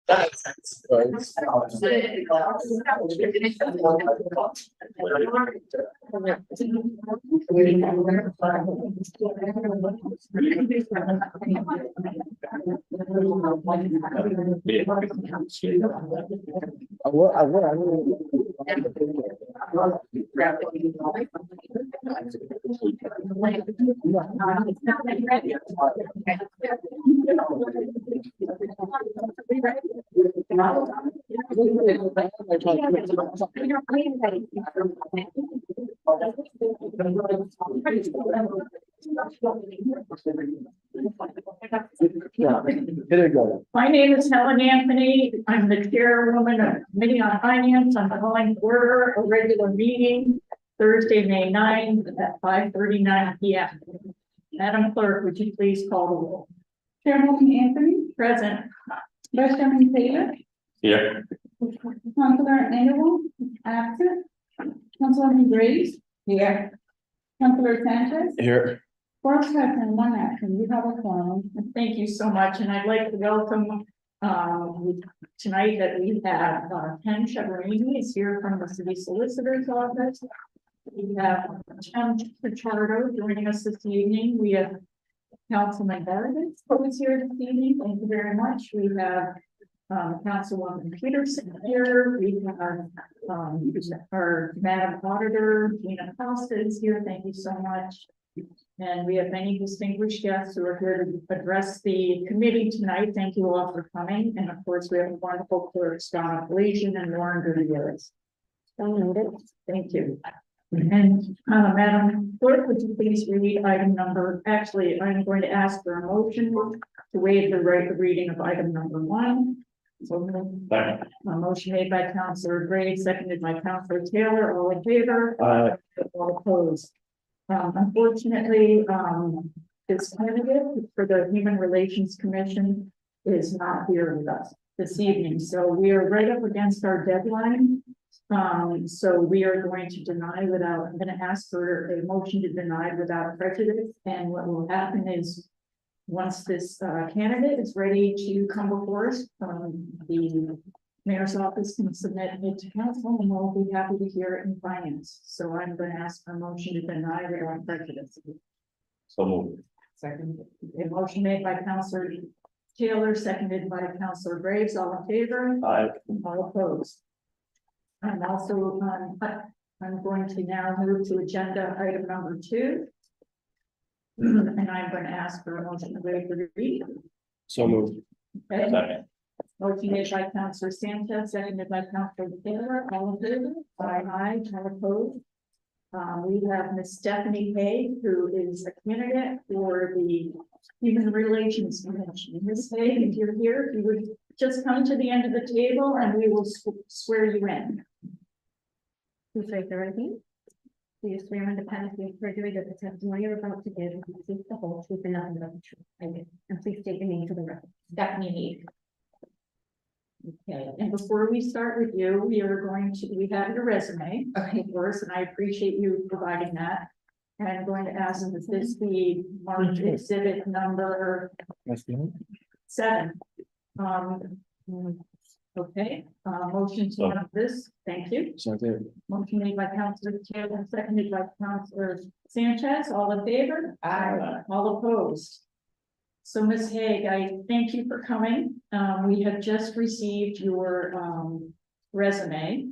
My name is Helen Anthony. I'm the chairwoman of the Committee on Finance. I'm calling to order a regular meeting Thursday, May 9th at 5:39 p.m. Madam Clerk, would you please call the roll? Chairwoman Anthony, Present. Vice Chairman Taylor, Here. Councilor Engel, absent. Councilwoman Graves, Here. Councilor Sanchez, Here. 4 present, 1 absent. You have a quorum. Thank you so much, and I'd like to welcome tonight that we have Ken Chavarini is here from the City Solicitor's Office. We have Ken Pichardo joining us this evening. We have Councilman Providence who is here this evening. Thank you very much. We have Councilwoman Peterson here. We have our Madam Auditor Gina Costa is here. Thank you so much. And we have many distinguished guests who are here to address the committee tonight. Thank you all for coming. And of course, we have a wonderful clerk, Donna Galatian and Lauren Gutierrez. Thank you. And Madam Clerk, would you please read item number, actually, I'm going to ask for a motion to waive the reading of item number 1. So a motion made by Councilor Gray, seconded by Councilor Taylor, all in favor? All opposed. Unfortunately, this candidate for the Human Relations Commission is not here with us this evening. So we are right up against our deadline. So we are going to deny without, I'm going to ask for a motion to deny without prejudice. And what will happen is once this candidate is ready to come before us, the Mayor's office can submit it to council and we'll be happy to hear it in finance. So I'm going to ask for a motion to deny without prejudice. So moved. Second. A motion made by Councilor Taylor, seconded by Councilor Graves. All in favor? Aye. All opposed. And also, I'm going to now move to agenda item number 2. And I'm going to ask for a motion to waive the reading. So moved. Okay. Second. Motion made by Councilor Sanchez, seconded by Councilor Taylor. All in favor? Aye. All opposed. We have Miss Stephanie Hay, who is a candidate for the Human Relations Commission. Miss Hay, if you're here, you would just come to the end of the table and we will swear you in. Please raise your right hand. Do you swear independently and perjury that the testimony you're about to give will be the whole truth and nothing but the truth? I do. And please state your name to the record. Stephanie Hay. Okay, and before we start with you, we have your resume, of course, and I appreciate you providing that. And I'm going to ask that this be marked exhibit number 7. Okay, motion to have this, thank you. Motion made by Councilor Taylor, seconded by Councilor Sanchez, all in favor? Aye. All opposed? So Ms. Haig, I thank you for coming. We have just received your resume.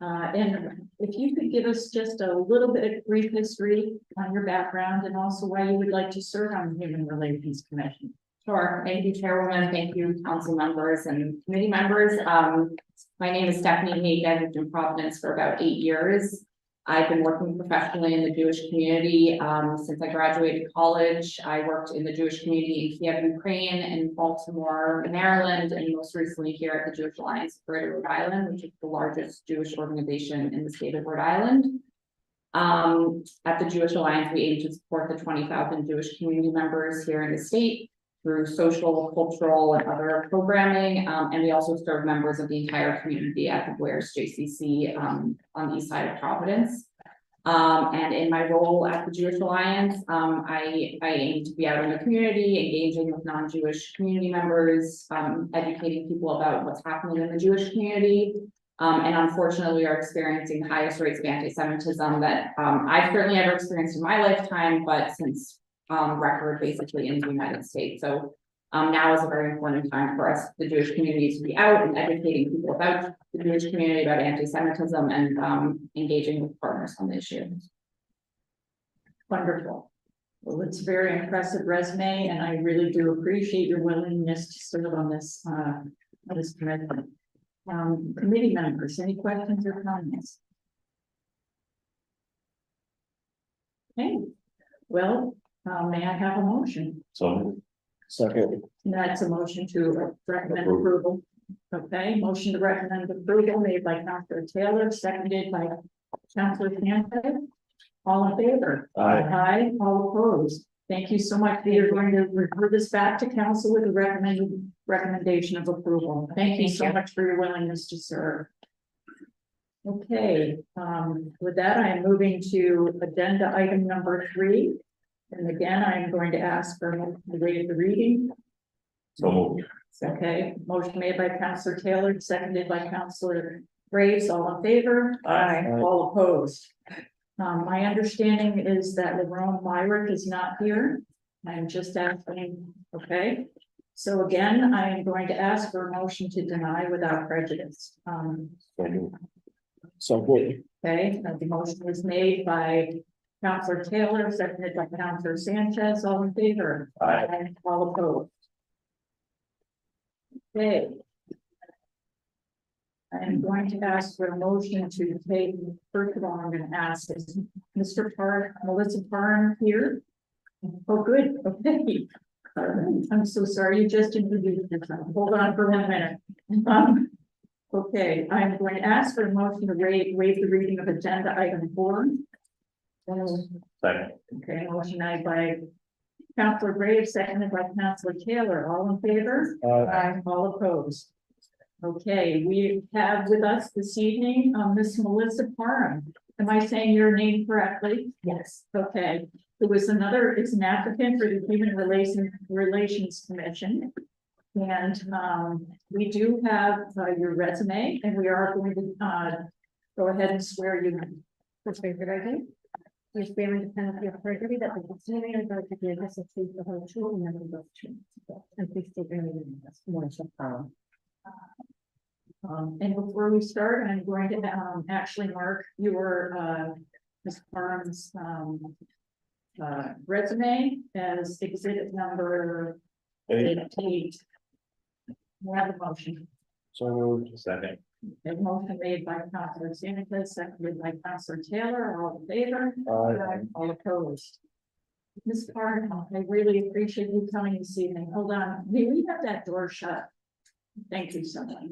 And if you could give us just a little bit of brief history on your background and also why you would like to serve on the Human Relations Commission. Sure. Thank you, Chairwoman. Thank you, council members and committee members. My name is Stephanie Haig. I've lived in Providence for about 8 years. I've been working professionally in the Jewish community since I graduated college. I worked in the Jewish community in Kiev, Ukraine, and Baltimore, Maryland, and most recently here at the Jewish Alliance of Greater Rhode Island, which is the largest Jewish organization in the state of Rhode Island. At the Jewish Alliance, we aim to support the 20,000 Jewish community members here in the state through social, cultural, and other programming. And we also serve members of the entire community at the Blair's JCC on the east side of Providence. And in my role at the Jewish Alliance, I aim to be out in the community, engaging with non-Jewish community members, educating people about what's happening in the Jewish community. And unfortunately, we are experiencing the highest rates of anti-Semitism that I've certainly ever experienced in my lifetime, but since record basically in the United States. So now is a very important time for us, the Jewish community, to be out and educating people about the Jewish community, about anti-Semitism, and engaging with partners on the issue. Wonderful. Well, it's a very impressive resume, and I really do appreciate your willingness to serve on this committee. Committee members, any questions or comments? Okay, well, may I have a motion? So moved. Second. That's a motion to recommend approval. Okay, motion to recommend approval made by Councilor Taylor, seconded by Councilor Sanchez. All in favor? Aye. Aye, all opposed. Thank you so much. We are going to refer this back to council with a recommendation of approval. Thank you so much for your willingness to serve. Okay, with that, I am moving to agenda item number 3. And again, I am going to ask for the waive the reading. So moved. Okay, motion made by Councilor Taylor, seconded by Councilor Graves, all in favor? Aye. All opposed. My understanding is that Lerone Myrick is not here. I'm just asking, okay? So again, I am going to ask for a motion to deny without prejudice. So moved. Okay, the motion was made by Councilor Taylor, seconded by Councilor Sanchez, all in favor? Aye. All opposed. Okay. I am going to ask for a motion to take, first of all, I'm going to ask, is Mr. Parr, Melissa Parr here? Oh, good, okay. All right. I'm so sorry, you just introduced yourself. Hold on for 1 minute. Okay, I'm going to ask for a motion to waive the reading of agenda item 4. Second. Okay, motion made by Councilor Graves, seconded by Councilor Taylor, all in favor? Aye. All opposed. Okay, we have with us this evening, Miss Melissa Parham. Am I saying your name correctly? Yes. Okay, there was is an applicant for the Human Relations Commission. And we do have your resume, and we are going to go ahead and swear you in. Which favorite I think? You swear independently of perjury that the testimony you're about to give is the truth, the whole truth, and nothing but the truth. And please state your name. Melissa Parham. And before we start, I'm going to actually mark your Ms. Parham's resume as exhibit number 8. We have a motion. So moved. Second. A motion made by Councilor Sanchez, seconded by Councilor Taylor, all in favor? Aye. All opposed. Ms. Parham, I really appreciate you coming this evening. Hold on, may we have that door shut? Thank you so much.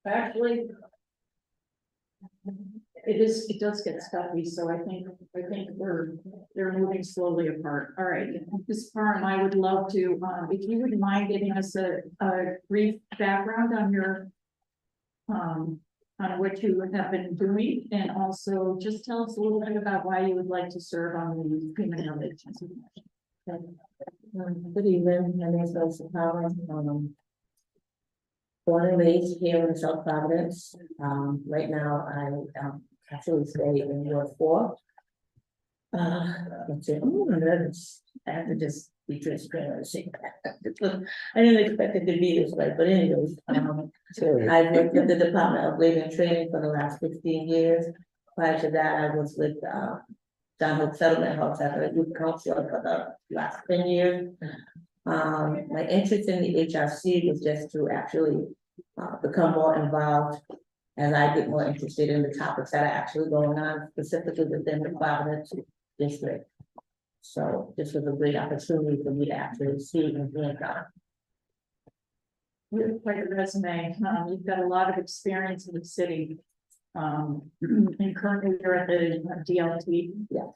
Actually, it does get stuffy, so I think they're moving slowly apart. All right, Ms. Parham, I would love to, if you wouldn't mind giving us a brief background on your on what you have been doing, and also just tell us a little bit about why you would like to serve on the Human Relations Commission. Good evening, my name is Melissa Parham. Born and raised here in South Providence. Right now I actually stay in Ward 4. Let's see, I'm nervous. I have to just be transparent. I didn't expect it to be this way, but anyways, I've worked with the Department of Labor and Training for the last 15 years. Prior to that, I was with John Hope Settlement House as a youth counselor for the last 10 years. My interest in the HRC was just to actually become more involved as I get more interested in the topics that are actually going on, specifically within the Providence district. So this was a great opportunity for me to actually see and think on. You have quite a resume. You've got a lot of experience in the city. And currently you're at the DLT. Yeah.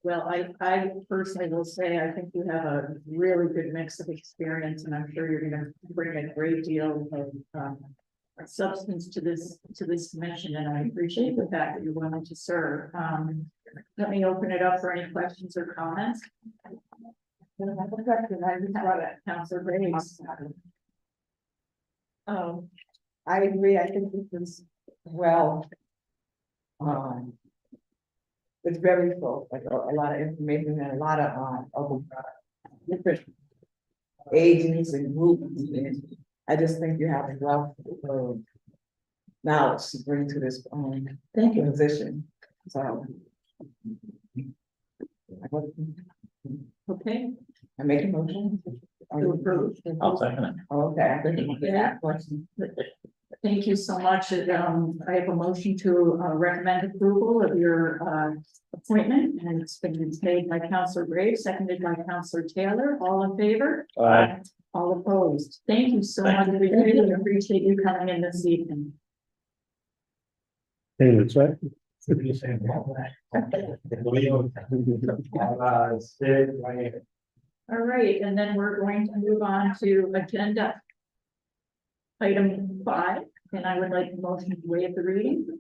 Well, I personally will say, I think you have a really good mix of experience, and I'm sure you're gonna bring a great deal of substance to this commission, and I appreciate the fact that you're willing to serve. Let me open it up for any questions or comments. I have a question. I just brought it, Councilor Graves. I agree, I think this is, well. It's very full, like a lot of information and a lot of different ages and groups, and I just think you have a wealth of knowledge to bring to this, Thank you. position, so. Okay. I make a motion. To approve. I'll second it. Okay, I think you want to ask question. Thank you so much. I have a motion to recommend approval of your appointment, and it's been made by Councilor Graves, seconded by Councilor Taylor. All in favor? Aye. All opposed? Thank you so Thank much. We really appreciate you coming in this evening. Hey, that's right. All right, and then we're going to move on to agenda item 5, and I would like the motion to waive the reading.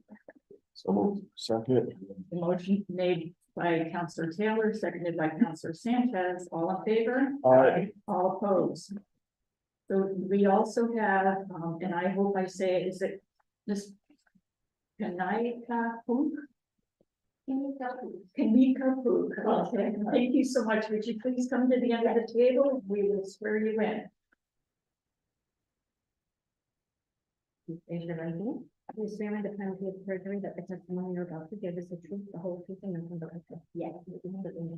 So second. The motion made by Councilor Taylor, seconded by Councilor Sanchez. All in favor? Aye. All opposed? So we also have, and I hope I say, is it this? Kanika Pook? Kanika Pook. Okay, thank you so much. Would you please come to the end of the table? We will swear you in. Raise your right hand. Do you swear under penalty of perjury that the testimony you're about to give is the truth, the whole truth, and nothing but the truth? Yes.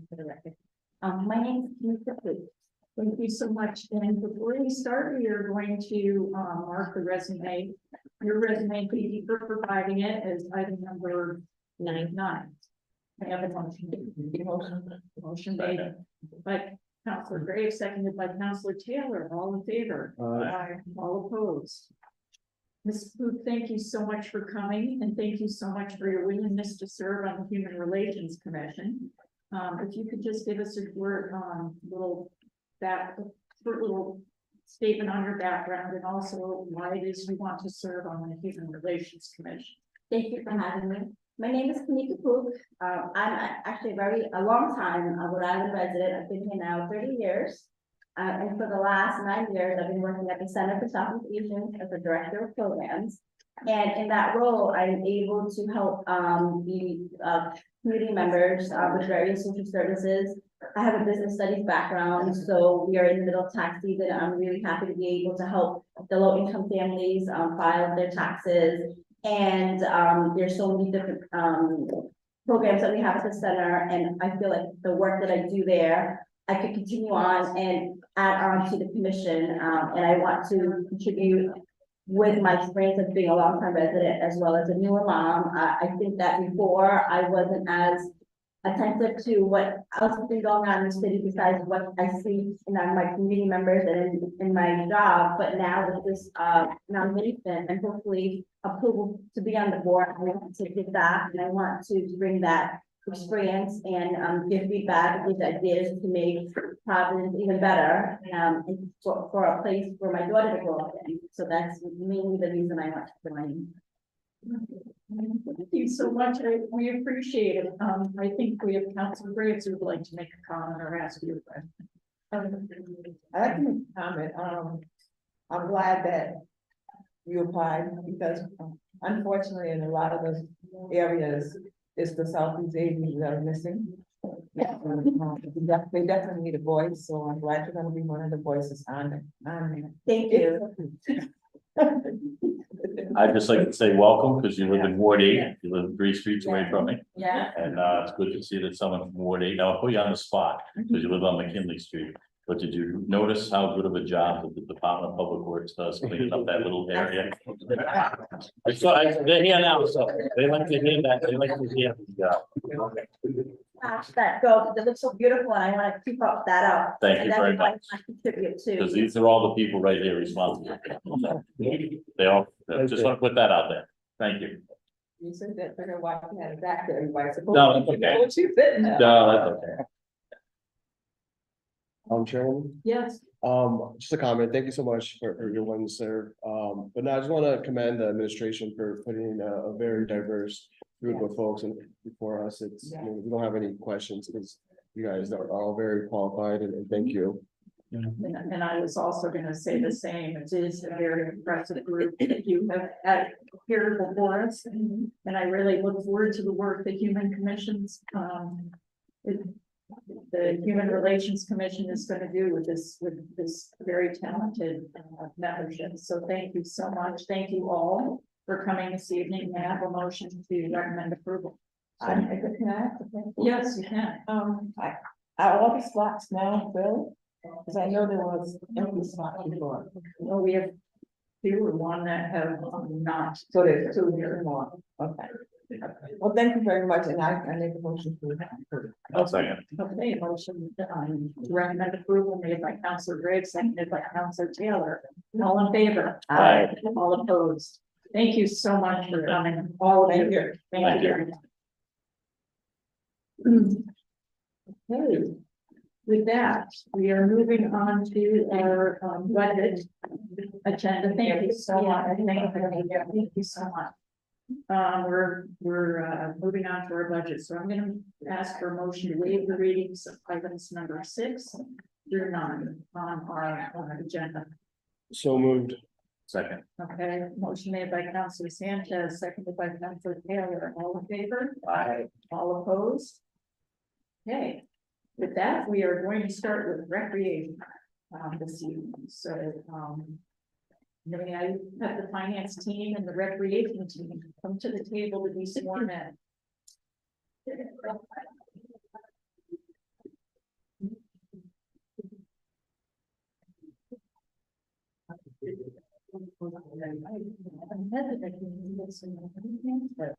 For the record. My name is Kanika Pook. Thank you so much. And before we start, we are going to mark the resume. Your resume, thank you for providing it as item number 9. I have a motion. Motion made by Councilor Graves, seconded by Councilor Taylor. All in favor? Aye. All opposed? Ms. Pook, thank you so much for coming, and thank you so much for your willingness to serve on the Human Relations Commission. If you could just give us a short, little statement on your background, and also why it is you want to serve on the Human Relations Commission. Thank you for having me. My name is Kanika Pook. I'm actually a long time Rhode Island resident. I've been here now 30 years. And for the last 9 years, I've been working at the Center for Southeast Asians as the Director of Programs. And in that role, I'm able to help the community members with various social services. I have a business studies background, so we are in the middle of tax season. I'm really happy to be able to help the low-income families file their taxes. And there's so many different programs that we have at the center, and I feel like the work that I do there, I could continue on and add on to the commission, and I want to contribute with my experience of being a longtime resident as well as a newer mom. I think that before I wasn't as attentive to what else has been going on in the city besides what I see in my community members and in my job. But now with this nomination and hopefully approval to be on the board, I want to give that, and I want to bring that experience and give feedback, give ideas to make Providence even better, and for a place for my daughter to grow up in. So that's mainly the reason I want to join. Thank you so much. We appreciate it. I think we have Councilor Graves who would like to make a comment or ask you a question. I like to make a comment. I'm glad that you applied because unfortunately in a lot of those areas, it's the Southeast Asians that are missing. They definitely need a voice, so I'm glad you're gonna be one of the voices on it. Thank you. I'd just like to say welcome, because you live in Ward 8, you live 3 streets away from me, Yeah. and it's good to see that someone from Ward 8, now I'll put you on the spot, because you live on McKinley Street. But did you notice how good of a job that the Department of Public Works does cleaning up that little area? They're here now, so they like to hear that, they like to hear the job. That go, that looks so beautiful, and I want to keep up that up. Thank you very much. Contribute too. Because these are all the people right here responsible. They all, just want to put that out there. Thank you. You said that better watch you had it back to everybody. No, that's okay. What you sitting there? No, that's okay. Chairman, Yes. Just a comment. Thank you so much for your ones there. But no, I just want to commend the administration for putting a very diverse group of folks and before us. It's, you know, we don't have any questions because you guys are all very qualified and thank you. And I was also gonna say the same, it is a very impressive group that you have had here before us. And I really look forward to the work that Human Commissions, the Human Relations Commission is gonna do with this very talented membership. So thank you so much. Thank you all for coming this evening. I have a motion to recommend approval. Can I ask a question? Yes, you can. Are all the slots now filled? Cause I know there was empty spots before. Well, we have two or one that have not. So there's two here more. Okay. Well, thank you very much, and I make a motion to approve. I'll second. Okay, motion to recommend approval made by Counselor Griggs, seconded by Counselor Taylor. All in favor? Aye. All opposed? Thank you so much for coming, all of Thank you. you. Thank you. Okay. With that, we are moving on to our budget agenda. Thank you so much. Thank you so much. We're moving on to our budget, so I'm gonna ask for a motion to waive the readings of items number 6 through 9 on our agenda. So moved. Second. Okay, motion made by Councilor Sanchez, seconded by Councilor Taylor. All in favor? Aye. All opposed? Okay, with that, we are going to start with recreation this evening. So, may I have the finance team and the recreation team come to the table to be sworn in. I'm hesitating to listen to anything, but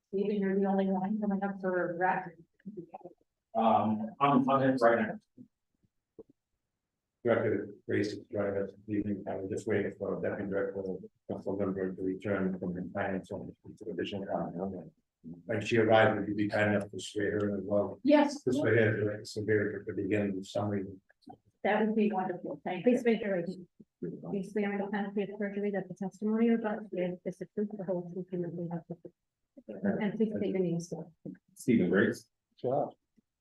Stephen, you're the only one coming up for rec. I'm it right now. Director Grace is joining us this evening. I was just waiting for Deputy Director Council member to return from the finance on the additional comment. When she arrives, would you be kind enough to swear her in as well? Yes, This way here, so very at the beginning of the summary. that would be wonderful. Thank Please you. raise your right hand. Do you swear under penalty of perjury that the testimony you're about to give is the truth, the whole truth, and nothing but the truth? And please state your name, sir. Stephen Grace. Sure.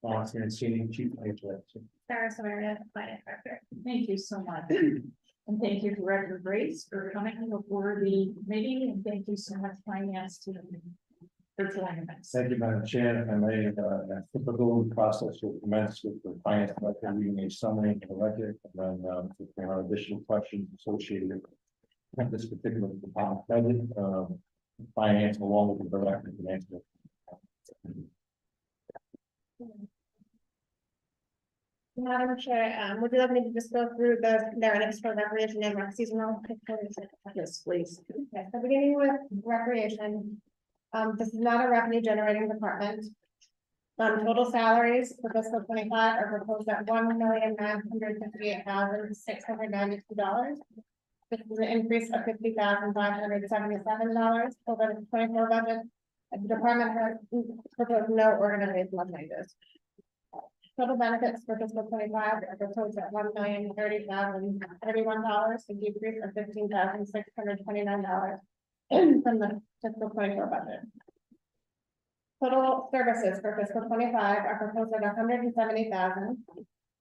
And Senior Chief Financial Officer. Sarah Samaria, Finance Director. Thank you so much. And thank you, Director Grace, for coming before the committee, and thank you so much, Finance team, for joining us. Thank you, Madam Chair. If I may, a typical process will commence with the finance director reading a summary of the budget, and then if there are additional questions associated with this particular department budget, finance along with the director can answer. Madam Chair, would you like me to just go through the narratives for recreation and rec seasonal? Yes, please. Okay, so beginning with recreation, this is not a revenue generating department. Total salaries for fiscal 25 are proposed at $1,958,692. This is an increase of $50,577 over the 24 budget. And the department has proposed no organizational changes. Total benefits for fiscal 25 are proposed at $1,030,031, a decrease of $15,629 from the fiscal 24 budget. Total services for fiscal 25 are proposed at $170,000.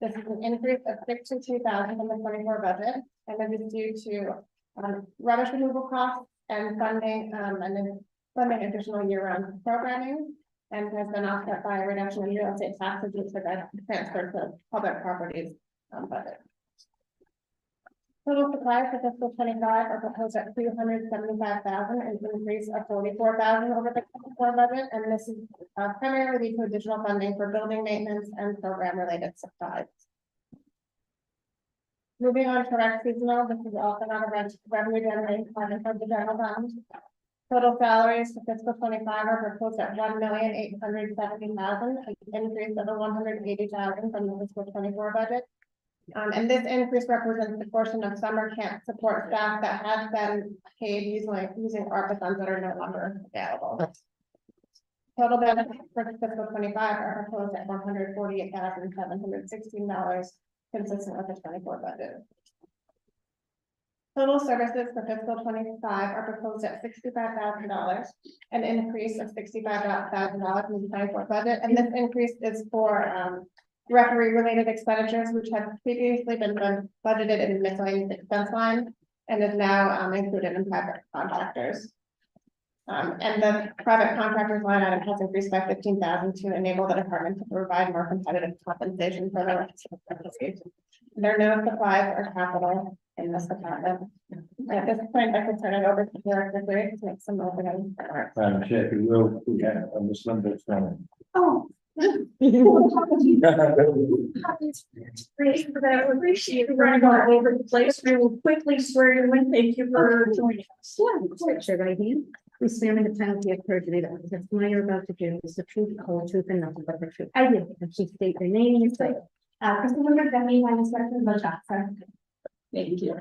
This is an increase of $62,000 from the 24 budget, and it is due to rubbish removal costs and funding, and then funding additional year-round programming, and has been offset by a reduction in real estate taxes, which are transferred to public properties budget. Total supplies for fiscal 25 are proposed at $275,000, an increase of $44,000 over the 24 budget, and this is primarily due to additional funding for building maintenance and program-related supplies. Moving on to rec seasonal, this is also not a revenue generating department for the general fund. Total salaries for fiscal 25 are proposed at $1,870,000, an increase of $180,000 from the fiscal 24 budget. And this increase represents the portion of summer camp support staff that has been paid using ARPA funds that are no longer available. Total benefits for fiscal 25 are proposed at $148,716, consistent with the 24 budget. Total services for fiscal 25 are proposed at $65,000, an increase of $65,000 from the 24 budget. And this increase is for referee-related expenditures, which have previously been budgeted in the miscellaneous expense line and is now included in private contractors. And the private contractors line item has increased by $15,000 to enable the department to provide more competitive compensation for the rest of the organization. There are no supplies or capital in this department. At this point, I can turn it over to Director Gray to make some opening remarks. Madam Chair, if you will, we have a Muslim from. Oh. Great for that. We appreciate it. We're gonna go over the place. We will quickly swear you in. Thank you for joining us. Should I be? We swear in the penalty of perjury that the testimony you're about to do is the truth, the whole truth, and nothing but the truth. I do. And she state your name and your title. Councilmember Demi, my instructor, Jackson. Thank you.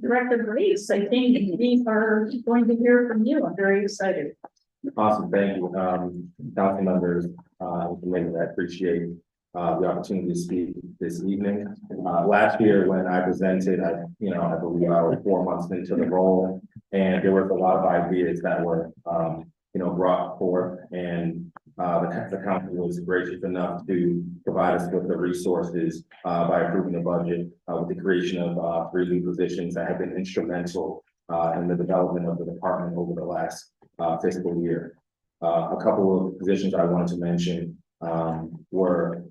Director Grace, I think we are going to hear from you. I'm very excited. Awesome, thank you. Council members, I appreciate the opportunity to speak this evening. Last year when I presented, I believe I was 4 months into the role, and there was a lot of ideas that were, brought forth, and the council was gracious enough to provide us with the resources by approving the budget with the creation of 3 new positions that have been instrumental in the development of the department over the last fiscal year. A couple of positions I wanted to mention were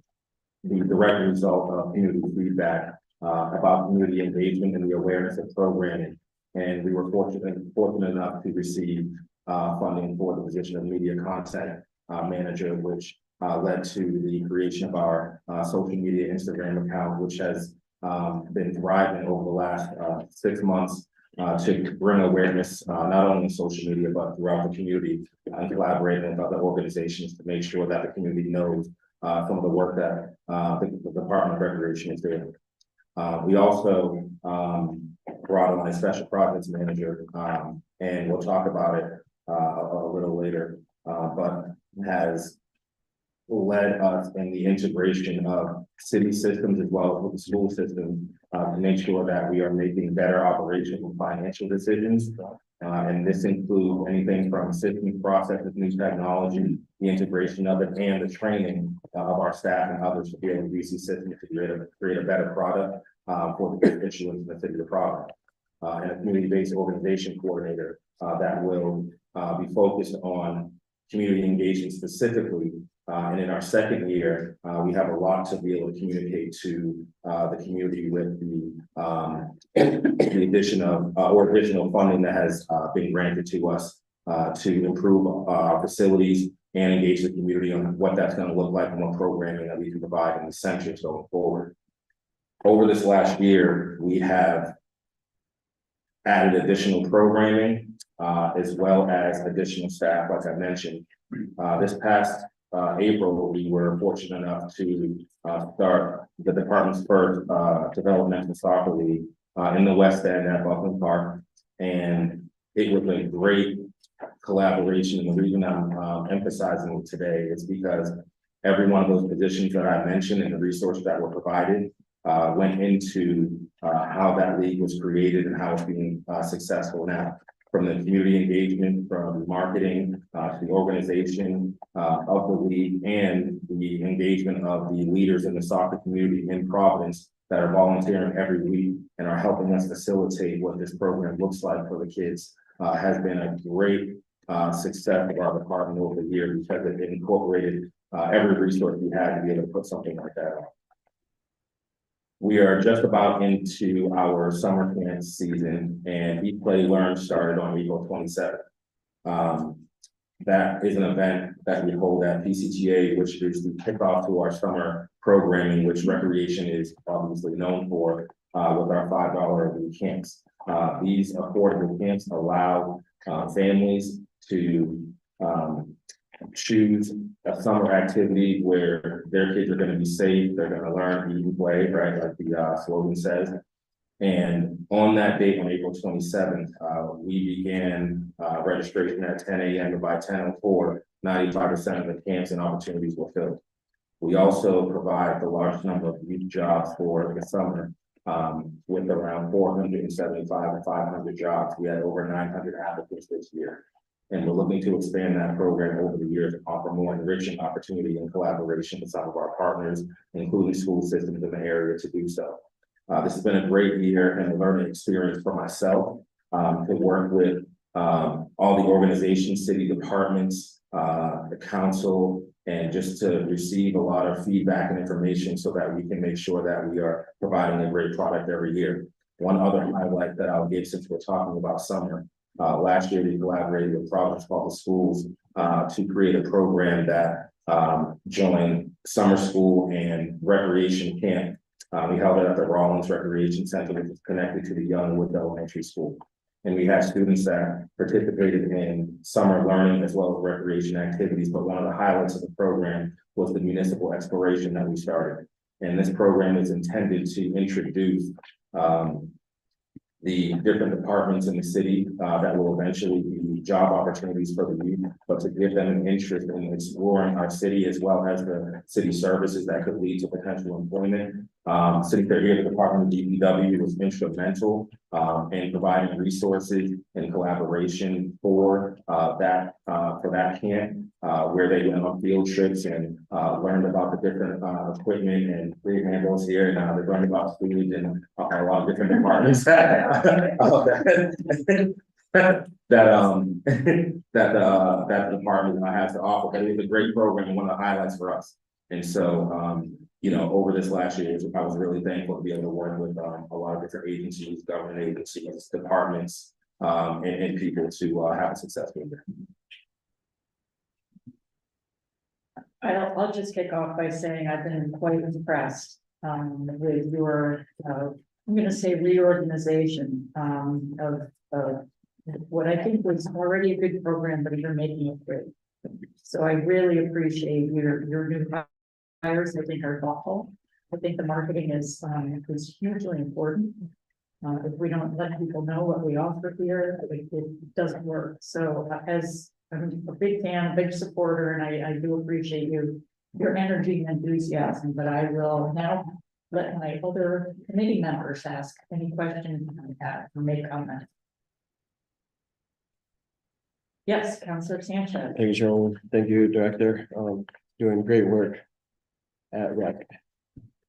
the direct result of community feedback about community engagement and the awareness of programming. And we were fortunate enough to receive funding for the position of media content manager, which led to the creation of our social media Instagram account, which has been thriving over the last 6 months to bring awareness not only in social media, but throughout the community, and collaborating with other organizations to make sure that the community knows some of the work that the Department of Recreation is doing. We also brought on a special projects manager, and we'll talk about it a little later, but has led us in the integration of city systems as well as with the school system to make sure that we are making better operational and financial decisions. And this includes anything from system processes, new technology, the integration of it, and the training of our staff and others to be able to use these systems to create a better product for the constituents in the city of Providence. And a community-based organization coordinator that will be focused on community engagement specifically. And in our second year, we have a lot to be able to communicate to the community with the addition of additional funding that has been granted to us to improve our facilities and engage the community on what that's going to look like and what programming that we can provide in the centers going forward. Over this last year, we have added additional programming as well as additional staff, like I mentioned. This past April, we were fortunate enough to start the department's first developmental soccer league in the West End at Buckland Park. And it was a great collaboration. And the reason I'm emphasizing it today is because every one of those positions that I mentioned and the resources that were provided went into how that league was created and how it's being successful now. From the community engagement, from marketing, to the organization of the league, and the engagement of the leaders in the soccer community in Providence that are volunteering every week and are helping us facilitate what this program looks like for the kids, has been a great success of our department over the years because it incorporated every resource we had to be able to put something like that on. We are just about into our summer camp season, and Eat, Play, Learn started on April 27th. That is an event that we hold at PCTA, which is the kickoff to our summer programming, which recreation is obviously known for, with our $5 a week camps. These affordable camps allow families to choose a summer activity where their kids are gonna be safe, they're gonna learn, eat, and play, right, like the slogan says. And on that date, on April 27th, we began registration at 10 a.m. and by 10:04, 95% of the camps and opportunities were filled. We also provide the largest number of youth jobs for the summer, with around 475 and 500 jobs. We had over 900 applicants this year. And we're looking to expand that program over the years to offer more enriching opportunity and collaboration with some of our partners, including school systems in the area to do so. This has been a great year and a learning experience for myself, to work with all the organizations, city departments, the council, and just to receive a lot of feedback and information so that we can make sure that we are providing a great product every year. One other highlight that I'll give since we're talking about summer, last year we collaborated with Providence Public Schools to create a program that joined summer school and recreation camp. We held it at the Rollins Recreation Center, which is connected to the Youngwood Elementary School. And we had students that participated in summer learning as well as recreation activities. But one of the highlights of the program was the municipal exploration that we started. And this program is intended to introduce the different departments in the city that will eventually be job opportunities for the youth, but to give them an interest in exploring our city as well as the city services that could lead to potential employment. Sitting here, the Department of DPW was instrumental in providing resources and collaboration for that camp, where they went on field trips and learned about the different equipment and free handles here, and they learned about food and a lot of different departments that the department has to offer. But it was a great program and one of the highlights for us. And so, you know, over this last year, I was really thankful to be able to work with a lot of different agencies, government agencies, departments, and people to have a successful year. I'll just kick off by saying I've been quite impressed with your, I'm gonna say reorganization of what I think was already a good program, but you're making it great. So I really appreciate your new hires. I think are thoughtful. I think the marketing is hugely important. If we don't let people know what we offer here, it doesn't work. So as I'm a big fan, a big supporter, and I do appreciate your energy and enthusiasm, but I will now let my other committee members ask any questions you have or make comments. Yes, Councilor Sanchez. Thank you, Cheryl. Thank you, Director. Doing great work at REC.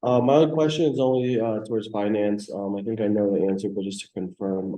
My other question is only towards finance. I think I know the answer, but just to confirm,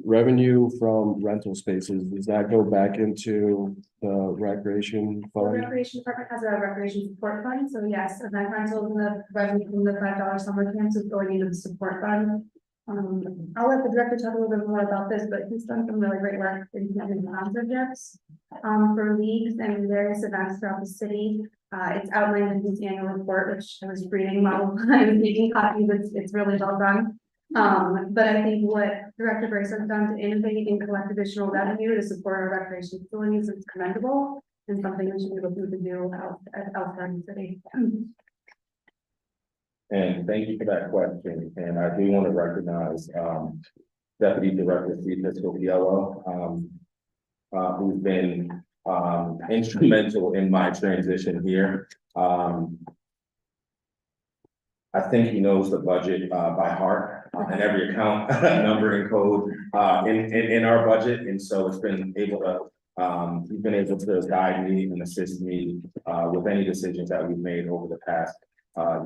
revenue from rental spaces, does that go back into the recreation The fund? recreation department has a recreation support fund, so yes, event rentals and the revenue from the $5 summer camps is going into the support fund. I'll let the director talk a little bit more about this, but he's done some really great work in sponsorships for leagues and various events throughout the city. It's outlined in his annual report, which I was reading while I was making copies. It's really well done. But I think what Director Brace has done to innovate and collect additional revenue to support our recreation facilities is commendable and something we should be looking to do elsewhere in the city. And thank you for that question. And I do want to recognize Deputy Director Francisco Piello, who's been instrumental in my transition here. I think he knows the budget by heart and every account number and code in our budget. And so it's been able to, he's been able to guide me and assist me with any decisions that we've made over the past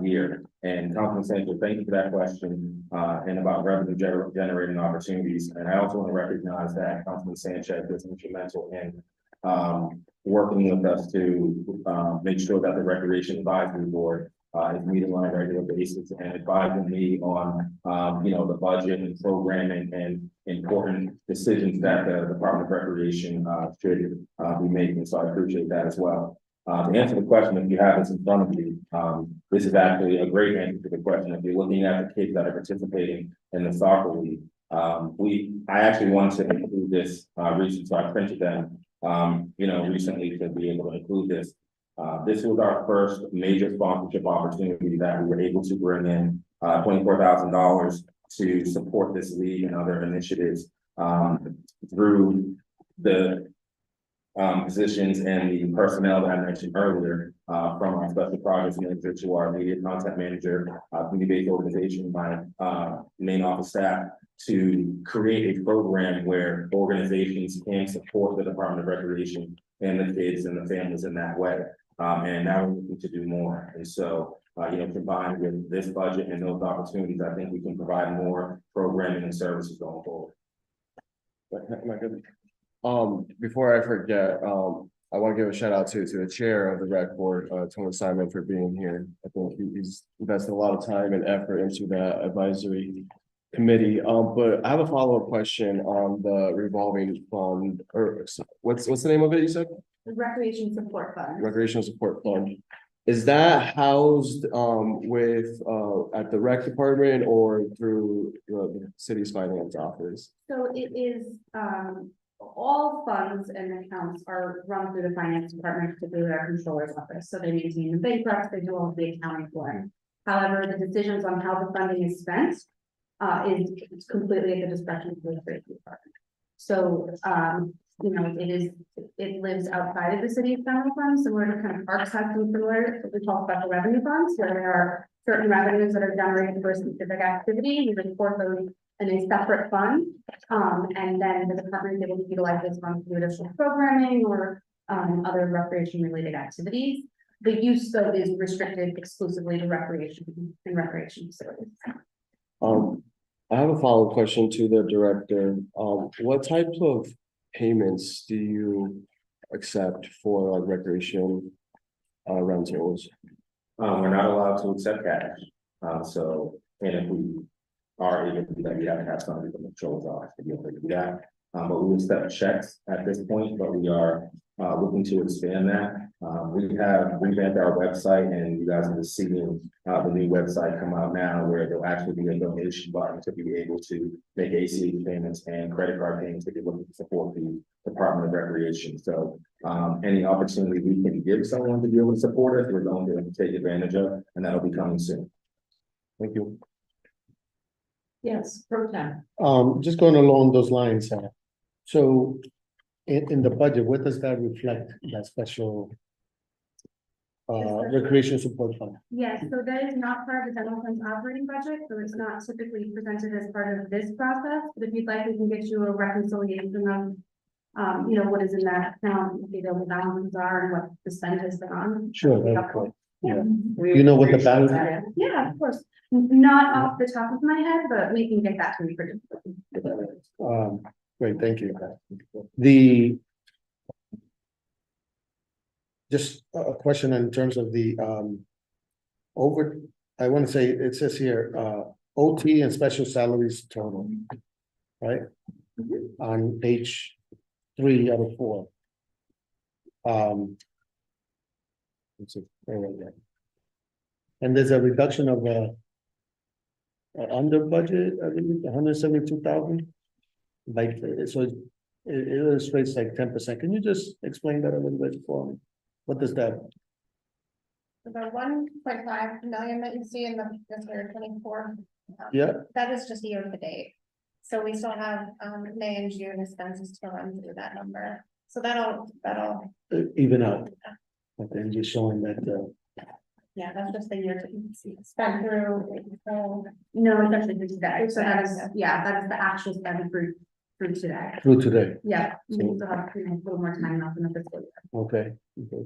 year. And Councilman Sanchez, thank you for that question and about revenue generating opportunities. And I also want to recognize that Councilman Sanchez is instrumental in working with us to make sure that the Recreation Advisory Board is meeting on a regular basis and advising me on you know, the budget and programming and important decisions that the Department of Recreation should be making. So I appreciate that as well. To answer the question, if you have this in front of you, this is actually a great answer to the question. If you're looking at the kids that are participating in the soccer league, I actually wanted to include this recently, so I printed them recently to be able to include this. This was our first major sponsorship opportunity that we were able to bring in, $24,000 to support this league and other initiatives, through the positions and the personnel that I mentioned earlier, from our special projects manager to our media content manager, community-based organization, my main office staff, to create a program where organizations can support the Department of Recreation and the kids and the families in that way. And now we're looking to do more. And so, combined with this budget and those opportunities, I think we can provide more programming and services going forward. Before I forget, I want to give a shout out to the chair of the rec board, Tony Simon, for being here. I think he's invested a lot of time and effort into the advisory committee. But I have a follow-up question on the revolving fund, or what's the name of it, you said? The Recreation Support Fund. Recreational Support Fund. Is that housed at the rec department or through the city's finance office? So it is, all funds and accounts are run through the finance department, particularly our controller's office. So they maintain the bank recs, they do all of the accounting for it. However, the decisions on how the funding is spent is completely at the discretion of the recreation department. So, it lives outside of the city's general fund, similar to kind of parks have some similar, we call special revenue funds, where there are certain revenues that are generated for a specific activity, we report those in a separate fund. And then the department is able to utilize those funds to do additional programming or other recreation related activities. The use though is restricted exclusively to recreation and recreation facilities. I have a follow-up question to the director. What types of payments do you accept for recreation rentals? We're not allowed to accept cash. And if we are able to do that, we have to have somebody from the controller's office to be able to do that. But we accept checks at this point, but we are looking to expand that. We have revamped our website, and you guys are seeing the new website come out now, where there'll actually be a donation button to be able to make ACH payments and credit card payments if you're looking to support the Department of Recreation. So any opportunity we can give someone to be able to support us, we're going to take advantage of, and that'll be coming soon. Thank you. Yes, pro tem. Just going along those lines, so in the budget, what does that reflect, that special recreation support fund? Yes, so that is not part of the general fund's operating budget, so it's not typically presented as part of this process, but if you'd like, we can get you a reconciliation of what is in that account, what the available balances are and what the spend has been on. Sure, that's cool. Yeah. You know what the balance is? Yeah, of course. Not off the top of my head, but we can get that to you pretty quickly. Great, thank you. Just a question in terms of the I want to say, it says here, OT and special salaries total, right? On page 3 out of 4. And there's a reduction of under budget, I believe, 172,000. Like, so it illustrates like 10%. Can you just explain that a little bit for me? What does that? The 1.5 million that you see in the fiscal year 24. Yeah. That is just year to date. So we still have May and June expenses to run through that number. So that'll Even out. Okay, and just showing that yeah, that's just the year to spend through. So No, it's actually through today, so that is, that is the actual spend through today. through today. Yeah, we need to have a little more time left in the fiscal year. Okay,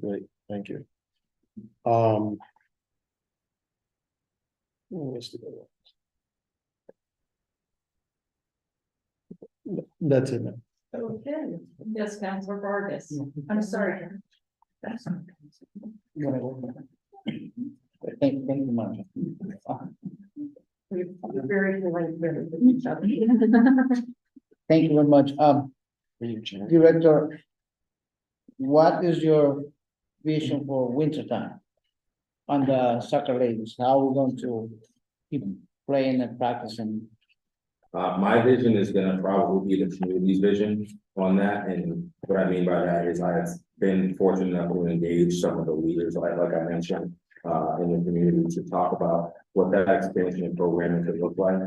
great, thank you. That's it, man. Okay, yes, Councilor Vargas. I'm sorry. Thank you much. We're very good with each other. Thank you very much. Director, what is your vision for winter time on the soccer leagues? How are we going to keep playing and practicing My vision is gonna probably be the community's vision on that, and what I mean by that is I've been fortunate enough to engage some of the leaders, like I mentioned, in the community to talk about what that expansion and programming could look like.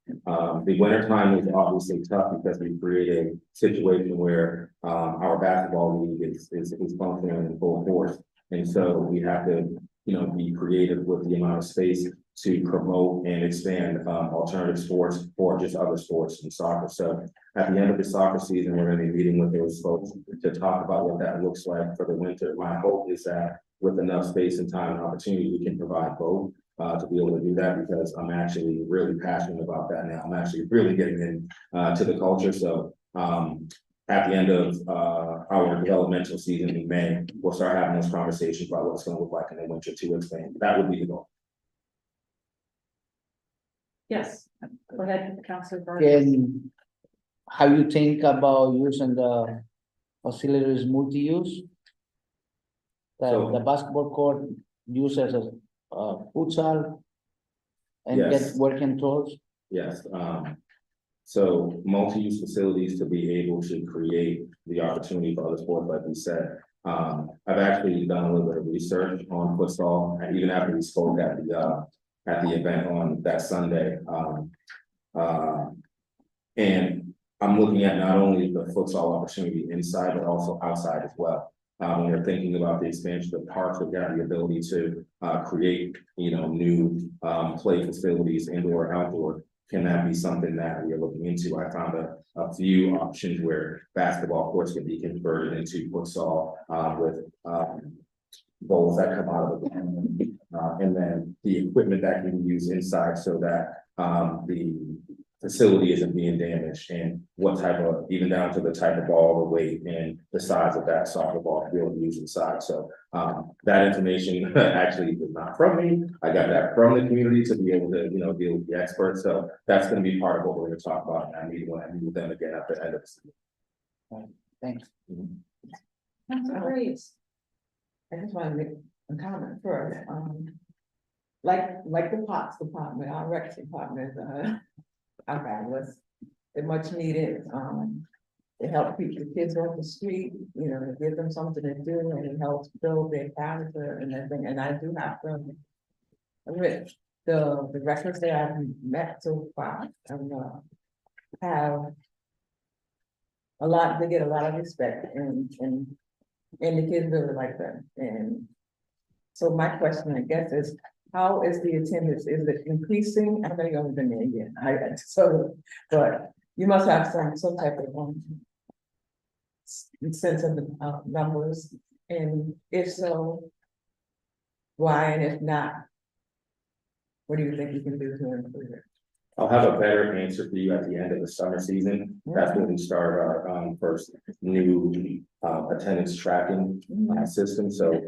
The winter time is obviously tough because we create a situation where, our basketball league is functioning in full force. And so we have to, be creative with the amount of space to promote and expand, alternative sports or just other sports in soccer. So at the end of the soccer season, we're gonna be meeting with those folks to talk about what that looks like for the winter. My hope is that with enough space and time and opportunity, we can provide both. To be able to do that, because I'm actually really passionate about that now. I'm actually really getting in to the culture. So at the end of our developmental season in May, we'll start having those conversations about what it's gonna look like in the winter to expand. That would be the goal. Yes, go ahead, Councilor Vargas. Can, how you think about using the facilities multi-use? The basketball court used as a futsal and get Yes. working towards? Yes, so multi-use facilities to be able to create the opportunity for other sports, like we said. I've actually done a little bit of research on futsal, and even after we spoke at the event on that Sunday. And I'm looking at not only the futsal opportunity inside, but also outside as well. When we're thinking about the expansion of parks, we've got the ability to create, new play facilities, indoor, outdoor. Can that be something that we are looking into? I found a few options where basketball courts can be converted into futsal with bowls that come out of it. And then the equipment that can be used inside so that the facility isn't being damaged, and what type of, even down to the type of ball, the weight and the size of that soccer ball field used inside. So that information actually is not from me. I got that from the community to be able to, deal with the experts. So that's going to be part of what we're going to talk about. And I meet with them again at the end of the season. Thanks. Councilor Graves. I just want to make a comment first, like the Parks Department, our Recs Department, our fabulous, they're much needed, to help keep the kids off the street, to give them something to do, and it helps build their character and everything, and I do have to admit, the records that I've met so far, have they get a lot of respect, and the kids really like them, and so my question, I guess, is how is the attendance? Is it increasing? I know you haven't been there yet. But you must have some type of sense of the numbers, and if so, why? And if not, what do you think you can do to improve it? I'll have a better answer for you at the end of the summer season. That's when we start our first new attendance tracking system. So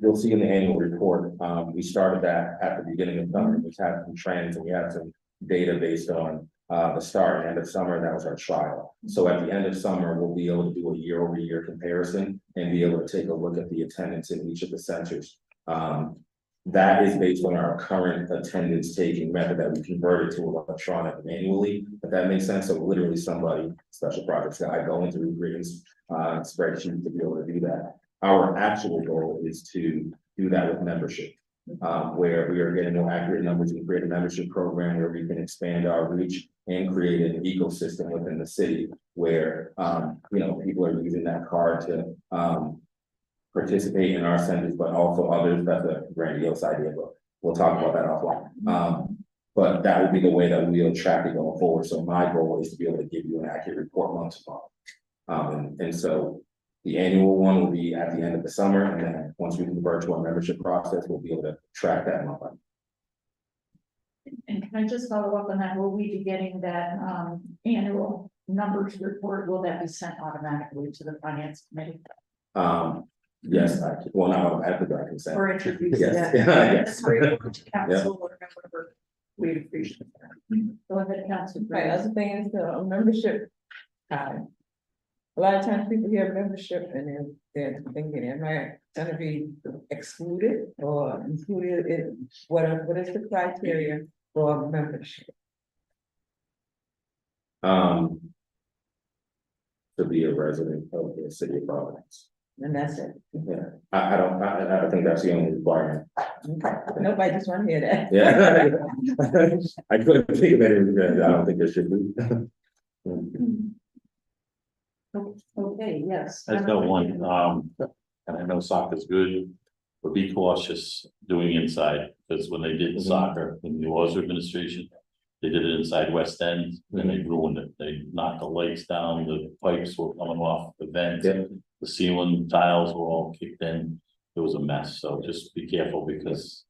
you'll see in the annual report, we started that at the beginning of summer. We had some trends and we had some data based on the start and end of summer. That was our trial. So at the end of summer, we'll be able to do a year-over-year comparison and be able to take a look at the attendance in each of the centers. That is based on our current attendance taking method that we converted to electronic manually, if that makes sense. So literally somebody, special projects guy, go into Regreens spreadsheet to be able to do that. Our actual goal is to do that with membership, where we are getting more accurate numbers and create a membership program where we can expand our reach and create an ecosystem within the city where, people are using that card to participate in our centers, but also others. That's a grandiose idea, but we'll talk about that offline. But that will be the way that we'll track it going forward. So my goal is to be able to give you an accurate report month to month. And so the annual one will be at the end of the summer, and then once we convert to our membership process, we'll be able to track that month. And can I just follow up on that? Will we be getting that annual numbers report? Will that be sent automatically to the finance committee? Yes, well, not automatically, but I can say. Or introduce Yes. that? Yes. Or to council or whatever. We'd appreciate that. Go ahead, Council. My other thing is the membership card. A lot of times people hear membership and they're thinking, am I gonna be excluded or included in what is the criteria for membership? To be a resident of the city of Providence. And that's it. Yeah, I think that's the only requirement. Okay. Nobody just want to hear that. Yeah. I couldn't think of it, because I don't think there should be. Okay, yes. I just got one, and I know soccer's good, but be cautious doing inside, because when they did soccer in the Oz administration, they did it inside West End, and they ruined it. They knocked the lights down, the pipes were coming off the vent, the ceiling tiles were all kicked in. It was a mess, so just be careful because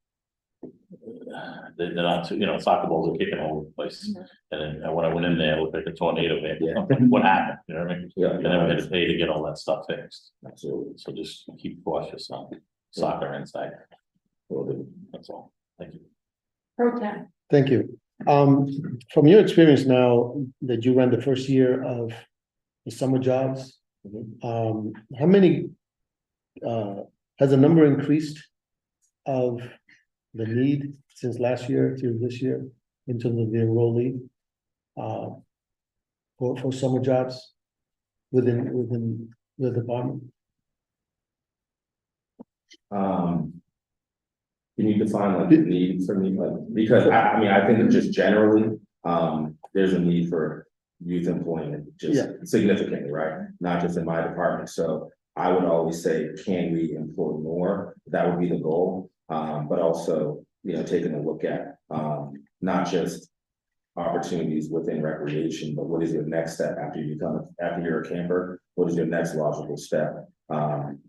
they're not, soccer balls are kicking all over the place. And then when I went in there, it looked like a tornado hit. Yeah. What happened? You know what I mean? Yeah. And then we had to pay to get all that stuff fixed. Absolutely. So just keep cautious on soccer inside. That's all. Thank you. Pro Tem. Thank you. From your experience now that you ran the first year of the summer jobs, how many, has the number increased of the need since last year to this year in terms of the enrollee? For summer jobs within the department? Can you define like the need for me, like, because I mean, I think just generally, there's a need for youth employment just significantly, right? Not just in my department, so I would always say, can we employ more? That would be the goal, but also, taking a look at, not just opportunities within recreation, but what is your next step after you're a camper? What is your next logical step?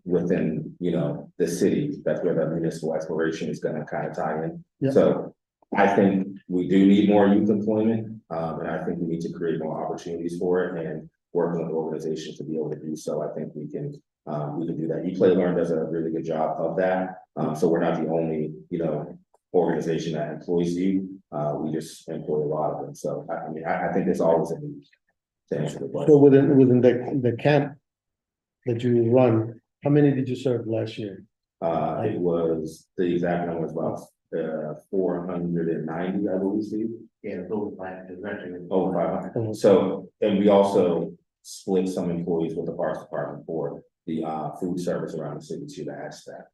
Within, the city, that's where the municipal exploration is gonna kind of tie in. Yeah. So I think we do need more youth employment, and I think we need to create more opportunities for it and working with organizations to be able to do so. I think we can do that. Play Learn does a really good job of that. So we're not the only, organization that employs you. We just employ a lot of them. So I think there's always a need to answer the question. So within the camp that you run, how many did you serve last year? It was, the exact number was about 490, I believe, Steve. Yeah, over 500. Over 500. So, and we also split some employees with the Parks Department for the food service around the city to add staff.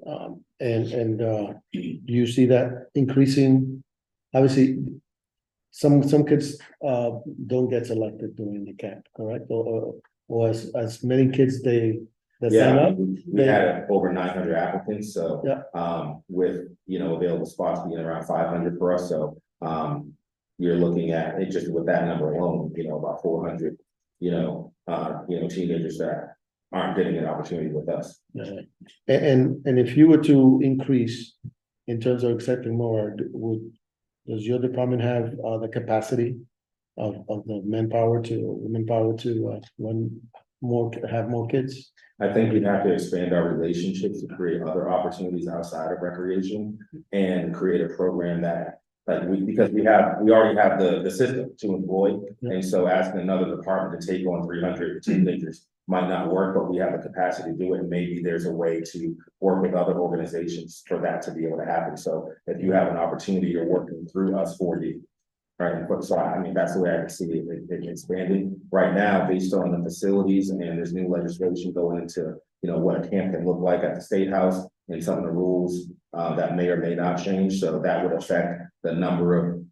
Do you see that increasing? Obviously, some kids don't get selected during the camp, correct? Or as many kids that sign up? We had over 900 applicants, so Yeah. with available spots being around 500 for us, so you're looking at it just with that number alone, about 400, teenagers that aren't getting an opportunity with us. Yeah. And if you were to increase in terms of accepting more, does your department have the capacity of the womenpower to run more, have more kids? I think we'd have to expand our relationships to create other opportunities outside of recreation and create a program that because we already have the system to employ. And so asking another department to take on 300 teenagers might not work, but we have the capacity to do it. And maybe there's a way to work with other organizations for that to be able to happen. So if you have an opportunity, you're working through us for you. Right, so that's the way I can see it expanding right now based on the facilities, and there's new legislation going into, what a camp can look like at the State House and some of the rules that may or may not change. So that would affect the number of,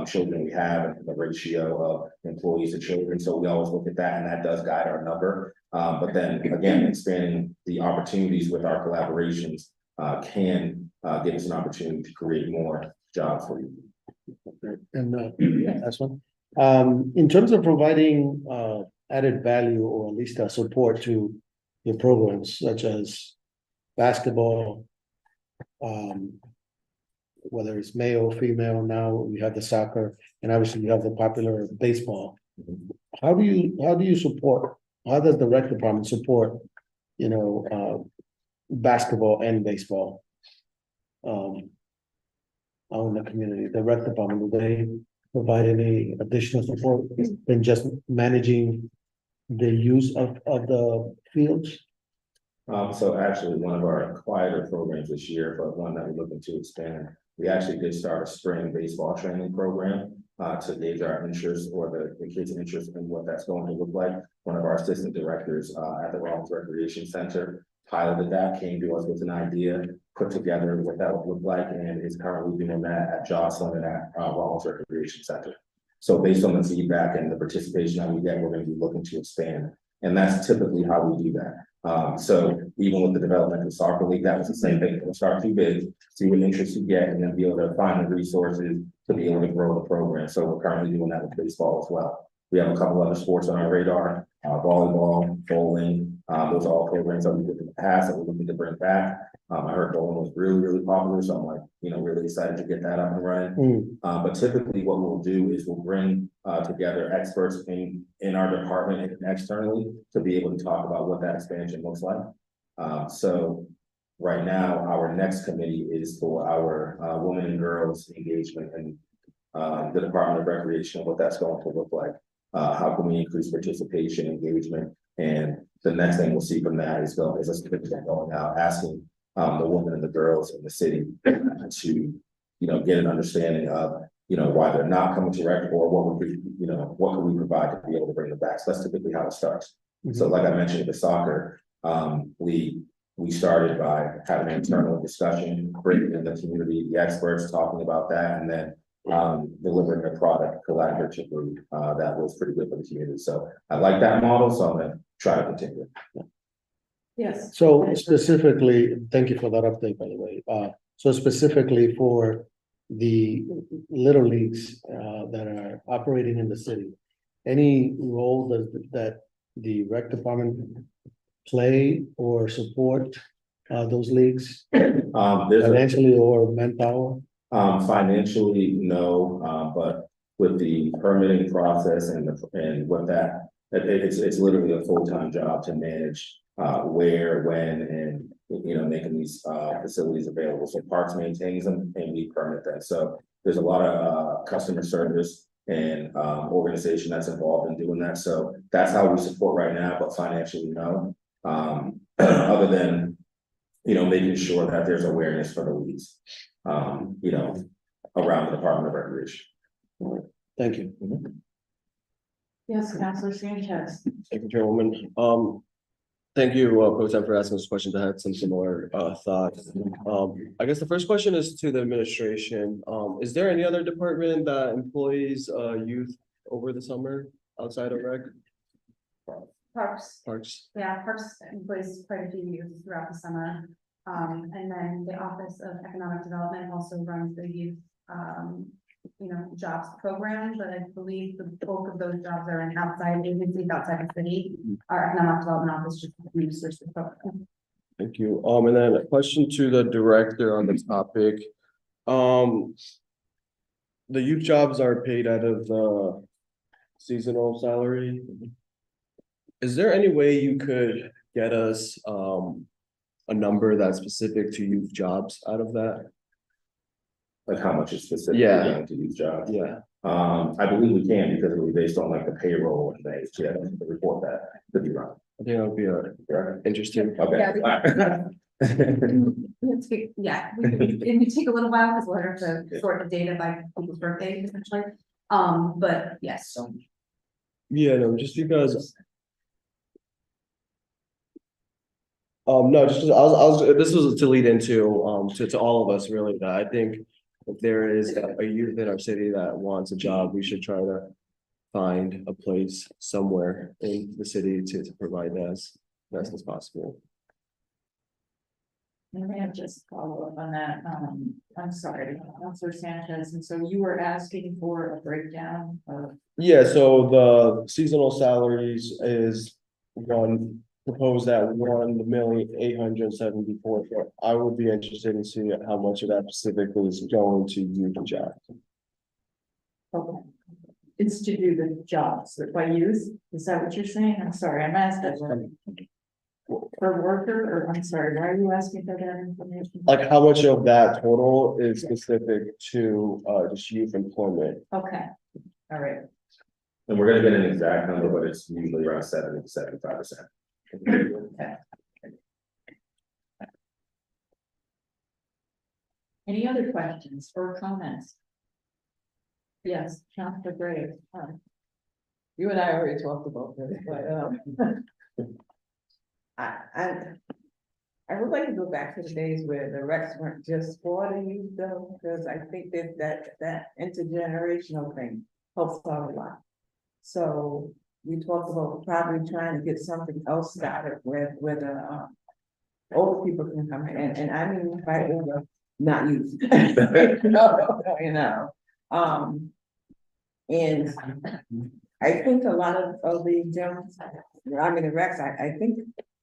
children we have and the ratio of employees to children. So we always look at that, and that does guide our number. But then again, expanding the opportunities with our collaborations can give us an opportunity to create more jobs for you. And that's one. In terms of providing added value or at least support to your programs such as basketball, whether it's male or female, now you have the soccer, and obviously you have the popular baseball. How do you support? How does the rec department support, basketball and baseball? Out in the community, the rec department, do they provide any additional support than just managing the use of the fields? So actually, one of our quieter programs this year, but one that we're looking to expand, we actually did start a spring baseball training program. to gauge our interest or the kids' interest in what that's going to look like. One of our assistant directors, at the Providence Recreation Center piloted that, came to us with an idea, put together what that would look like, and is currently doing that at Jocelyn and at, Providence Recreation Center. So based on the feedback and the participation that we get, we're gonna be looking to expand. And that's typically how we do that. So even with the developmental soccer league, that was the same thing. We'll start 2 bids, see what interest you get, and then be able to find the resources to be able to grow the program. So we're currently doing that with baseball as well. We have a couple other sports on our radar, volleyball, bowling. Those are all programs that we did in the past that we're looking to bring back. I heard bowling was really, really popular, so I'm like, really excited to get that up and running. But typically what we'll do is we'll bring together experts in our department and externally to be able to talk about what that expansion looks like. So right now, our next committee is for our women and girls engagement and the Department of Recreation, what that's going to look like. How can we increase participation, engagement, and the next thing we'll see from that is a certificate going out asking the women and the girls in the city to get an understanding of why they're not coming to rec, or what would be what can we provide to be able to bring them back. So that's typically how it starts. So like I mentioned with the soccer, we started by having an internal discussion, bringing in the community, the experts, talking about that, and then delivering a product collaboratively that was pretty good for the community. So I like that model, so I'm gonna try to continue. Yes. So specifically, thank you for that update, by the way. So specifically for the little leagues that are operating in the city, any role that the rec department play or support those leagues financially or manpower? Financially, no, but with the permitting process and what that, it's literally a full-time job to manage where, when, and making these facilities available. So Parks maintains them and we permit them. So there's a lot of customer service and organization that's involved in doing that. So that's how we support right now, but financially, no. Other than making sure that there's awareness for the leagues, around the Department of Recreation. Thank you. Yes, Councilor Sanchez. Thank you, Chairwoman. Thank you, Pro Tem, for asking those questions. I had some similar thoughts. I guess the first question is to the administration. Is there any other department that employs youth over the summer outside of rec? Parks. Parks. Yeah, Parks employs quite a few youth throughout the summer. And then the Office of Economic Development also runs the youth, jobs program, but I believe the bulk of those jobs are in outside agencies outside the city. Our Economic Development Office just administers the program. Thank you. And then a question to the director on this topic. The youth jobs are paid out of the seasonal salary. Is there any way you could get us a number that's specific to youth jobs out of that? Like how much is specifically going to youth jobs? Yeah. I believe we can because it'll be based on like the payroll and things. Yeah, the report that could be wrong. I think that would be interesting. Okay. Yeah, it would take a little while because we'll have to sort the data by people's birthdays essentially. But yes. Yeah, no, just because. No, just I was this was to lead into to all of us really, that I think if there is a youth in our city that wants a job, we should try to find a place somewhere in the city to provide that as best as possible. Let me just follow up on that. I'm sorry, Councilor Sanchez, and so you were asking for a breakdown of. Yeah, so the seasonal salaries is proposed at 1,874,000. I would be interested in seeing how much of that specifically is going to youth jobs. Okay. It's to do the jobs by youth. Is that what you're saying? I'm sorry, I'm asking. Per worker, or I'm sorry, why are you asking for that information? Like how much of that total is specific to just youth employment? Okay, all right. And we're gonna get an exact number, but it's usually around 70 to 75%. Okay. Any other questions or comments? Yes, Counselor Gray. You and I already talked about this, but, I would like to go back to the days where the recs weren't just for the youth though, because I think that intergenerational thing helps out a lot. So we talked about probably trying to get something else started where the older people can come in, and I mean by older, not youth. You know, and I think a lot of the gyms, I mean, the recs, I think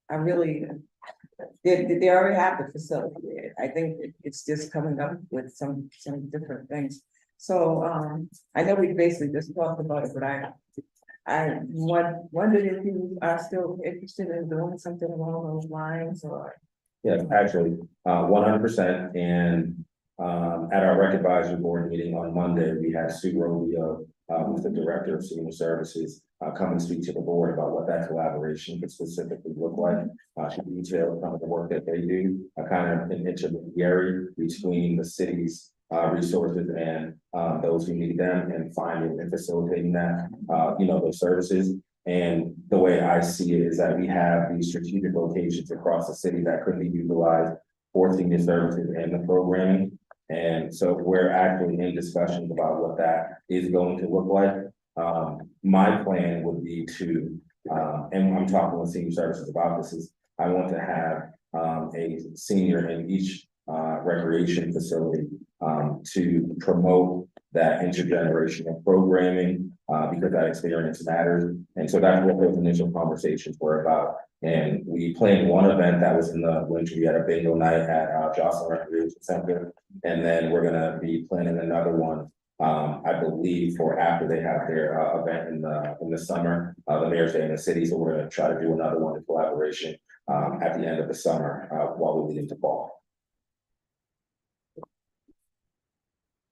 I really, they already have the facility there. I think it's just coming up with some different things. So, I know we basically just talked about it, but I wondered if you are still interested in doing something along those lines or. Yeah, actually, 100%. And at our rec advisory board meeting on Monday, we had Sue Rovio, who's the director of senior services, come and speak to the board about what that collaboration could specifically look like. She detailed some of the work that they do, kind of an intermediary between the city's resources and those who need them, and finding and facilitating that, those services. And the way I see it is that we have these strategic locations across the city that could be utilized for senior services and the programming. And so we're actually in discussions about what that is going to look like. My plan would be to, and I'm talking with senior services about this, is I want to have a senior in each recreation facility to promote that intergenerational programming, because that experience matters. And so that's what those initial conversations were about. And we planned one event that was in the winter. We had a bingo night at Jocelyn Recreation Center. And then we're gonna be planning another one, I believe, for after they have their event in the summer, the Mayor's Day in the city. So we're gonna try to do another one in collaboration at the end of the summer while we lead into fall.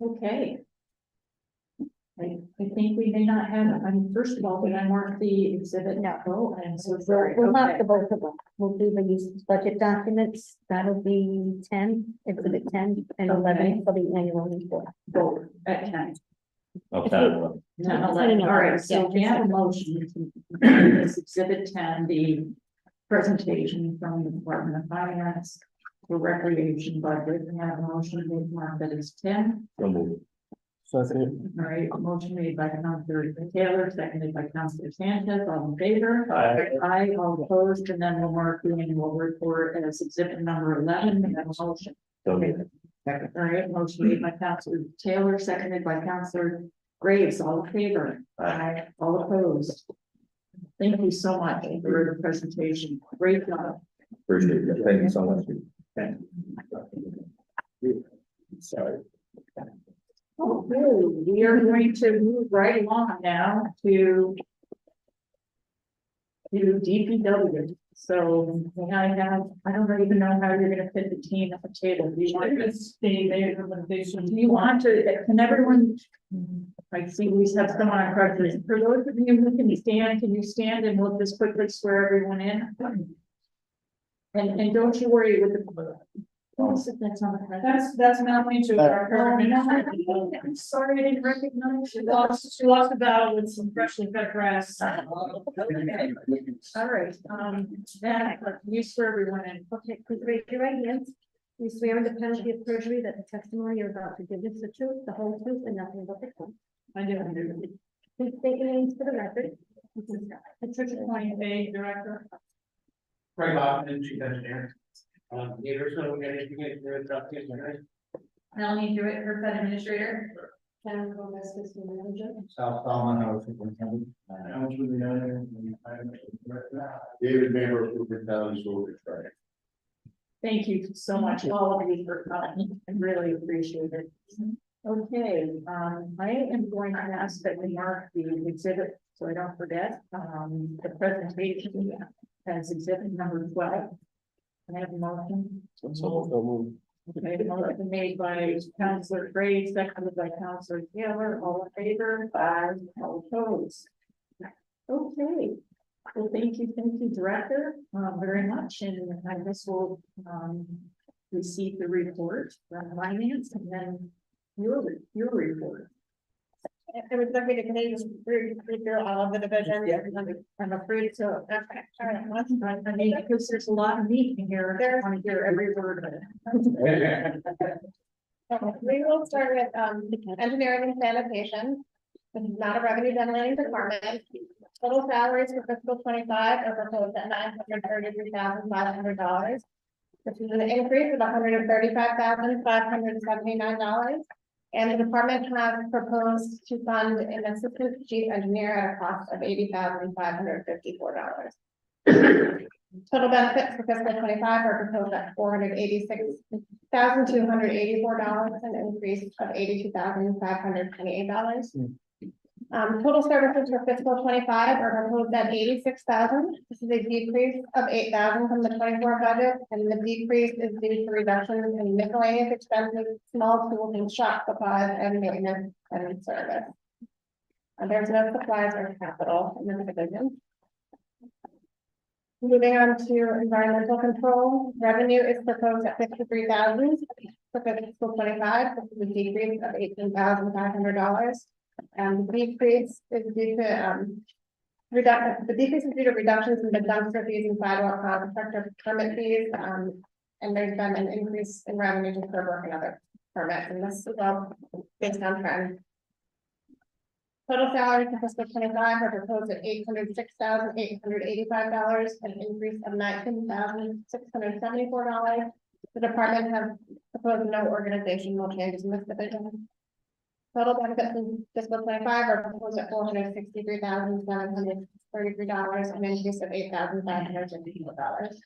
Okay. I think we may not have, first of all, did I mark the exhibit? No. Oh, I'm so sorry. We'll mark Okay. the both of them. We'll do the use budget documents. That'll be 10, exhibit 10 and 11 for the annual report. Both at 10. Okay. 10, 11. All right, so we have a motion to this exhibit 10, the presentation from the Department of Finance for recreation budget. We have a motion made mark that is 10. So I think, All right, motion made by Councilor Taylor, seconded by Councilor Sanchez, all in favor? Aye. All opposed, and then we'll mark the annual report as exhibit number 11, we have a motion. All right, motion made by Councilor Taylor, seconded by Councilor Graves, all in favor? Aye. All opposed. Thank you so much for the presentation, great job. Appreciate it. Thank you so much. Sorry. Okay, we are going to move right along now to DPW. So I don't even know how you're gonna fit the team at the table. Do you want to stay there? Do you want to, can everyone? I see we have someone on crutches. For those of you who can you stand and we'll just quickly swear everyone in? And don't you worry with the. That's on the. That's Melanie to our current administrator. I'm sorry, I didn't recognize you. She lost the battle with some freshly cut grass. All right, then, you swear everyone in. Okay, please raise your right hands. You swear under penalty of perjury that the testimony you're about to give is the truth, the whole truth, and nothing but the truth. I do. Please state your names for the record. Patricia Point, Bay Director. Craig Hoffman, chief engineer. Melanie Hewitt, Herbert Administrator. Karen Gomez, Fiscal Manager. South Solomon, Howard Superintendent. David Mayor, Superintendent, School District. Thank you so much, all of you, for coming. I really appreciate it. Okay, I am going to ask that we mark the exhibit, so I don't forget, the presentation as exhibit number 12. Can I have a motion? Okay, motion made by Councilor Gray, seconded by Councilor Taylor, all in favor, aye, all opposed. Okay, well, thank you, Director, very much, and I guess we'll, receive the report from finance and then your report. It was looking to continue to read through all of the divisions. Yeah. I'm afraid to, okay, all right, let's try. I mean, because there's a lot of meat in here, I want to hear every word of it. Okay, we will start with engineering and sanitation. This is not a revenue generating department. Total salaries for fiscal 25 are proposed at $933,500. This is an increase of $135,579. And the department has proposed to fund an assistant chief engineer at a cost of $80,554. Total benefits for fiscal 25 are proposed at $486,284, an increase of $82,528. Total services for fiscal 25 are proposed at $86,000. This is a decrease of $8,000 from the 24 budget, and the decrease is due to reductions in miscellaneous expenses, small tools and shop supplies, and maintenance and service. There's no supplies or capital in this division. Moving on to environmental control, revenue is proposed at $53,000 for fiscal 25. This is a decrease of $18,500. And the decrease is due to reductions in the dumpster fees and sidewalk contractor permit fees. And there's been an increase in revenue just for work and other permits, and this is all based on trend. Total salary for fiscal 25 are proposed at $806,885, an increase of $19,674. The department has proposed no organizational changes in this division. Total benefits in fiscal 25 are proposed at $463,733, an increase of $8,554.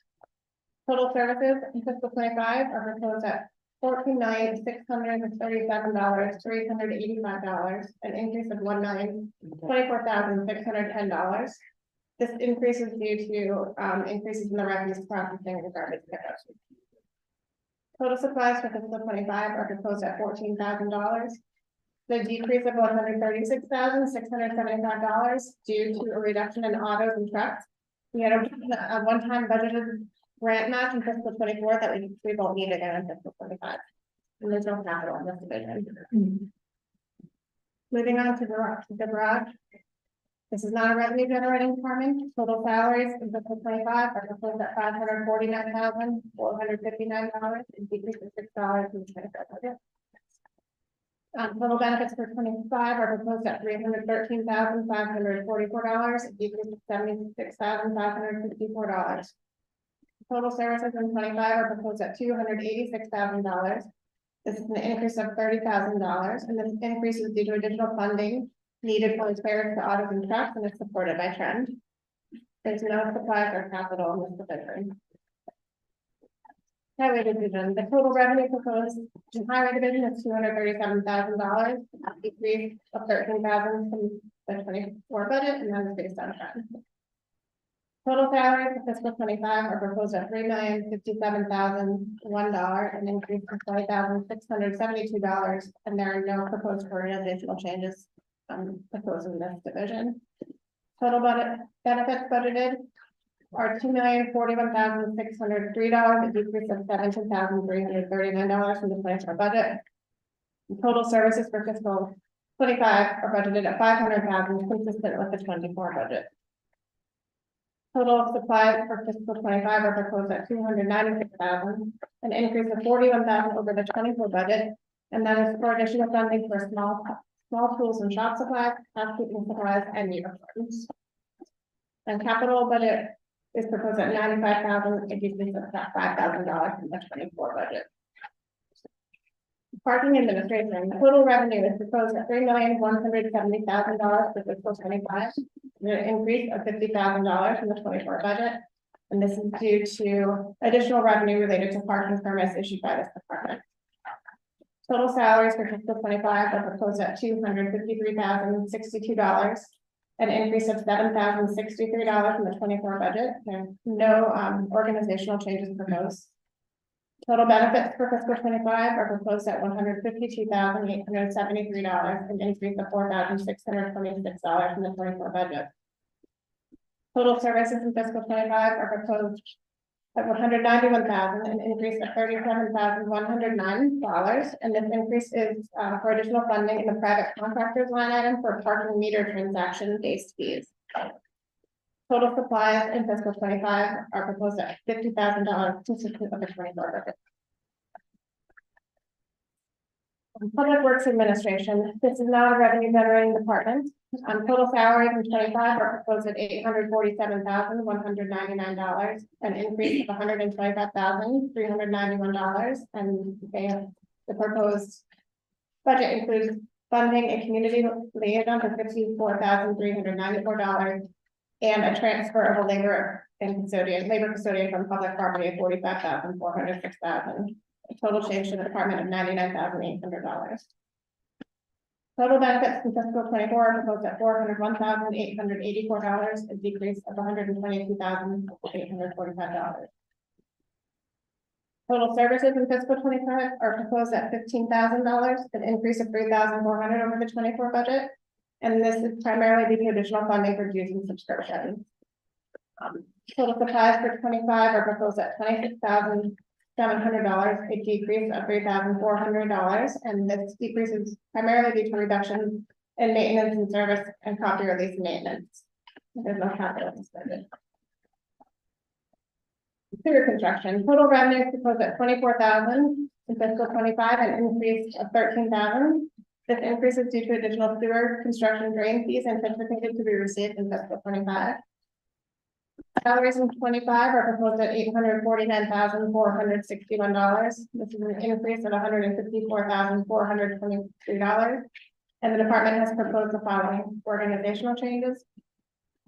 Total services in fiscal 25 are proposed at $14,637,385, an increase of $1,024,610. This increase is due to increases in the refuse processing and garbage pickup. Total supplies for fiscal 25 are proposed at $14,000. The decrease of $136,675 due to a reduction in autos and trucks. We had a one-time budgeted grant match in fiscal 24 that we won't need again in fiscal 25. And there's no capital in this division. Moving on to the garage. This is not a revenue generating department. Total salaries in fiscal 25 are proposed at $549,459, a decrease of $6 from the 25 budget. Total benefits for 25 are proposed at $313,544, a decrease of $76,554. Total services in 25 are proposed at $286,000. This is an increase of $30,000, and this increase is due to additional funding needed for repairs to autos and trucks, and is supported by trend. There's no supplies or capital in this division. Highway division, the total revenue proposed in highway division is $237,000, a decrease of $13,000 from the 24 budget, and that is based on trend. Total salaries for fiscal 25 are proposed at $3,057,001, an increase of $20,672, and there are no proposed organizational changes proposed in this division. Total benefits budgeted are $2,041,603, a decrease of $17,339 from the 24 budget. The total services for fiscal 25 are budgeted at $500,000, consistent with the 24 budget. Total supplies for fiscal 25 are proposed at $296,000, an increase of $41,000 over the 24 budget, and that is for additional funding for small tools and shop supplies, housekeeping supplies, and uniforms. And capital budget is proposed at $95,000, a decrease of about $5,000 from the 24 budget. Parking administration, total revenue is proposed at $3,170,000 for fiscal 25, an increase of $50,000 from the 24 budget. And this is due to additional revenue related to parking permits issued by this department. Total salaries for fiscal 25 are proposed at $253,062, an increase of $7,063 from the 24 budget. There's no organizational changes proposed. Total benefits for fiscal 25 are proposed at $152,873, an increase of $4,626 from the 24 budget. Total services in fiscal 25 are proposed of $191,000, an increase of $37,109. And this increase is for additional funding in the private contractors line item for parking meter transaction-based fees. Total supplies in fiscal 25 are proposed at $50,000, consistent with the 24 budget. Public Works Administration, this is not a revenue generating department. Total salaries in 25 are proposed at $847,199, an increase of $125,391. And the proposed budget includes funding a community liaison for $54,394 and a transfer of a labor custodian from public property of $45,406,000. Total change to the department of $99,800. Total benefits in fiscal 24 are proposed at $401,884, a decrease of $122,845. Total services in fiscal 25 are proposed at $15,000, an increase of $3,400 over the 24 budget. And this is primarily due to additional funding for dues and subscriptions. Total supplies for 25 are proposed at $26,700, a decrease of $3,400, and this decrease is primarily due to reduction in maintenance and service and copy release maintenance. There's no capital expended. Sewer construction, total revenue is proposed at $24,000 in fiscal 25, an increase of $13,000. This increase is due to additional sewer construction drain fees anticipated to be received in fiscal 25. Salaries in 25 are proposed at $849,461. This is an increase of $154,423. And the department has proposed the following organizational changes.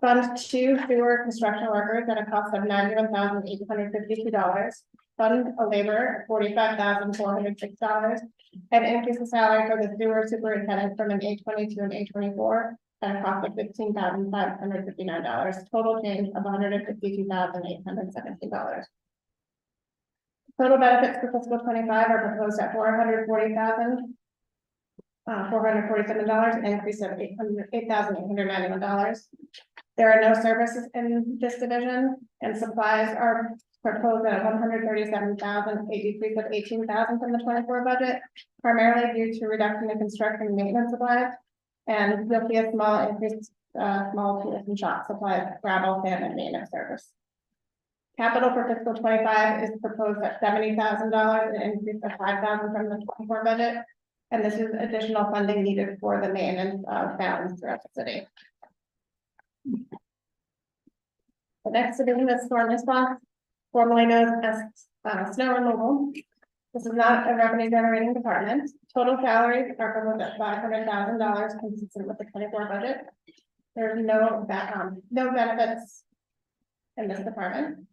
Fund 2 sewer construction workers at a cost of $91,852. Fund a laborer at $45,406. And increase the salary for the sewer superintendent from an A22 and A24 at a cost of $15,559. Total change of $152,817. Total benefits for fiscal 25 are proposed at $447,000, an increase of $8,891. There are no services in this division, and supplies are proposed at $137,000, a decrease of $18,000 from the 24 budget, primarily due to reduction in construction and maintenance supplies. And you'll see a small increase, small tools and shop supplies, gravel, sand, and maintenance service. Capital for fiscal 25 is proposed at $70,000, an increase of $5,000 from the 24 budget. And this is additional funding needed for the maintenance of fountains throughout the city. The next division is storm response, formerly known as snow removal. This is not a revenue generating department. Total salaries are proposed at $500,000, consistent with the 24 budget. There's no benefits in this department.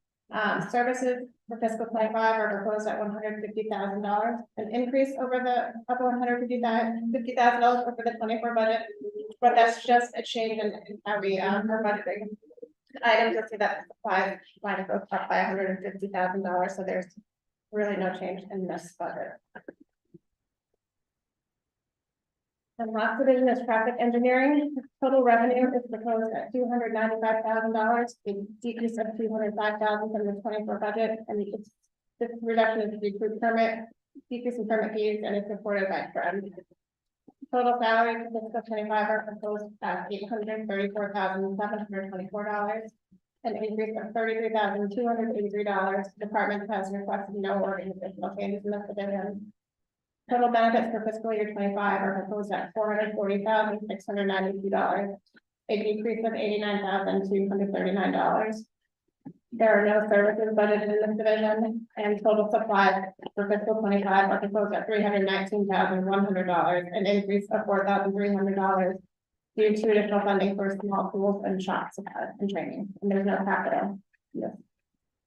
Services for fiscal 25 are proposed at $150,000, an increase over the $150,000 over the 24 budget, but that's just a change in how we are budgeting items. You'll see that the supplies line goes up by $150,000, so there's really no change in this budget. And last division is traffic engineering. Total revenue is proposed at $295,000, a decrease of $205,000 from the 24 budget, and this reduction is due to decrease in permit fees, and it's supported by trend. Total salary for fiscal 25 are proposed at $834,724, an increase of $33,283. Department has requested no organizational changes in this division. Total benefits for fiscal year 25 are proposed at $440,692, a decrease of $89,239. There are no services budgeted in this division, and total supplies for fiscal 25 are proposed at $319,100, an increase of $4,300 due to additional funding for small tools and shop supplies and training. And there's no capital in this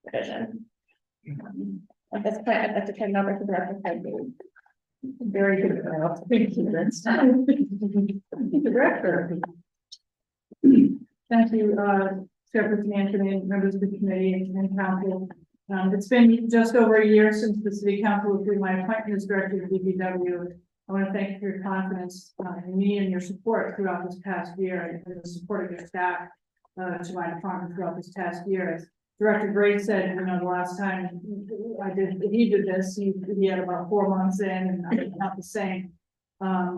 division. At this point, I'd like to turn it over to Director Peggy. Very good. Thank you. That's Director. Thank you, Chairperson Anthony, and members of the committee and council. It's been just over a year since the city council approved my appointment as director of DPW. I want to thank you for your confidence in me and your support throughout this past year, and the support of your staff to my department throughout this past year. Director Gray said, you know, the last time he did this, he had about 4 months in, and I'm not the same.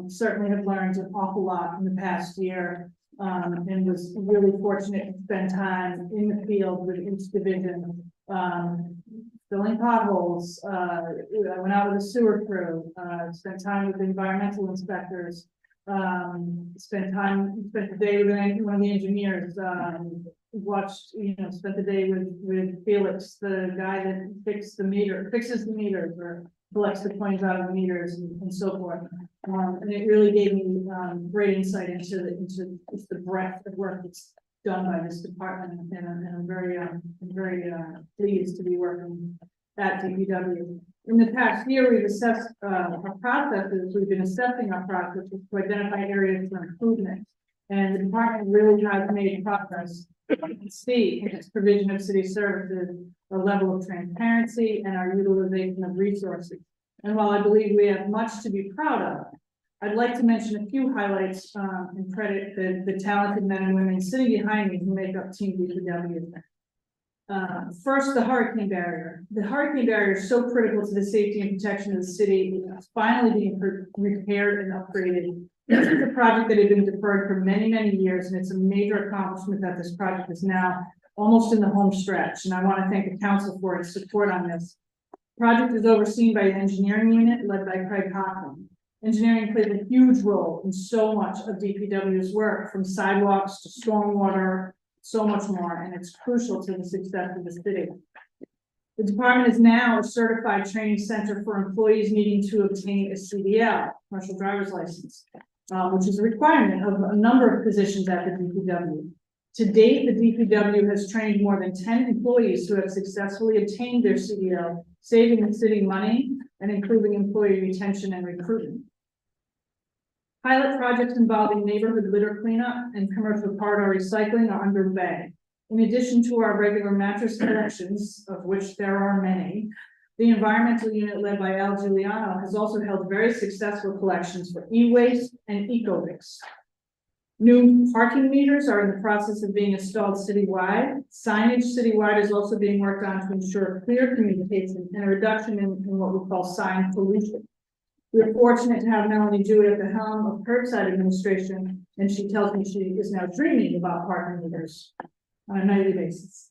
Certainly have learned an awful lot in the past year, and was really fortunate to spend time in the field with each division, filling potholes, I went out with a sewer crew, spent time with environmental inspectors, spent the day with one of the engineers, spent the day with Felix, the guy that fixes the meters or collects the coins out of the meters and so forth. And it really gave me great insight into the breadth of work that's done by this department, and I'm very pleased to be working at DPW. In the past year, we've assessed our processes. We've been assessing our processes to identify areas for improvement, and the department really has made progress. See in its provision of city services, a level of transparency, and our utilization of resources. And while I believe we have much to be proud of, I'd like to mention a few highlights and credit the talented men and women sitting behind me who make up Team DPW. First, the hurricane barrier. The hurricane barrier is so critical to the safety and protection of the city. It's finally being repaired and upgraded. This is a project that had been deferred for many, many years, and it's a major accomplishment that this project is now almost in the home stretch. And I want to thank the council for its support on this. The project is overseen by an engineering unit led by Craig Hoffman. Engineering plays a huge role in so much of DPW's work, from sidewalks to stormwater, so much more, and it's crucial to the success of the city. The department is now a certified training center for employees needing to obtain a CDL, commercial driver's license, which is a requirement of a number of positions at the DPW. To date, the DPW has trained more than 10 employees who have successfully obtained their CDL, saving the city money and improving employee retention and recruitment. Pilot projects involving neighborhood litter cleanup and commercial corridor recycling are underway. In addition to our regular mattress collections, of which there are many, the environmental unit led by Al Giuliano has also held very successful collections for e-waste and eco-mix. New parking meters are in the process of being installed citywide. Signage citywide is also being worked on to ensure clear communication and a reduction in what we call sign pollution. We are fortunate to have Melanie Jewett at the helm of curbside administration, and she tells me she is now dreaming about parking meters on a nightly basis.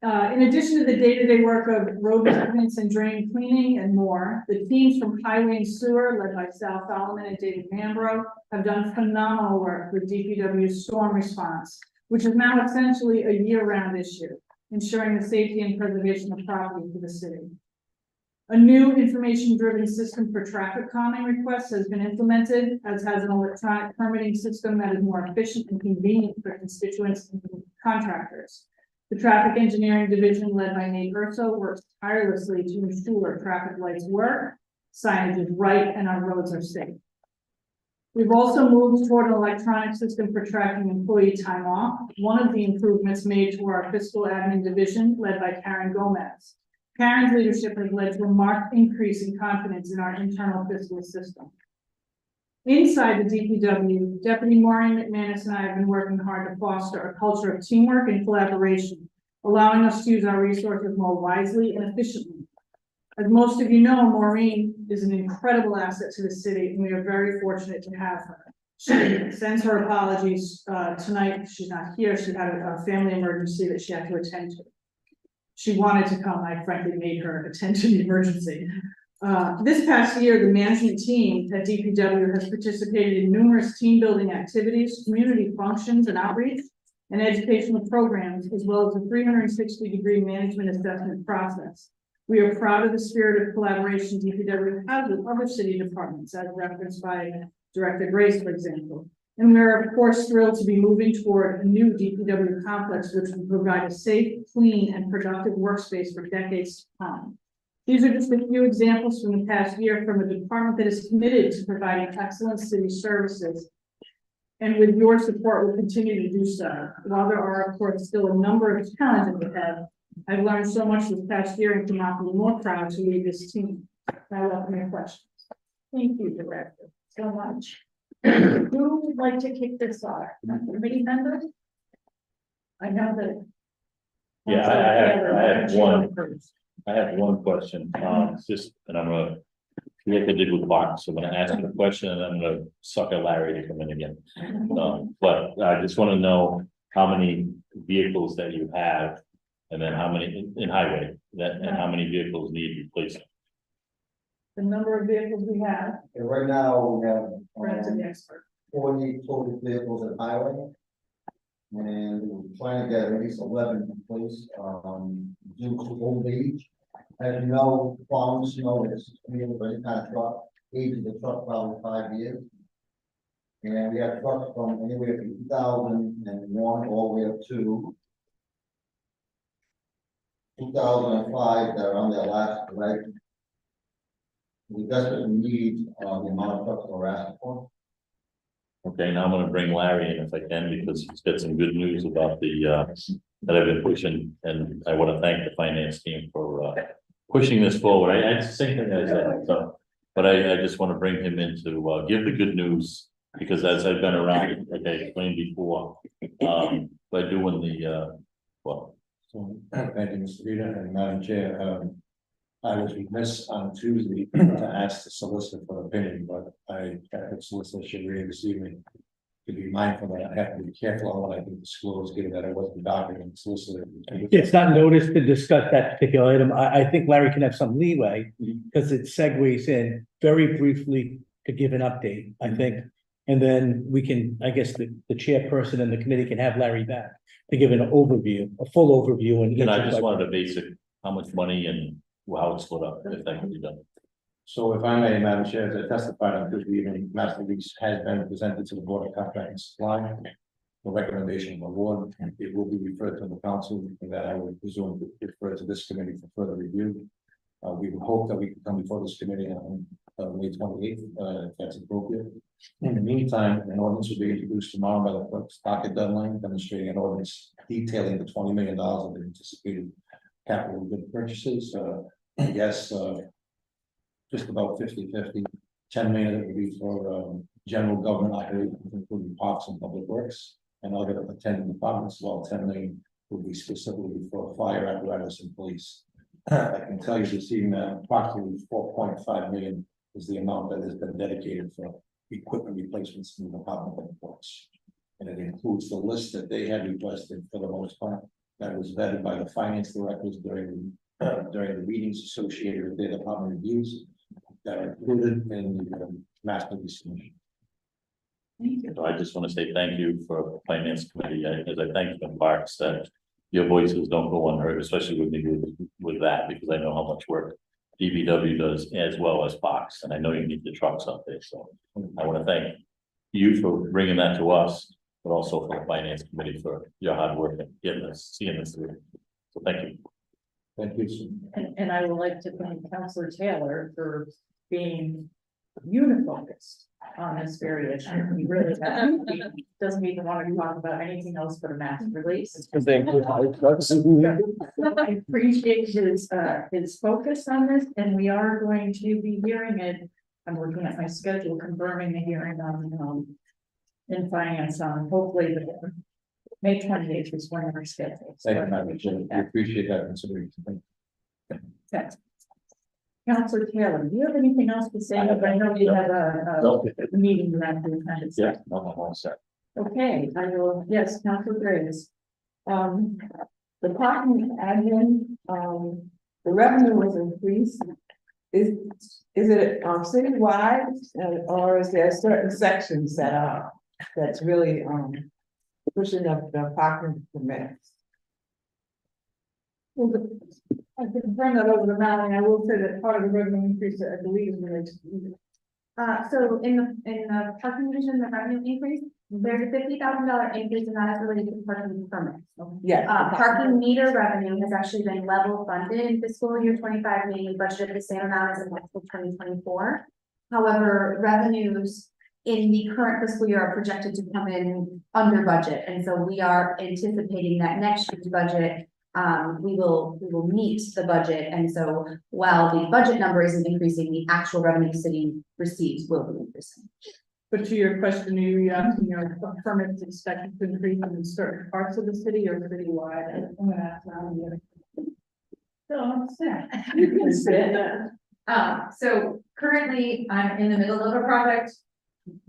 In addition to the day-to-day work of road maintenance and drain cleaning and more, the teams from Highway and Sewer, led by Sal Solomon and David Mambro, have done phenomenal work with DPW's storm response, which is now essentially a year-round issue, ensuring the safety and preservation of property for the city. A new information-driven system for traffic calming requests has been implemented, as has an electronic permitting system that is more efficient and convenient for constituents and contractors. The traffic engineering division, led by Nate Urso, works tirelessly to ensure traffic lights work, signage is right, and our roads are safe. We've also moved toward an electronic system for tracking employee time off, one of the improvements made to our fiscal admin division, led by Karen Gomez. Karen's leadership has led to a marked increase in confidence in our internal fiscal system. Inside the DPW, Deputy Maureen McManus and I have been working hard to foster a culture of teamwork and collaboration, allowing us to use our resources more wisely and efficiently. As most of you know, Maureen is an incredible asset to the city, and we are very fortunate to have her. She sends her apologies tonight. She's not here. She had a family emergency that she had to attend to. She wanted to come. I frankly made her attend to the emergency. This past year, the management team at DPW has participated in numerous team building activities, community functions and outreach, and educational programs, as well as a 360-degree management assessment process. We are proud of the spirit of collaboration DPW has with other city departments, as referenced by Director Grace, for example. And we're, of course, thrilled to be moving toward a new DPW complex, which will provide a safe, clean, and productive workspace for decades to come. These are just a few examples from the past year from a department that is committed to providing excellent city services. And with your support, we'll continue to do so. While there are, of course, still a number of challenges ahead, I've learned so much this past year and cannot be more proud to lead this team. I welcome your questions. Thank you, Director, so much. Who would like to kick this off? Committee members? I know that Yeah, I have one question, it's just, and I'm gonna, like I did with Fox, I'm gonna ask you a question and I'm gonna suck at Larry to come in again. But I just wanna know how many vehicles that you have, and then how many in highway, and how many vehicles need replacement. The number of vehicles we have, Right now, we have Brad's an expert. 40 total vehicles at highway. And we're trying to get at least 11 in place, due to old age. As you know, plowing snow is, any kind of truck, age of the truck probably 5 years. And we have trucks from anywhere from 2001 all the way up to 2005 that are on their last leg. We desperately need, the amount of trucks we're asking for. Okay, now I'm gonna bring Larry in if I can, because he's got some good news about the, that I've been pushing, and I wanna thank the finance team for, pushing this forward. It's the same thing I said, so. But I just wanna bring him in to, give the good news, because as I've been around, like I explained before, by doing the, well. So, thank you, Mr. Rita and Madam Chair. I was remiss on Tuesday to ask the solicitor for an opinion, but I got the solicitor should read this evening. To be mindful that I have to be careful on what I can disclose, given that I wasn't documenting the solicitor. It's not noticed to discuss that particular item. I think Larry can have some leeway because it segues in very briefly to give an update, I think. And then we can, I guess, the chairperson and the committee can have Larry back to give an overview, a full overview. And I just wanted a basic, how much money and how it's split up, if that can be done. So if I may, Madam Chair, as I testified on Tuesday evening, master lease has been presented to the Board of Contract and Supply for recommendation of award. It will be referred to the council, and that I would presume to refer to this committee for further review. We would hope that we can come before this committee on May 28th, if that's appropriate. In the meantime, an ordinance will be introduced tomorrow by the clerk's docket deadline, demonstrating an ordinance detailing the $20 million of the anticipated capital good purchases. Yes, just about 50-50. 10 million would be for general government operations, including parks and public works and other attendant departments, while 10 million will be specifically for fire apparatus and police. I can tell you this evening that approximately 4.5 million is the amount that has been dedicated for equipment replacements in the Department of Works. And it includes the list that they had requested for the most part, that was vetted by the finance directors during the meetings associated with their department reviews that are included in the master lease commission. So I just want to say thank you for the finance committee, as I thank the parks, that your voices don't go unheard, especially with me with that, because I know how much work DPW does as well as Fox, and I know you need the trucks up there, so I want to thank you for bringing that to us, but also for the finance committee for your hard work and seeing this through. So thank you. Thank you. And I would like to thank Councilor Taylor for being unifocused on this very issue. He really doesn't even want to talk about anything else but a master release. Because they include high trucks. I appreciate his focus on this, and we are going to be hearing it. I'm looking at my schedule, confirming the hearing on in finance on hopefully the May 28th is when we're scheduled. Thank you, Madam Chair. We appreciate that consideration. Okay. Councilor Taylor, do you have anything else to say? I know you have a meeting around the kind of stuff. Yeah, no, I'm all set. Okay, I will, yes, Councilor Graves. The parking admin, the revenue was increased. Is it citywide, or is there certain sections that are, that's really pushing up the parking permits? Well, I can turn that over to Mallory. I will say that part of the revenue increase, I believe, is related to. So in the parking division, the revenue increase, there's a $50,000 increase, and that is related to parking permits. Yes. Parking meter revenue has actually been level funded in fiscal year 25, meaning budgeted the same amount as in fiscal 2024. However, revenues in the current fiscal year are projected to come in under budget, and so we are anticipating that next year's budget we will meet the budget, and so while the budget number isn't increasing, the actual revenue city receives will be increasing. But to your question, are you asking your permits expected to increase in certain parts of the city or citywide? I'm gonna ask Nadia. So, you can say that. So currently, I'm in the middle of a project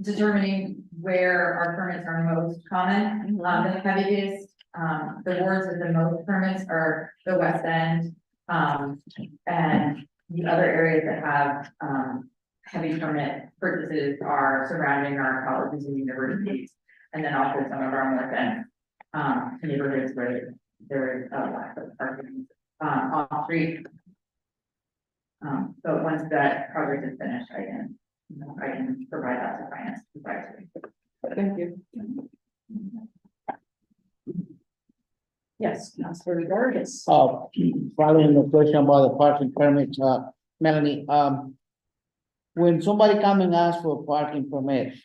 determining where our permits are most common. The heaviest, the wards with the most permits are the West End, and the other areas that have, heavy permit purchases are surrounding our colleges and universities. And then also some of our more dense, neighborhoods where there is a lack of parking, off street. So once that project is finished, I can provide that to finance. Thank you. Yes, Councilor Vargas. Following the question about the parking permit, Melanie, when somebody come and ask for a parking permit,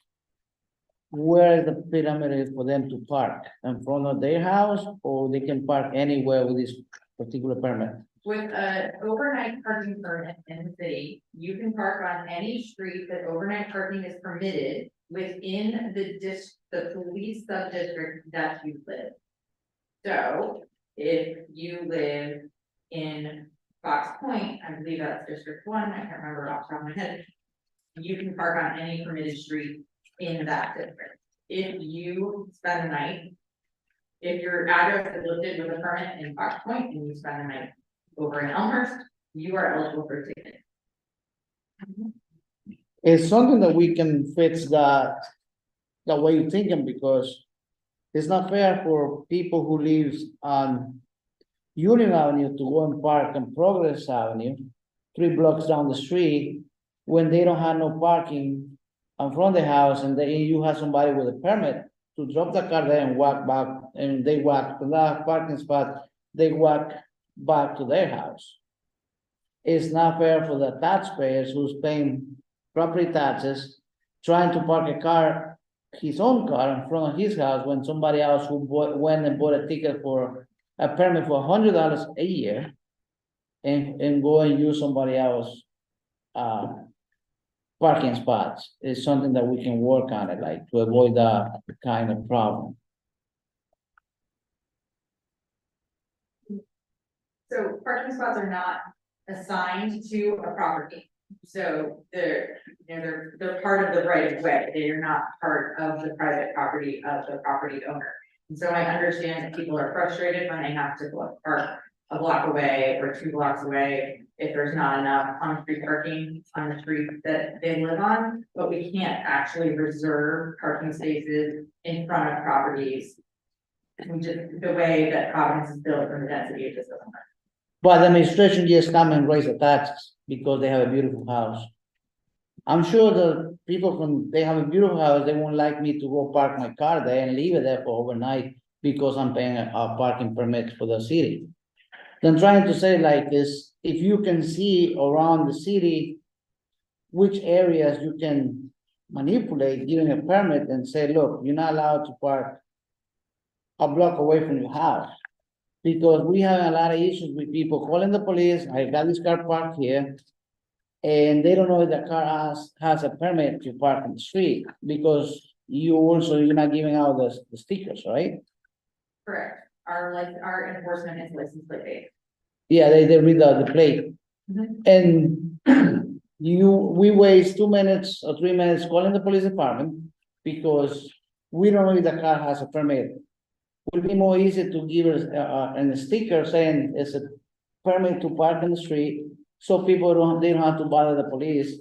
where is the perimeter for them to park? In front of their house, or they can park anywhere with this particular permit? With an overnight parking permit in the city, you can park on any street that overnight parking is permitted within the police sub-district that you live. So if you live in Fox Point, I believe that's District 1, I can't remember off the top of my head. You can park on any permitted street in that district. If you spend the night, if your address is listed with a permit in Fox Point and you spend the night over in Elmhurst, you are eligible for a ticket. It's something that we can fix the way you're thinking, because it's not fair for people who lives on Union Avenue to go and park on Progress Avenue, 3 blocks down the street, when they don't have no parking in front of the house, and you have somebody with a permit to drop the car there and walk back, and they walk to that parking spot, they walk back to their house. It's not fair for the taxpayers who's paying property taxes, trying to park a car, his own car in front of his house, when somebody else who went and bought a ticket for a permit for $100 a year, and go and use somebody else parking spots. Is something that we can work on it, like to avoid that kind of problem. So parking spots are not assigned to a property. So they're part of the right of way. They are not part of the private property of the property owner. And so I understand that people are frustrated when they have to park a block away or 2 blocks away if there's not enough on-street parking on the street that they live on, but we can't actually reserve parking spaces in front of properties. Which is the way that Providence is built from the density of the system. But the administration just come and raise the taxes because they have a beautiful house. I'm sure the people they have a beautiful house, they won't like me to go park my car there and leave it there for overnight because I'm paying a parking permit for the city. I'm trying to say like this, if you can see around the city, which areas you can manipulate, giving a permit and say, look, you're not allowed to park a block away from your house. Because we have a lot of issues with people calling the police, I got this car parked here. And they don't know if the car has a permit to park on the street, because you're not giving out the stickers, right? Correct. Our enforcement is license plate based. Yeah, they read the plate. And we waste 2 minutes or 3 minutes calling the police department because we don't know if the car has a permit. Would be more easy to give us a sticker saying it's a permit to park in the street, so people they don't have to bother the police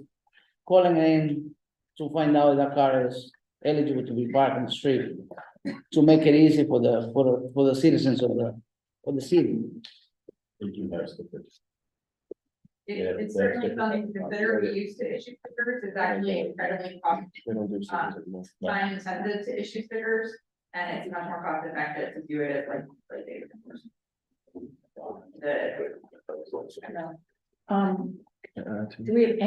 calling in to find out if the car is eligible to be parked in the street, to make it easy for the citizens of the city. They do have stickers. It's certainly something to consider. We used to issue stickers. It's actually incredibly cost They don't do stickers anymore. time intensive to issue stickers, and it's much more cost effective to do it as like data enforcement. Do we have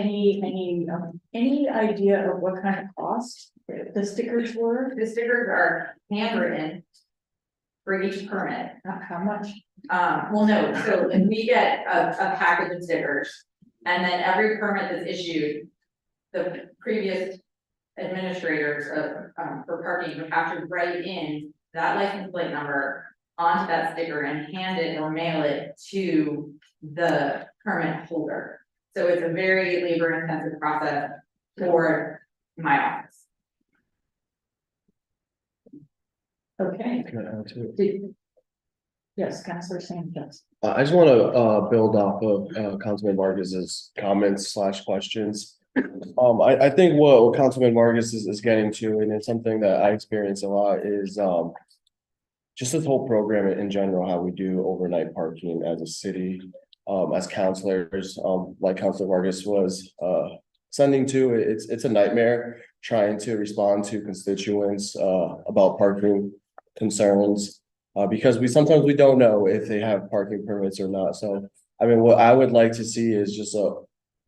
any idea of what kind of cost the stickers were? The stickers are handwritten for each permit. How much? Well, no, so if we get a package of stickers, and then every permit that's issued, the previous administrators for parking would have to write in that license plate number onto that sticker and hand it or mail it to the permit holder. So it's a very labor intensive process for my office. Okay. Can I add to it? Yes, Councilor Sanchez. I just want to build off of Councilman Vargas's comments slash questions. I think what Councilman Vargas is getting to, and it's something that I experience a lot, is just this whole program in general, how we do overnight parking as a city, as counselors, like Councilor Vargas was sending to, it's a nightmare trying to respond to constituents about parking concerns. Because sometimes we don't know if they have parking permits or not. So, I mean, what I would like to see is just a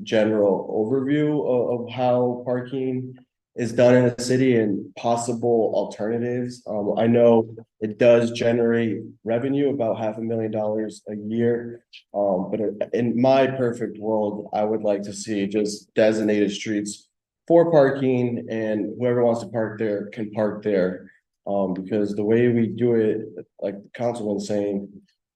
general overview of how parking is done in the city and possible alternatives. I know it does generate revenue, about $500,000 a year. But in my perfect world, I would like to see just designated streets for parking, and whoever wants to park there can park there. Because the way we do it, like the councilman's saying,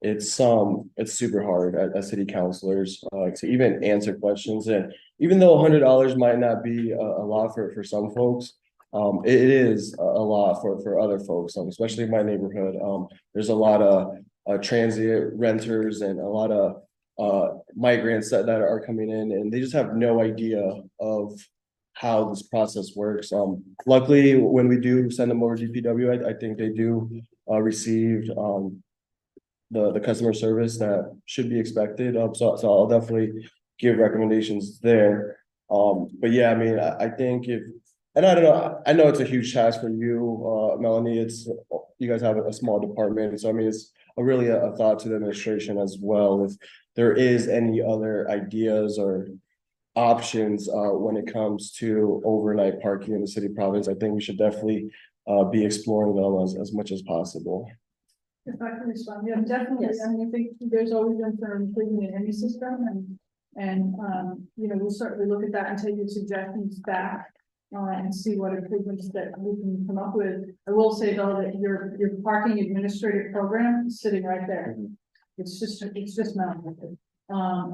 it's super hard as city councilors to even answer questions. And even though $100 might not be a lot for some folks, it is a lot for other folks, especially in my neighborhood. There's a lot of transient renters and a lot of migrants that are coming in, and they just have no idea of how this process works. Luckily, when we do send them over to DPW, I think they do receive the customer service that should be expected. So I'll definitely give recommendations there. But yeah, I mean, I think and I don't know, I know it's a huge task for you, Melanie. You guys have a small department, so I mean, it's really a thought to the administration as well. If there is any other ideas or options when it comes to overnight parking in the city Providence, I think we should definitely be exploring them as much as possible. If I can respond, yeah, definitely. I mean, I think there's always room for improvement in any system, and you know, we'll certainly look at that and take your suggestions back and see what improvements that we can come up with. I will say though that your parking administrative program is sitting right there. It's just mounted.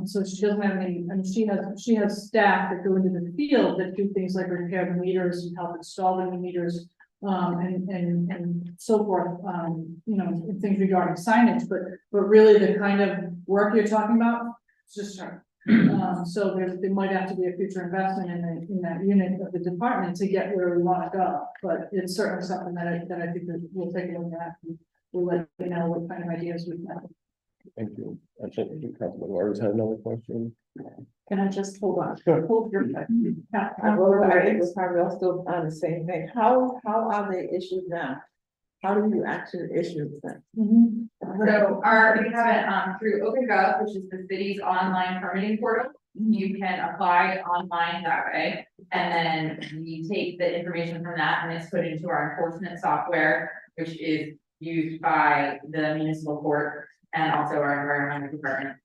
So she doesn't have any, and she has staff that go into the field that do things like repair the meters and help install the meters, and so forth, you know, things regarding signage, but really the kind of work you're talking about, it's just her. So there might have to be a future investment in that unit of the department to get where we want to go, but it's certainly something that I think that we'll take a look at. We'll let you know what kind of ideas we have. Thank you. I think Councilman Vargas had another question. Can I just hold on? Sure. Hold your. I think it's probably all still on the same thing. How are they issued now? How do you actually issue them? So we have it through OpenGov, which is the city's online permitting portal. You can apply online that way, and then we take the information from that and it's put into our enforcement software, which is used by the municipal court and also our environmental department.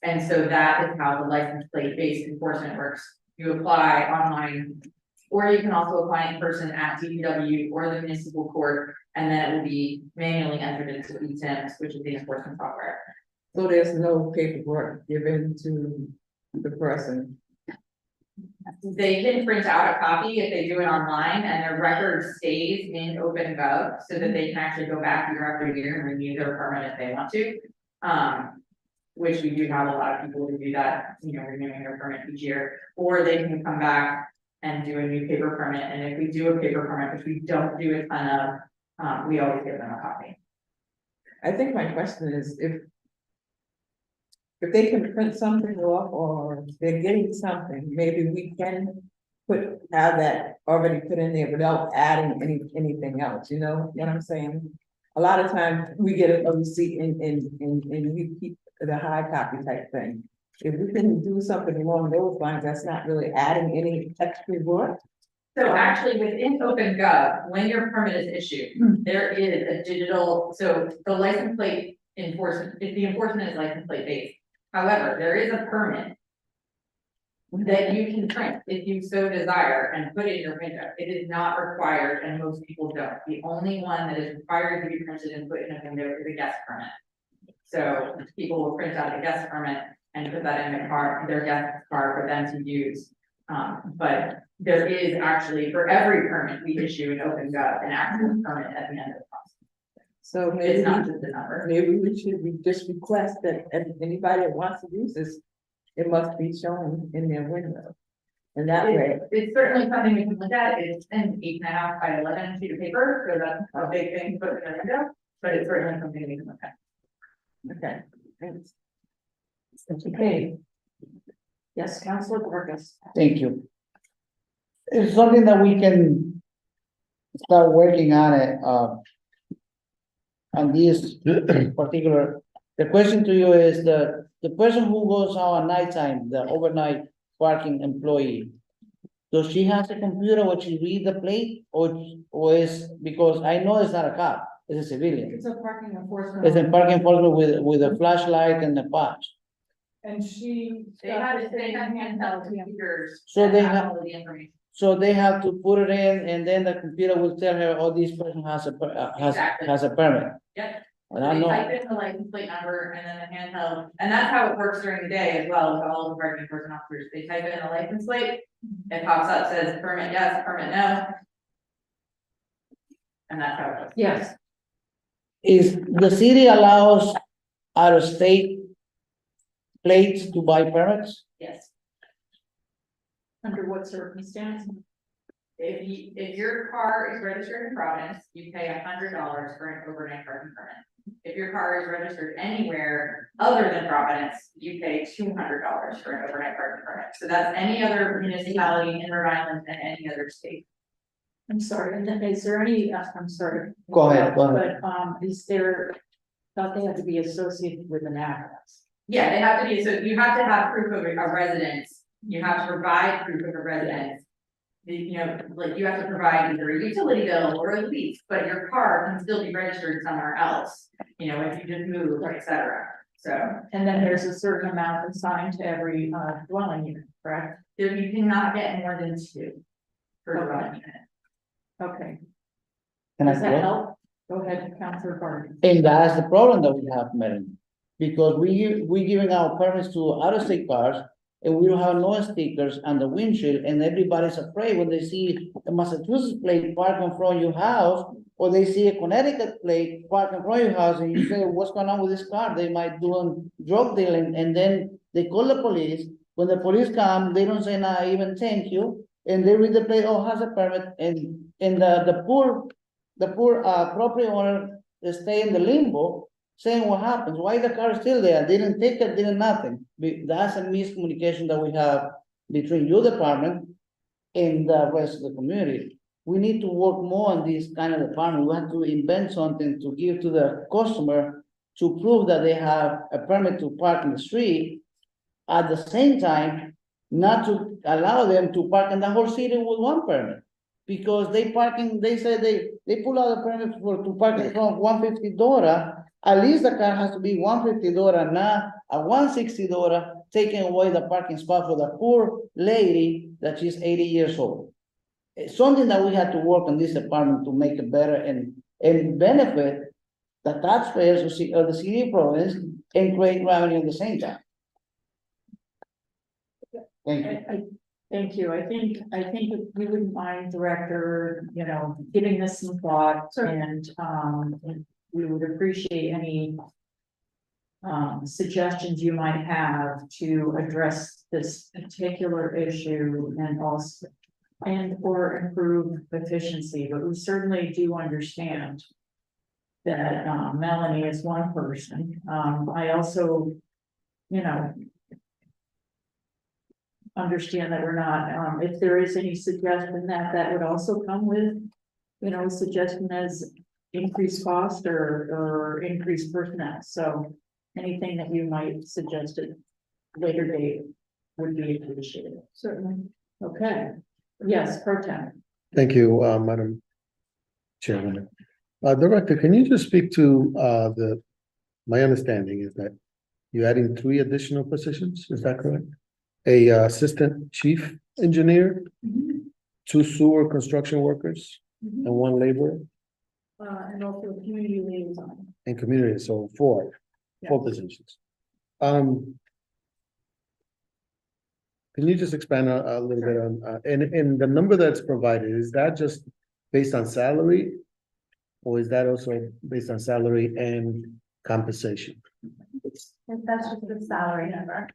And so that is how the license plate based enforcement works. You apply online, or you can also apply in person at DPW or the municipal court, and then it will be manually entered into eTIMS, which is the enforcement software. So there's no paperwork given to the person. They can print out a copy if they do it online, and their record stays in OpenGov so that they can actually go back year after year and renew their permit if they want to. Which we do have a lot of people who do that, you know, renewing their permit each year, or they can come back and do a new paper permit. And if we do a paper permit, which we don't do a ton of, we always give them a copy. I think my question is if they can print something off or they're getting something, maybe we can have that already put in there without adding anything else, you know what I'm saying? A lot of times we get a receipt and we keep the hard copy type thing. If we can do something along those lines, that's not really adding any extra work. So actually within OpenGov, when your permit is issued, there is a digital, so the license plate enforcement, the enforcement is license plate based. However, there is a permit that you can print if you so desire and put in your window. It is not required and most people don't. The only one that is required to be printed and put in a window is a guest permit. So people will print out a guest permit and put that in their car, their guest car for them to use. But there is actually, for every permit, we issue an open gov, an actual permit at the end of the process. So maybe, It's not just the number. maybe we should just request that anybody that wants to use this, it must be shown in their window. And that way, It's certainly something we can look at. It's an 8.5 by 11 sheet of paper, so that's a big thing to put in the window, but it's certainly something we can look at. okay, thanks. Okay. Yes, Councilor Burgess. Thank you. It's something that we can start working on it, on this particular, the question to you is the person who goes out at nighttime, the overnight parking employee. Does she have a computer where she read the plate or is, because I know it's not a cop, it's a civilian. It's a parking enforcement. It's a parking enforcement with a flashlight and a patch. And she. They have handheld computers. So that they have- all of the information. So they have to put it in and then the computer will tell her, oh, this person has a, Exactly. has a permit. Yep. And I They know, type in the license plate number and then the handheld, and that's how it works during the day as well with all of the parking enforcement officers. They type in the license plate, it pops up, says permit yes, permit no. And that's how it goes. Yes, is the city allows out of state plates to buy permits? Yes. under what circumstance? If your car is registered in Providence, you pay $100 for an overnight parking permit. If your car is registered anywhere other than Providence, you pay $200 for an overnight parking permit. So that's any other municipality in Rhode Island and any other state. I'm sorry, and then is there any, I'm sorry. Go ahead, go ahead. But, is there, thought they had to be associated with an address? Yeah, they have to be, so you have to have proof of a residence, you have to provide proof of a residence. You know, like you have to provide either a utility bill or a lease, but your car can still be registered somewhere else, you know, if you just move, et cetera. So And then there's a certain amount assigned to every dwelling unit, correct? there, you cannot get more than 2 per dwelling unit. Okay, Can I does that go? help? Go ahead, Councilor Barton. And that's the problem that we have, Madam. Because we giving out permits to out-of-state cars, and we don't have no stickers on the windshield, and everybody's afraid when they see a Massachusetts plate parked in front of your house, or they see a Connecticut plate parked in front of your house, and you say, what's going on with this car? They might do drug dealing, and then they call the police. When the police come, they don't say, nah, even thank you, and they read the plate, oh, has a permit, and the poor property owner, they stay in the limbo, saying what happens, why the car is still there, didn't take it, didn't nothing. That's a miscommunication that we have between your department and the rest of the community. We need to work more on this kind of department, we have to invent something to give to the customer to prove that they have a permit to park in the street. At the same time, not to allow them to park in the whole city with one permit. Because they say they pull out a permit to park in front of $150, at least the car has to be $150, not a $160, taking away the parking spot for the poor lady that she's 80 years old. It's something that we have to work on this department to make it better and benefit the taxpayers of the city of Providence and create revenue at the same time. Thank you. Thank you. I think if you wouldn't mind, Director, you know, giving this some thought and, we would appreciate any suggestions you might have to address this particular issue and also or improve efficiency, but we certainly do understand that Melanie is one person. I also, you know, understand that we're not, if there is any suggestion that would also come with, you know, a suggestion as increased cost or increased personnel. So anything that you might suggest at a later date would be appreciated. Certainly. Okay. Yes, Pro Tem. Thank you, Madam Chairman. Director, can you just speak to my understanding is that you're adding 3 additional positions, is that correct? a assistant chief engineer, Mhm. 2 sewer construction workers, Mhm. and 1 laborer, And also a community liaison. and community, so 4 positions. Can you just expand a little bit on, and the number that's provided, is that just based on salary? Or is that also based on salary and compensation? And that's just the salary number.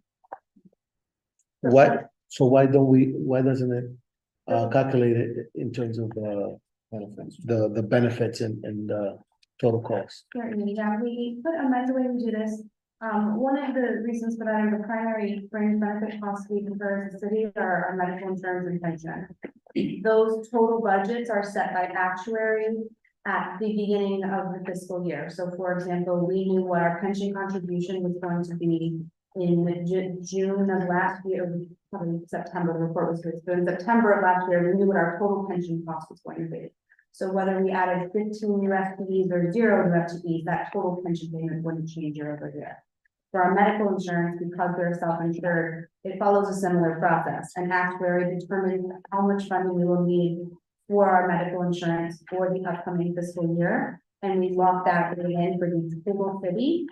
What, so why doesn't it calculate it in terms of the benefits and total cost? Certainly, yeah, we put a method way we do this. One of the reasons for that are the primary fringe benefit costs we incur as a city are our medical insurance and pension. Those total budgets are set by actuary at the beginning of the fiscal year. So for example, we knew what our pension contribution was going to be in June of last year, probably September, the report was good, but in September of last year, we knew what our total pension cost was going to be. So whether we added 15 new FTEs or 0 new FTEs, that total pension payment wouldn't change year over year. For our medical insurance, because they're self-insured, it follows a similar process. An actuary determines how much funding we will need for our medical insurance for the upcoming fiscal year. And we lock that in for the whole city.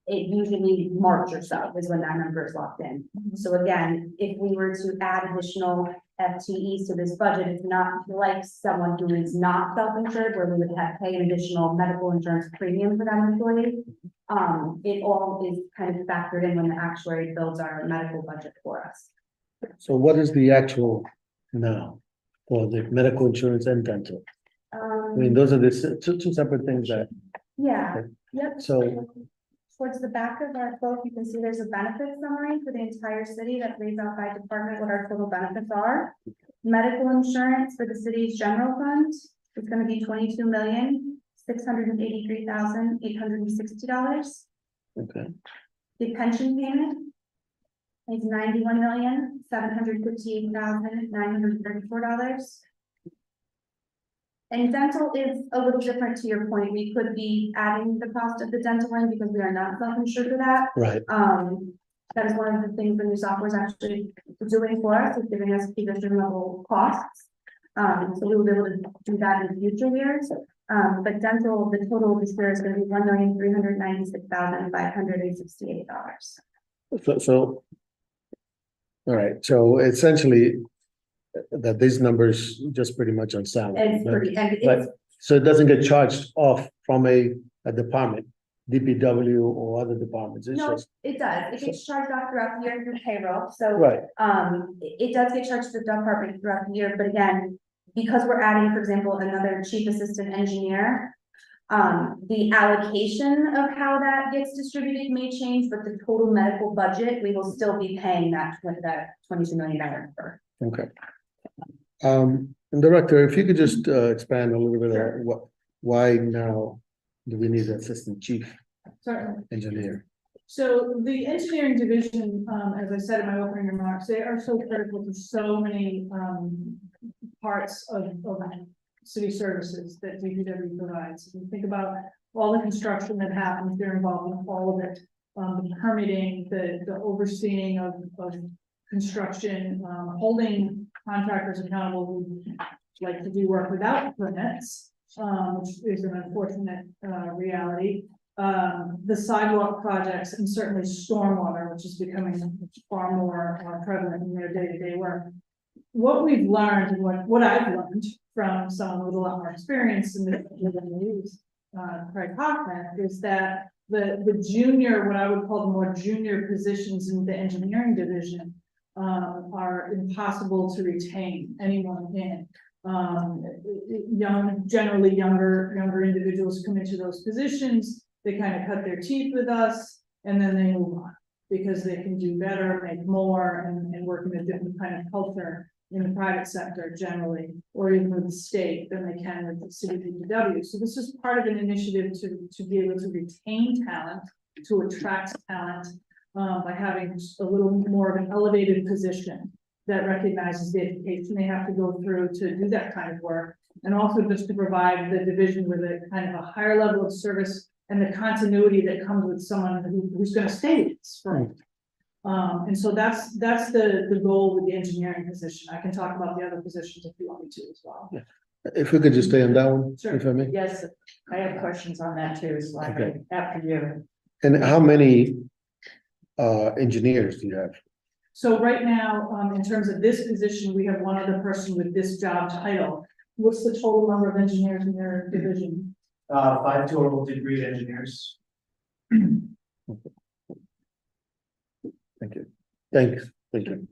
It usually March or so is when that number is locked in. So again, if we were to add additional FTEs to this budget, it's not like someone who is not self-insured where we would have to pay an additional medical insurance premium for that employee. It all is kind of factored in when the actuary builds our medical budget for us. So what is the actual now for the medical insurance and dental? I mean, those are the two separate things that, Yeah, yep. so, Towards the back of our quote, you can see there's a benefit summary for the entire city that lays out by department what our total benefits are. Medical insurance for the city's general fund is going to be $22,683,860. okay, The pension payment is $91,758,934. And dental is a little different to your point. We could be adding the cost of the dental in because we are not self-insured for that. right. That is one of the things the new software is actually doing for us, is giving us physician level costs. So we will be able to do that in future years. But dental, the total this year is going to be $1,396,568. So, all right, so essentially, that these numbers just pretty much on salary. It's pretty, and But, it's, so it doesn't get charged off from a department, DPW or other departments, it's no, just, it does. It gets charged off throughout the year through payroll. So right, it does get charged to the department throughout the year, but again, because we're adding, for example, another chief assistant engineer. The allocation of how that gets distributed may change, but the total medical budget, we will still be paying that $22 million number. okay. And Director, if you could just expand a little bit on why now do we need an assistant chief Certainly. engineer? So the engineering division, as I said in my opening remarks, they are so critical to so many parts of city services that DPW provides. If you think about all the construction that happens, they're involved in all of it. The permitting, the overseeing of construction, holding contractors accountable who like to do work without permits, which is an unfortunate reality. The sidewalk projects and certainly stormwater, which is becoming far more prevalent in their day-to-day work. What we've learned and what I've learned from someone with a lot more experience in the news, Craig Hoffman, is that the junior, what I would call the more junior positions in the engineering division, are impossible to retain anyone in. Generally younger individuals come into those positions, they kind of cut their teeth with us, and then they move on because they can do better, make more, and work in a different kind of culture in the private sector generally, or even with the state than they can with the city DPW. So this is part of an initiative to be able to retain talent, to attract talent, by having a little more of an elevated position that recognizes the education they have to go through to do that kind of work. And also just to provide the division with a kind of a higher level of service and the continuity that comes with someone who's going to stay with us for And so that's the goal with the engineering position. I can talk about the other positions if you want me to as well. If we could just stay on that one, Sure. if I may. Yes, I have questions on that too, so I Okay. after you. And how many engineers do you have? So right now, in terms of this position, we have one other person with this job title. What's the total number of engineers in your division? 5 total degree engineers. Thank you. Thanks, thank you.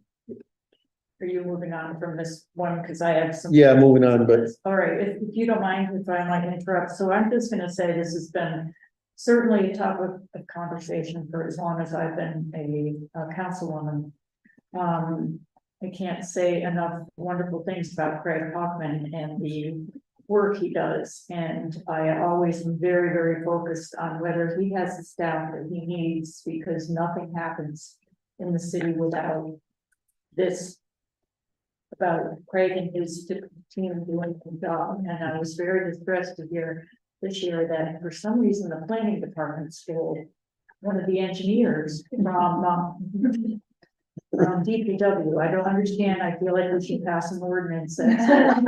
Are you moving on from this one? Because I have some. Yeah, moving on, but All right, if you don't mind, if I might interrupt, so I'm just gonna say this has been certainly a topic of conversation for as long as I've been a councilwoman. I can't say enough wonderful things about Craig Hoffman and the work he does, and I always am very, very focused on whether he has the staff that he needs, because nothing happens in the city without this. About Craig and his team doing the job, and I was very distressed to hear this year that for some reason the planning department stole one of the engineers from DPW. I don't understand. I feel like we should pass an ordinance that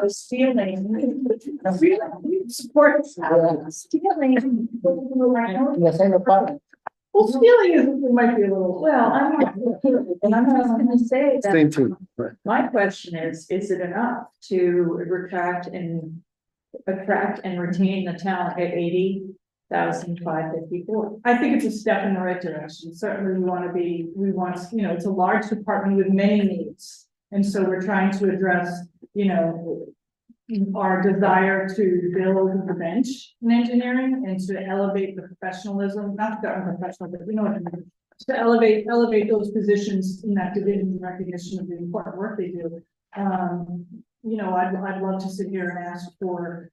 was stealing. Support stealing. Yes, I know, part. Well, stealing is, it might be a little, Well, I'm not, and I'm just gonna say that. same team, right? My question is it enough to attract and retain the talent at 80,554? I think it's a step in the right direction. Certainly we want, it's a large department with many needs. And so we're trying to address, our desire to build the bench in engineering and to elevate the professionalism, not the unprofessional, but what I mean. To elevate those positions in that division in recognition of the important work they do. I'd love to sit here and ask for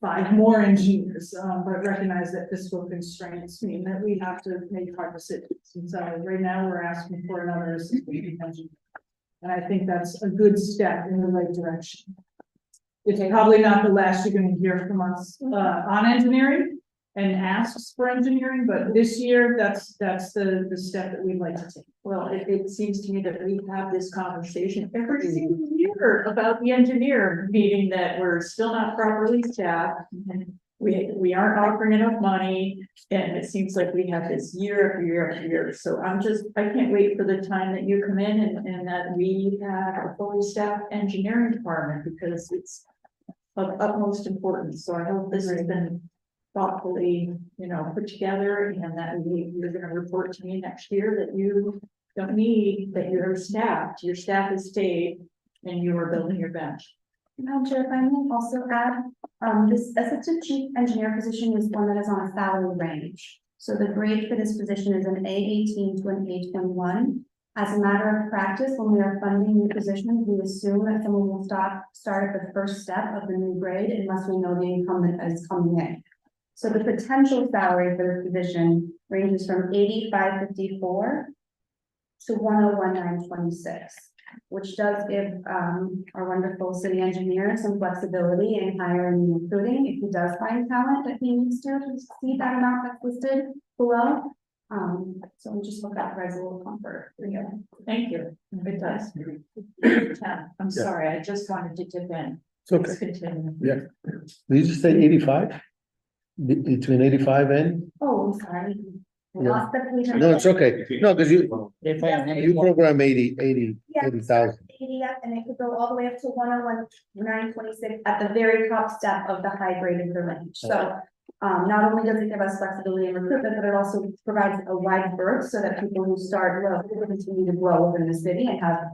5 more engineers, but recognize that fiscal constraints mean that we have to make hard decisions. And so right now we're asking for another assistant engineer. And I think that's a good step in the right direction. It's probably not the last you're gonna hear from us, on engineering and asks for engineering, but this year, that's the step that we'd like to take. Well, it seems to me that we have this conversation every single year about the engineer, meaning that we're still not properly staffed. And we aren't offering enough money, and it seems like we have this year after year after year. So I can't wait for the time that you come in and that we have a fully staffed engineering department, because it's of utmost importance. So I hope this has been thoughtfully, put together, and that you're gonna report to me next year that you don't need, that your staff has stayed, and you are building your bench. Madam Chair, if I may also add, this assistant chief engineer position is one that is on a salary range. So the grade for this position is an A18 to an A21. As a matter of practice, when we are funding new positions, we assume that someone will start at the first step of the new grade unless we know the incumbent is coming in. So the potential salary for this position ranges from 8554 to 101926, which does give our wonderful city engineer some flexibility in hiring and recruiting if he does find talent that he needs to exceed that amount that's listed below. So we just look at as a little comfort for you. Thank you. It does. I'm sorry, I just wanted to dip in. It's okay. Let's continue. Yeah. Did you just say 85? Between 85 and? Oh, I'm sorry. We Yeah. lost the page. No, it's okay. No, because you If program 80,000. Yeah, and it could go all the way up to 101,926 at the very top step of the high grade of the range. So not only does it give us flexibility in recruitment, but it also provides a wide berth so that people who start low will continue to grow within the city and have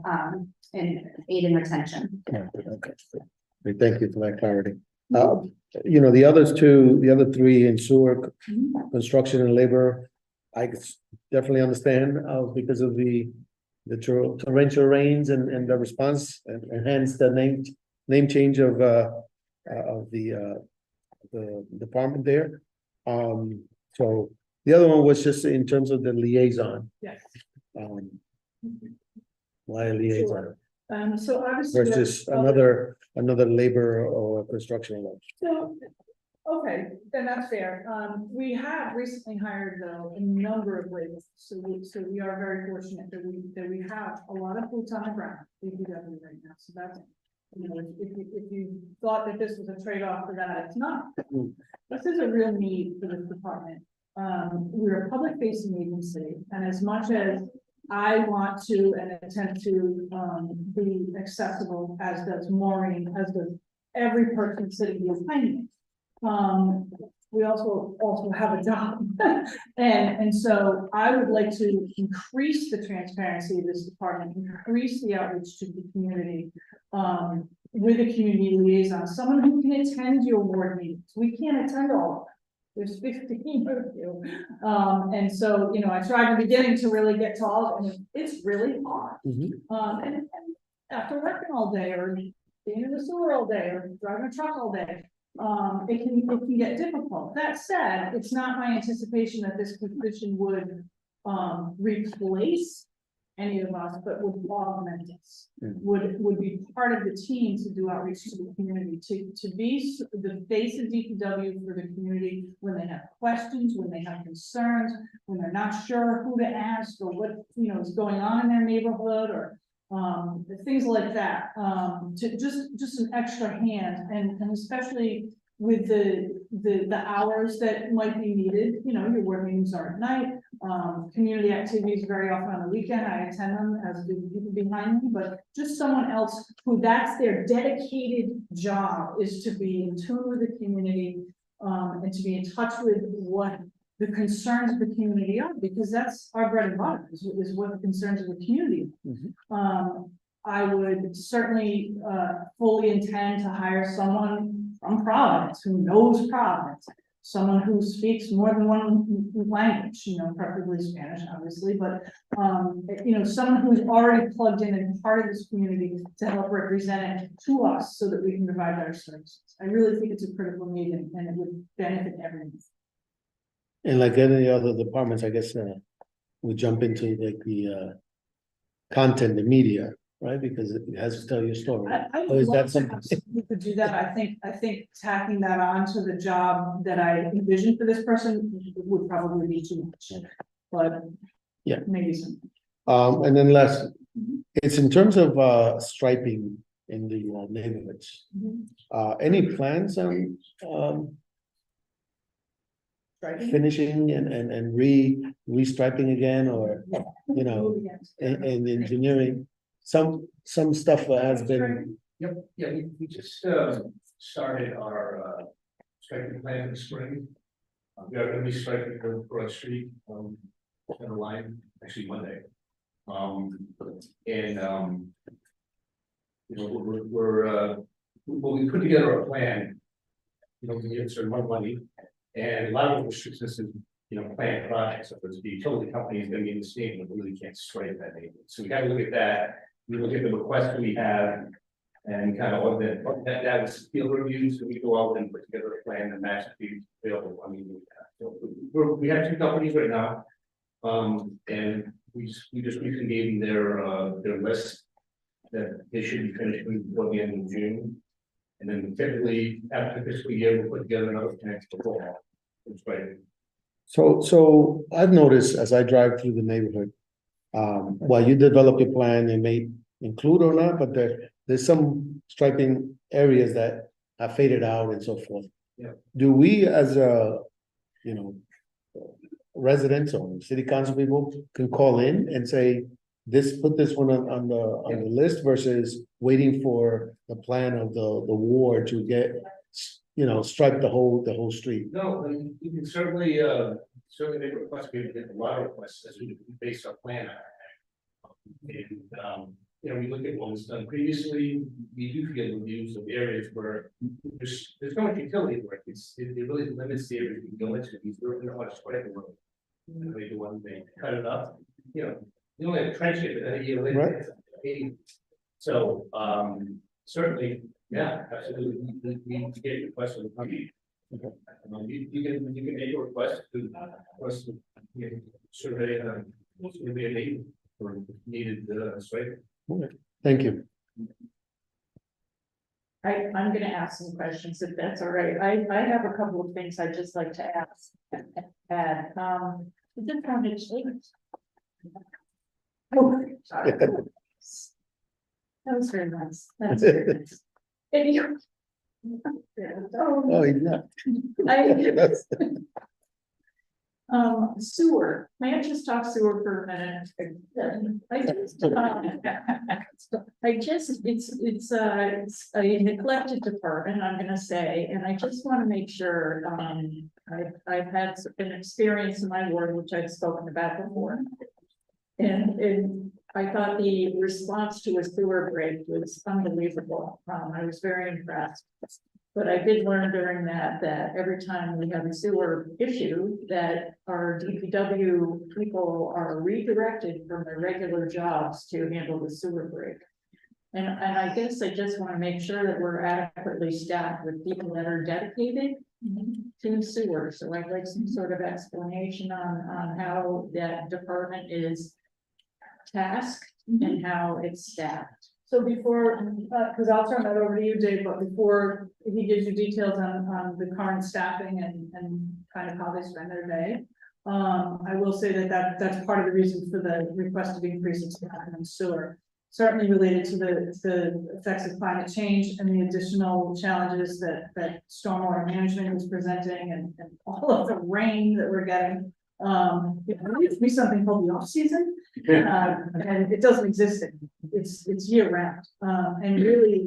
and aid in retention. Okay. Thank you for that clarity. The other 3 in sewer, construction and labor, I definitely understand, because of the torrential rains and the response, and hence the name change of the department there. So the other one was just in terms of the liaison. Yes. Why a liaison So obviously. versus another labor or construction one? So Okay, then that's fair. We have recently hired though a number of laborers, so we are very fortunate that we have a lot of boots on the ground. DPW right now, so that's, you know, if you thought that this was a trade-off for that, it's not. This is a real need for this department. We're a public facing agency, and as much as I want to and attempt to be accessible, as does Maureen, as does every person sitting behind me. We also have a job. and so I would like to increase the transparency of this department, increase the outreach to the community, with a community liaison, someone who can attend your board meetings. We can't attend all of them. There's 15 of you. And so, you know, I tried in the beginning to really get to all of it, and it's really hard. And after working all day, or being in the sewer all day, or driving a truck all day, it can get difficult. That said, it's not my anticipation that this position would replace any of us, but would augment us, would be part of the team to do outreach to the community, to be the face of DPW for the community when they have questions, when they have concerns, when they're not sure who to ask, or what, you know, is going on in their neighborhood, or things like that, to just an extra hand, and especially with the hours that might be needed. You know, your work meetings are at night, community activities very often on the weekend. I attend them, as do the people behind me, but just someone else who that's their dedicated job, is to be in tune with the community, and to be in touch with what the concerns of the community are, because that's our bread and butter, is what the concerns of the community. I would certainly fully intend to hire someone from Providence who knows Providence, someone who speaks more than one language, you know, preferably Spanish, obviously, but you know, someone who's already plugged in and part of this community to help represent it to us, so that we can provide better services. I really think it's a critical need, and it would benefit everyone. And like any other departments, I guess, we jump into like the content, the media, right? Because it has to tell your story. I Or would is that love to something? have someone who could do that. I think tacking that on to the job that I envisioned for this person would probably be too much, but yeah, maybe some. And then last, it's in terms of striping in the neighborhoods. Any plans on finishing and restriping again, or, you know, and engineering? Some stuff has been. Yep, yeah, we just started our striping plan in the spring. We are gonna be striking the Broad Street center line, actually Monday. You know, well, we put together a plan, you know, to get certain amount of money, and a lot of it restricts this is, you know, planned projects. So the utility company is gonna be in the state, and we really can't stripe that neighborhood. So we gotta look at that. We look at the requests we have, and kind of that was field reviews, so we go out and put together a plan and match the available. I mean, so we have two companies right now. And we just recently gave them their list that they should be finished before the end of June. And then typically after the fiscal year, we'll put together another plan for fall. It's right. So I've noticed as I drive through the neighborhood, while you develop your plan, it may include or not, but there's some striping areas that have faded out and so forth. Yeah. Do we, as a, you know, residents or city council people, can call in and say, put this one on the list, versus waiting for the plan of the ward to get, you know, stripe the whole street? No, you can certainly make requests. We get a lot of requests as we base our plan on. And you know, we look at what was done previously. We do get reviews of areas where there's no utility work. It really limits the areas we can go into. These really not much spread the road. And they do one thing, cut it up. You know, you only have to trench it, but then a year later. Right. So certainly, yeah, absolutely. We get requests from the company. Okay. You can make a request to us to survey a need for needed straight. Okay. Thank you. I'm gonna ask some questions if that's all right. I have a couple of things I'd just like to ask. Add, just found it late. Oh, sorry. That was very nice. That's very nice. Anyway. Oh, yeah. Sewer, may I just talk sewer for a minute? It's a neglected department, I'm gonna say, and I just wanna make sure, I've had an experience in my ward, which I've spoken about before. And I thought the response to a sewer break was unbelievable. I was very impressed. But I did learn during that every time we have a sewer issue, that our DPW people are redirected from their regular jobs to handle the sewer break. And I guess I just want to make sure that we're adequately staffed with people that are dedicated to sewer. So I'd like some sort of explanation on how that department is tasked and how it's staffed. So before, because I'll turn that over to you, Dave, but before he gives you details on the current staffing and kind of how they spend their day. I will say that's part of the reason for the requested increase in staffing and sewer. Certainly related to the effects of climate change and the additional challenges that stormwater management is presenting and all of the rain that we're getting. It used to be something called the off season, and it doesn't exist. It's year round. And really,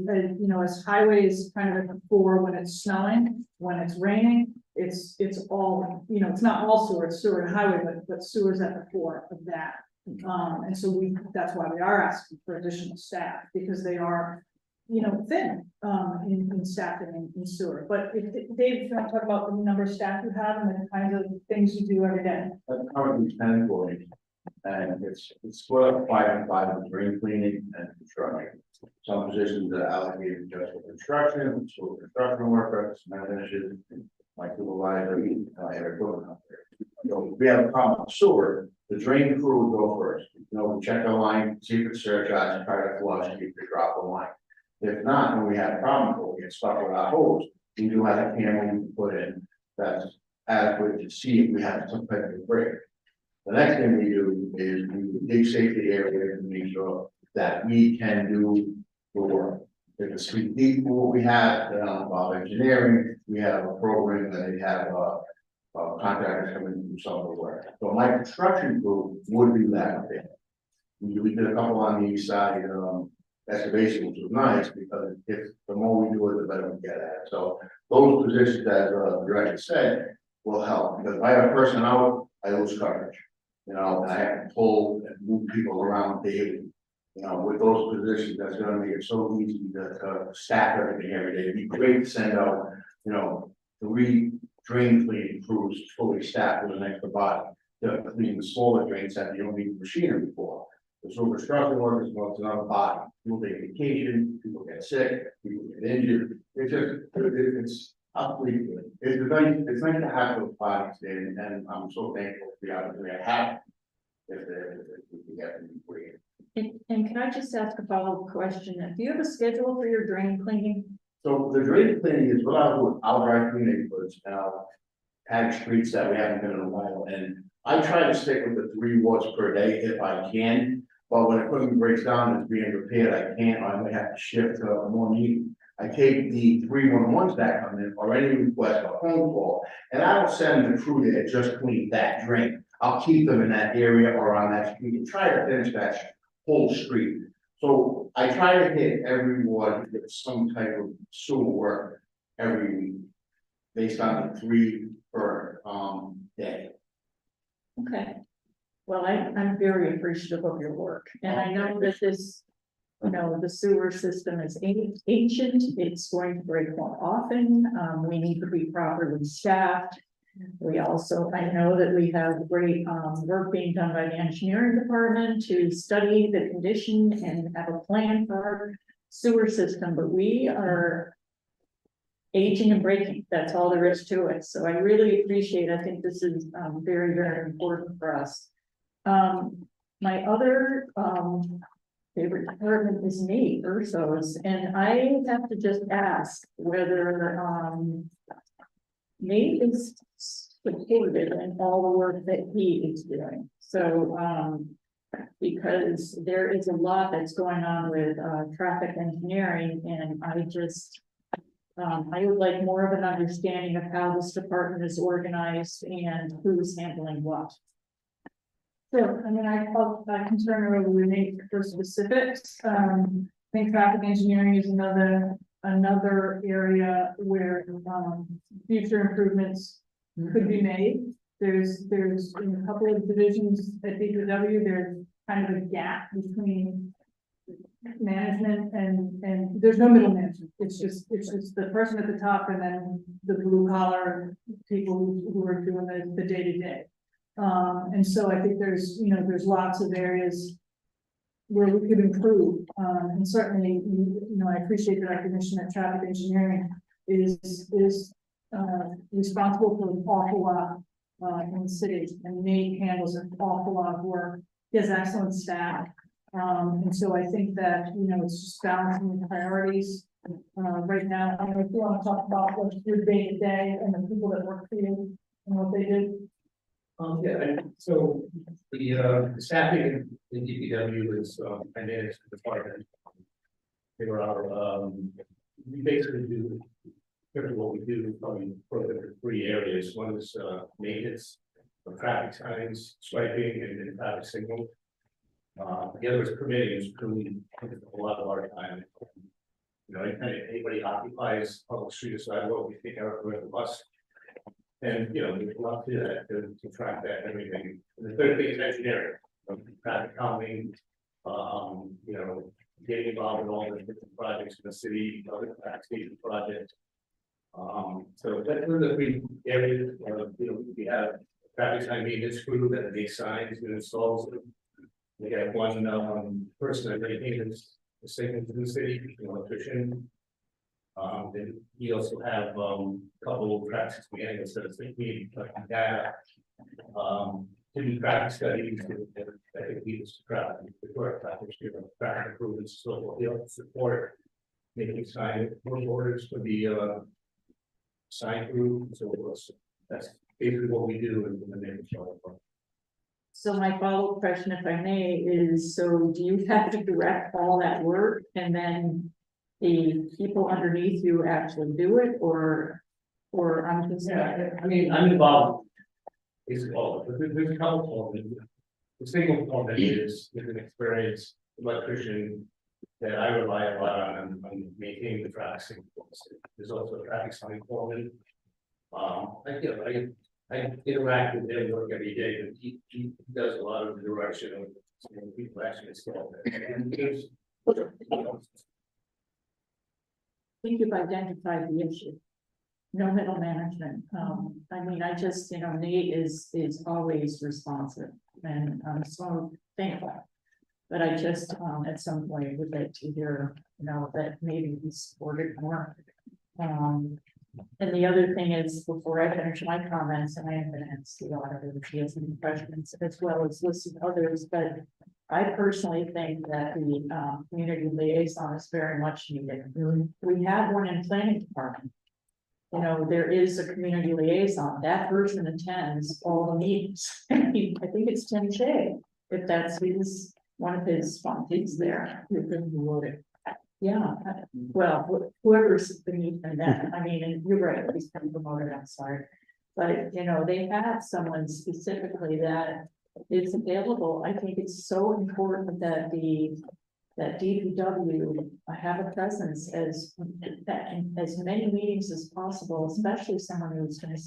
as highways kind of at the fore when it's snowing, when it's raining, it's all, it's not all sewer, it's sewer and highway, but sewer's at the fore of that. And so that's why we are asking for additional staff, because they are, thin, in staffing in sewer. But if Dave, if you want to talk about the number of staff you have and the kinds of things you do every day. Currently 10 employees, and it's split up 5 and 5 with drain cleaning and construction. Some positions are allocated just for construction, so construction worker, cement finishes, my supervisor, every equipment out there. So if we have a problem with sewer, the drain crew will go first. We check the line, see if it's surcharged, try to flush, see if they drop the line. If not, when we have a problem, or we get stuck with our hose, we do have a camera we can put in that's adequate to see if we have some type of break. The next thing we do is we dig safety areas and make sure that we can do the work. If it's 3 deep, what we have, about engineering, we have a program that they have contractors coming to do some of the work. So my construction group would do that. We did a couple on the east side, excavation, which was nice, because if the more we do it, the better we get at it. So those positions, as the director said, will help, because if I have a person out, I lose coverage. And I have to pull and move people around daily. With those positions, that's gonna make it so easy to staff everything every day. It'd be great to send out, 3 drain cleaning crews fully staffed with an extra body to clean the smaller drains that you don't need machinery for. The super construction workers, well, it's another body. People take vacation, people get sick, people get injured. It's utterly good. It's nice to have those bodies there, and I'm so thankful for the opportunity I have. If we can get them free. And can I just ask a follow-up question? Do you have a schedule for your drain cleaning? So the drain cleaning is what I'll do. I'll drive through neighborhoods now, tag streets that we haven't been in a while, and I try to stick with the 3 wards per day if I can. But when equipment breaks down and it's being repaired, I can't, or I might have to shift to a more needed. I take the 311s that come in, or any request or phone call, and I will send the crew there just clean that drain. I'll keep them in that area or on that street and try to finish that whole street. So I try to hit every ward with some type of sewer work every week, based on the 3 per day. Okay. Well, I'm very appreciative of your work, and I know that this, the sewer system is ancient, it's going to break more often, we need to be properly staffed. We also, I know that we have great work being done by the engineering department to study the condition and have a plan for our sewer system, but we are aging and breaking, that's all there is to it, so I really appreciate, I think this is very, very important for us. My other favorite department is me, Ursos, and I have to just ask whether, Nate is supported in all the work that he is doing. So, because there is a lot that's going on with, traffic engineering, and I just, I would like more of an understanding of how this department is organized and who's handling what. Sure, I mean, I can turn it over to Nate for specifics. I think traffic engineering is another area where, future improvements could be made. There's in a couple of divisions at DPW, there's kind of a gap between management and there's no middle management. It's just the person at the top and then the blue collar people who are doing the day to day. And so I think there's lots of areas where we could improve. And certainly, I appreciate the recognition that traffic engineering is responsible for an awful lot in the city, and Nate handles an awful lot of work. He has excellent staff. And so I think that, it's just balancing the priorities. Right now, I don't know if you want to talk about what's your day to day and the people that work for you and what they do. So the staffing in DPW is, I manage the department. There are, we basically do, what we do for the three areas. One is, maintenance of traffic signs, striping, and then traffic signal. The other is permitting, is really a lot of our time. Anybody occupies public street or sidewalk, we take out the bus. And, there's a lot to that, to track that and everything. And the third thing is engineering, traffic calming, getting involved in all the different projects in the city, other taxation projects. So that's one of the three areas, we have traffic sign maintenance crew that makes signs and installs them. We have one person that maintains the signals in the city, an electrician. Then we also have a couple of traffic management, so we collecting data. To do traffic studies that could lead us to traffic improvements, so we'll be able to support making sign orders for the sign group. So that's basically what we do in the name of. So my follow-up question, if I may, is, so do you have to direct all that work and then the people underneath you actually do it, or I'm just. Yeah, I mean, I'm involved. Basically all of it, but there's a couple of them. The single component is an experienced electrician that I rely a lot on maintaining the traffic signal. There's also a traffic sign foreman. I interact with him work every day, but he does a lot of the direction of people actually install that. I think you've identified the issue. No middle management. I mean, I just, Nate is always responsive, and I'm so thankful. But I just, at some point would like to hear, that maybe he's supported more. And the other thing is, before I finish my comments, and I am gonna ask the auditor if she has any questions, as well as listen to others, but I personally think that the community liaison is very much needed. We have one in planning department. There is a community liaison. That person attends all the meetings. I think it's Tim Shea, if that's one of his spontees there. You're going to vote it. Yeah, well, whoever's beneath him that, I mean, and you're right, he's been promoted, I'm sorry. But, they have someone specifically that is available. I think it's so important that that DPW have a presence as many meetings as possible, especially someone who's going to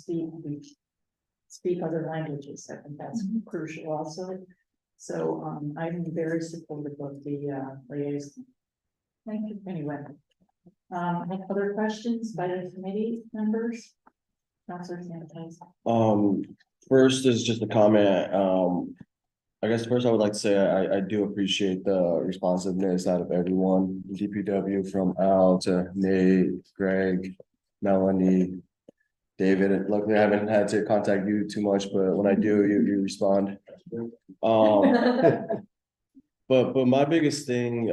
speak other languages. I think that's crucial also. So I'm very supportive of the liaison. Thank you. Anyway, other questions by the committee members? First is just a comment. I guess first I would like to say I do appreciate the responsiveness out of everyone, DPW, from Al to Nate, Greg, Melanie, David. Luckily, I haven't had to contact you too much, but when I do, you respond. But my biggest thing,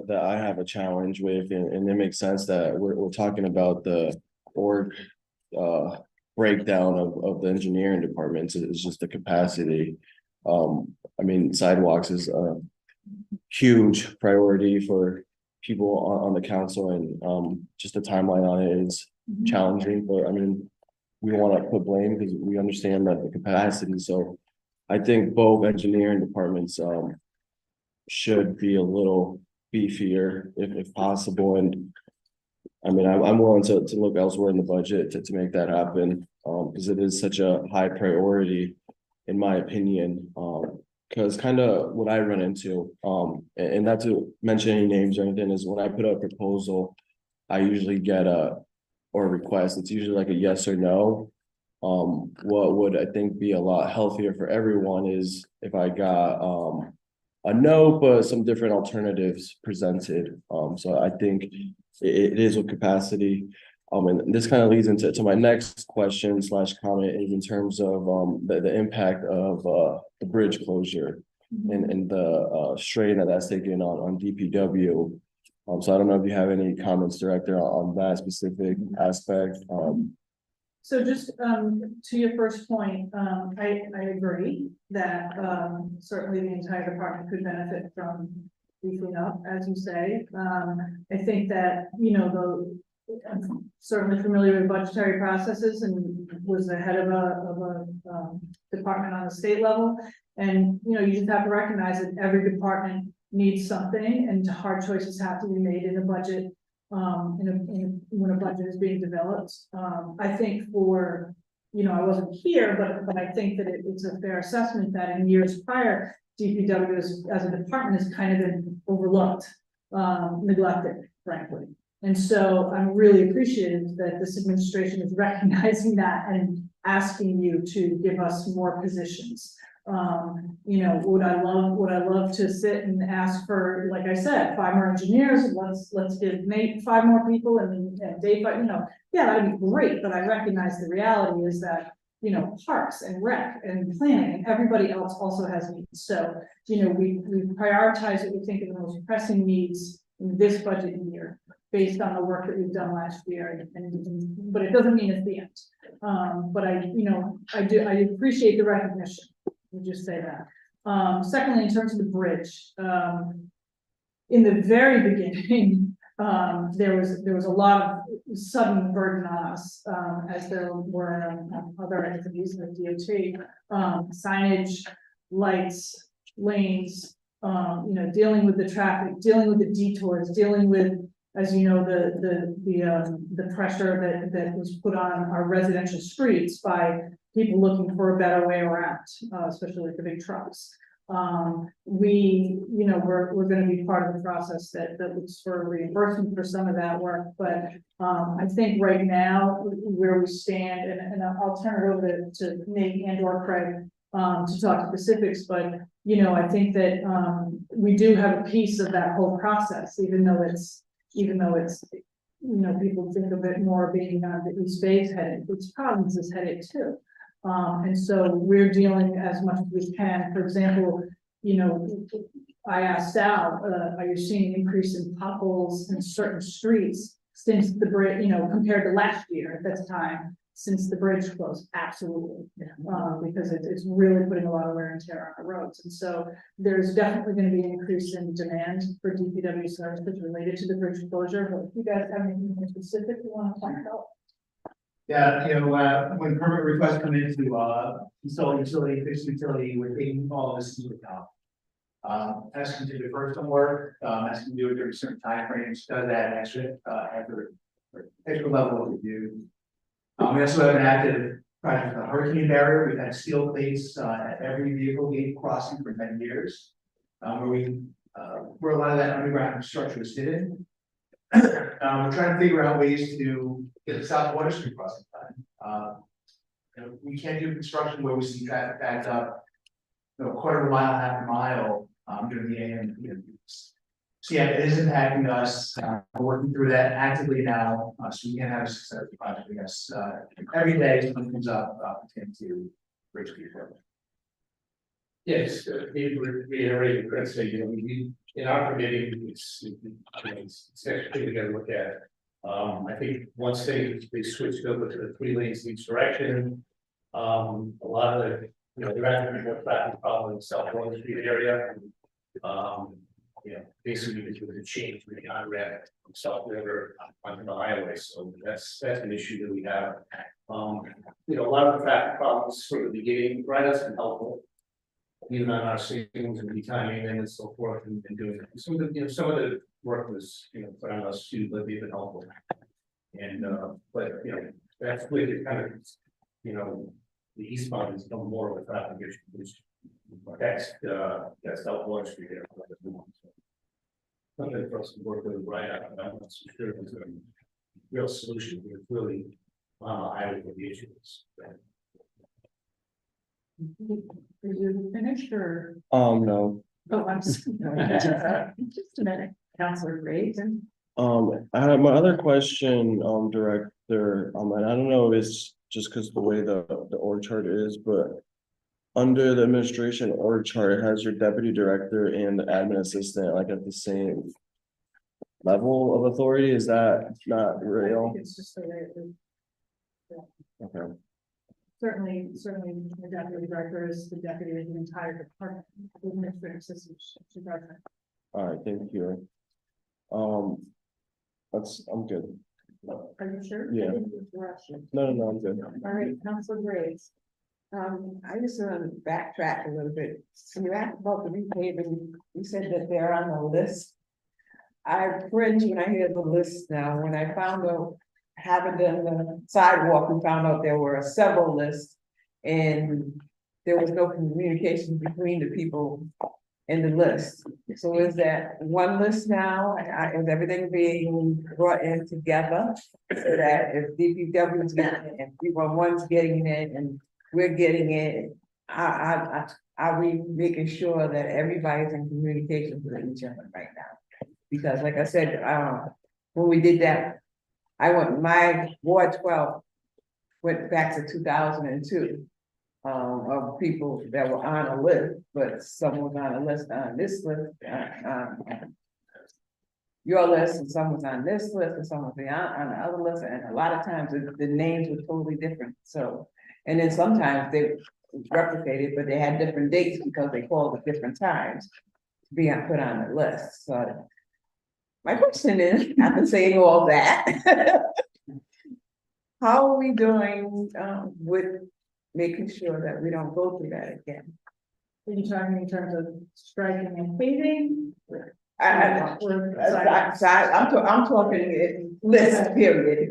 that I have a challenge with, and it makes sense that we're talking about the org, breakdown of the engineering departments is just the capacity. I mean, sidewalks is a huge priority for people on the council, and, just the timeline on it is challenging, but I mean, we don't want to put blame because we understand that the capacity, so I think both engineering departments, should be a little beefier if possible, and I mean, I'm willing to look elsewhere in the budget to make that happen, because it is such a high priority, in my opinion, because kind of what I run into, and not to mention any names or anything, is when I put out a proposal, I usually get or a request, it's usually like a yes or no. What would I think be a lot healthier for everyone is if I got, a no, but some different alternatives presented. So I think it is with capacity. And this kind of leads into my next question / comment is in terms of the impact of the bridge closure and the strain that's taken on DPW. So I don't know if you have any comments, Director, on that specific aspect. So just to your first point, I agree that certainly the entire department could benefit from beefing up, as you say. I think that, you know, I'm certainly familiar with budgetary processes and was the head of a department on the state level. And, you know, you just have to recognize that every department needs something and hard choices have to be made in a budget. When a budget is being developed, I think for, you know, I wasn't here, but I think that it's a fair assessment that in years prior, DPW as a department has kind of been overlooked, neglected, frankly. And so I'm really appreciative that this administration is recognizing that and asking you to give us more positions. You know, would I love to sit and ask for, like I said, 5 more engineers, let's give Nate 5 more people and Dave, you know, yeah, that'd be great, but I recognize the reality is that, you know, parks and rec and planning and everybody else also has needs. So, you know, we prioritize what we think are the most pressing needs in this budget year based on the work that we've done last year, but it doesn't mean it's the end. But I appreciate the recognition. We'll just say that. Secondly, in terms of the bridge, in the very beginning, there was a lot of sudden burden on us, as there were other entities in the DOT, signage, lights, lanes, you know, dealing with the traffic, dealing with the detours, dealing with, as you know, the pressure that was put on our residential streets by people looking for a better way around, especially with the big trucks. You know, we're going to be part of the process that looks for reimbursement for some of that work. But I think right now where we stand, and I'll turn it over to Nate and or Craig to talk specifics. But you know, I think that we do have a piece of that whole process, even though it's you know, people think of it more being the East Bay's headache. It's Providence's headache too. And so we're dealing as much as we can. For example, you know, I asked Sal, are you seeing an increase in potholes in certain streets since the bridge, you know, compared to last year at this time, since the bridge closed? Absolutely. Because it's really putting a lot of wear and tear on the roads. And so there's definitely going to be an increase in demand for DPW services related to the bridge closure. But if you guys have anything more specific you want to talk about? Yeah, you know, when permit requests come into install utility, fixed utility, we're taking all this into account. Asking to defer some work, asking to do it during certain timeframes, does that extra level of review. We also have an active project on hurricane barrier. We've had steel plates at every vehicle gate crossing for 10 years. Where a lot of that underground infrastructure is hidden. We're trying to figure out ways to get the South Water Street crossing done. You know, we can't do construction where we see traffic backed up, you know, a quarter of a mile, half a mile during the AM. So yeah, it is impacting us. We're working through that actively now, so we can have a successful project. I guess every day something comes up pertaining to bridge people. Yes, reiterating, Chris, you know, we, in our committee, it's actually we gotta look at. I think once they switched over to the 3 lanes each direction, a lot of the, you know, there are more traffic problems in South Orange Street area. You know, basically because of the change with the on-ramp from South River onto the highway, so that's an issue that we have. You know, a lot of the traffic problems from the beginning, right, that's been helpful. Even on our signals and timing and so forth and doing it. Some of the, you know, some of the work was, you know, put on us too, but they've been helpful. And, but, you know, that's really kind of, you know, the eastbound has become more of a traffic issue, which that's South Water Street there. Something for us to work with right out, I'm not so sure it's a real solution, it's really on the highway for the issues. Are you finished or? No. Oh, I'm just a minute, Counselor Graves. I had my other question, Director, and I don't know if it's just because the way the org chart is, but under the administration org chart, it has your deputy director and the admin assistant like at the same level of authority. Is that not real? It's just the way it is. Okay. Certainly, the deputy director is the deputy of the entire department, the administrative assistant supervisor. All right, thank you. I'm good. Are you sure? Yeah. No, I'm good. All right, Council Graves. I just want to backtrack a little bit. When you asked about the repaving, you said that they're on the list. I cringe when I hear the list now. When I found out, having done the sidewalk, we found out there were several lists. And there was no communication between the people in the list. So is that one list now? Is everything being brought in together? So that if DPW is getting it, and 311's getting it, and we're getting it, are we making sure that everybody's in communication with each other right now? Because like I said, when we did that, my Ward 12 went back to 2002. Of people that were on a list, but some was on a list on this list, your list, and some was on this list, and some was on the other list, and a lot of times the names were totally different. So, and then sometimes they replicated, but they had different dates because they called at different times to be put on the list. So, my question is, after saying all that, how are we doing with making sure that we don't go through that again? Are you talking in terms of striking and paving? I'm talking list period.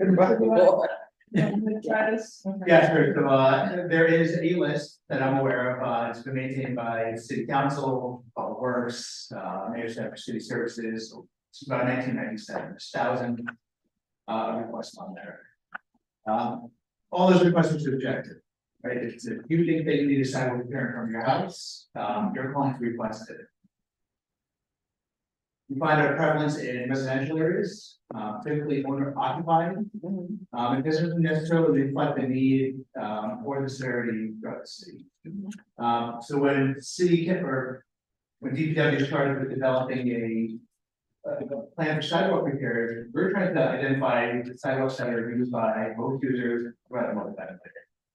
Yeah, sure. So, there is a list that I'm aware of. It's been maintained by City Council, Public Works, Mayor Center for City Services. It's about 1997. There's 1,000 requests on there. All those requests are subjective. Right, it's if you think that you need a sidewalk repair from your house, you're calling to request it. You find a prevalence in residential areas, typically owner occupied. It doesn't necessarily reflect the need or the severity throughout the city. So when when DPW started with developing a plan for sidewalk repairs, we're trying to identify the sidewalks that are used by most users throughout the month.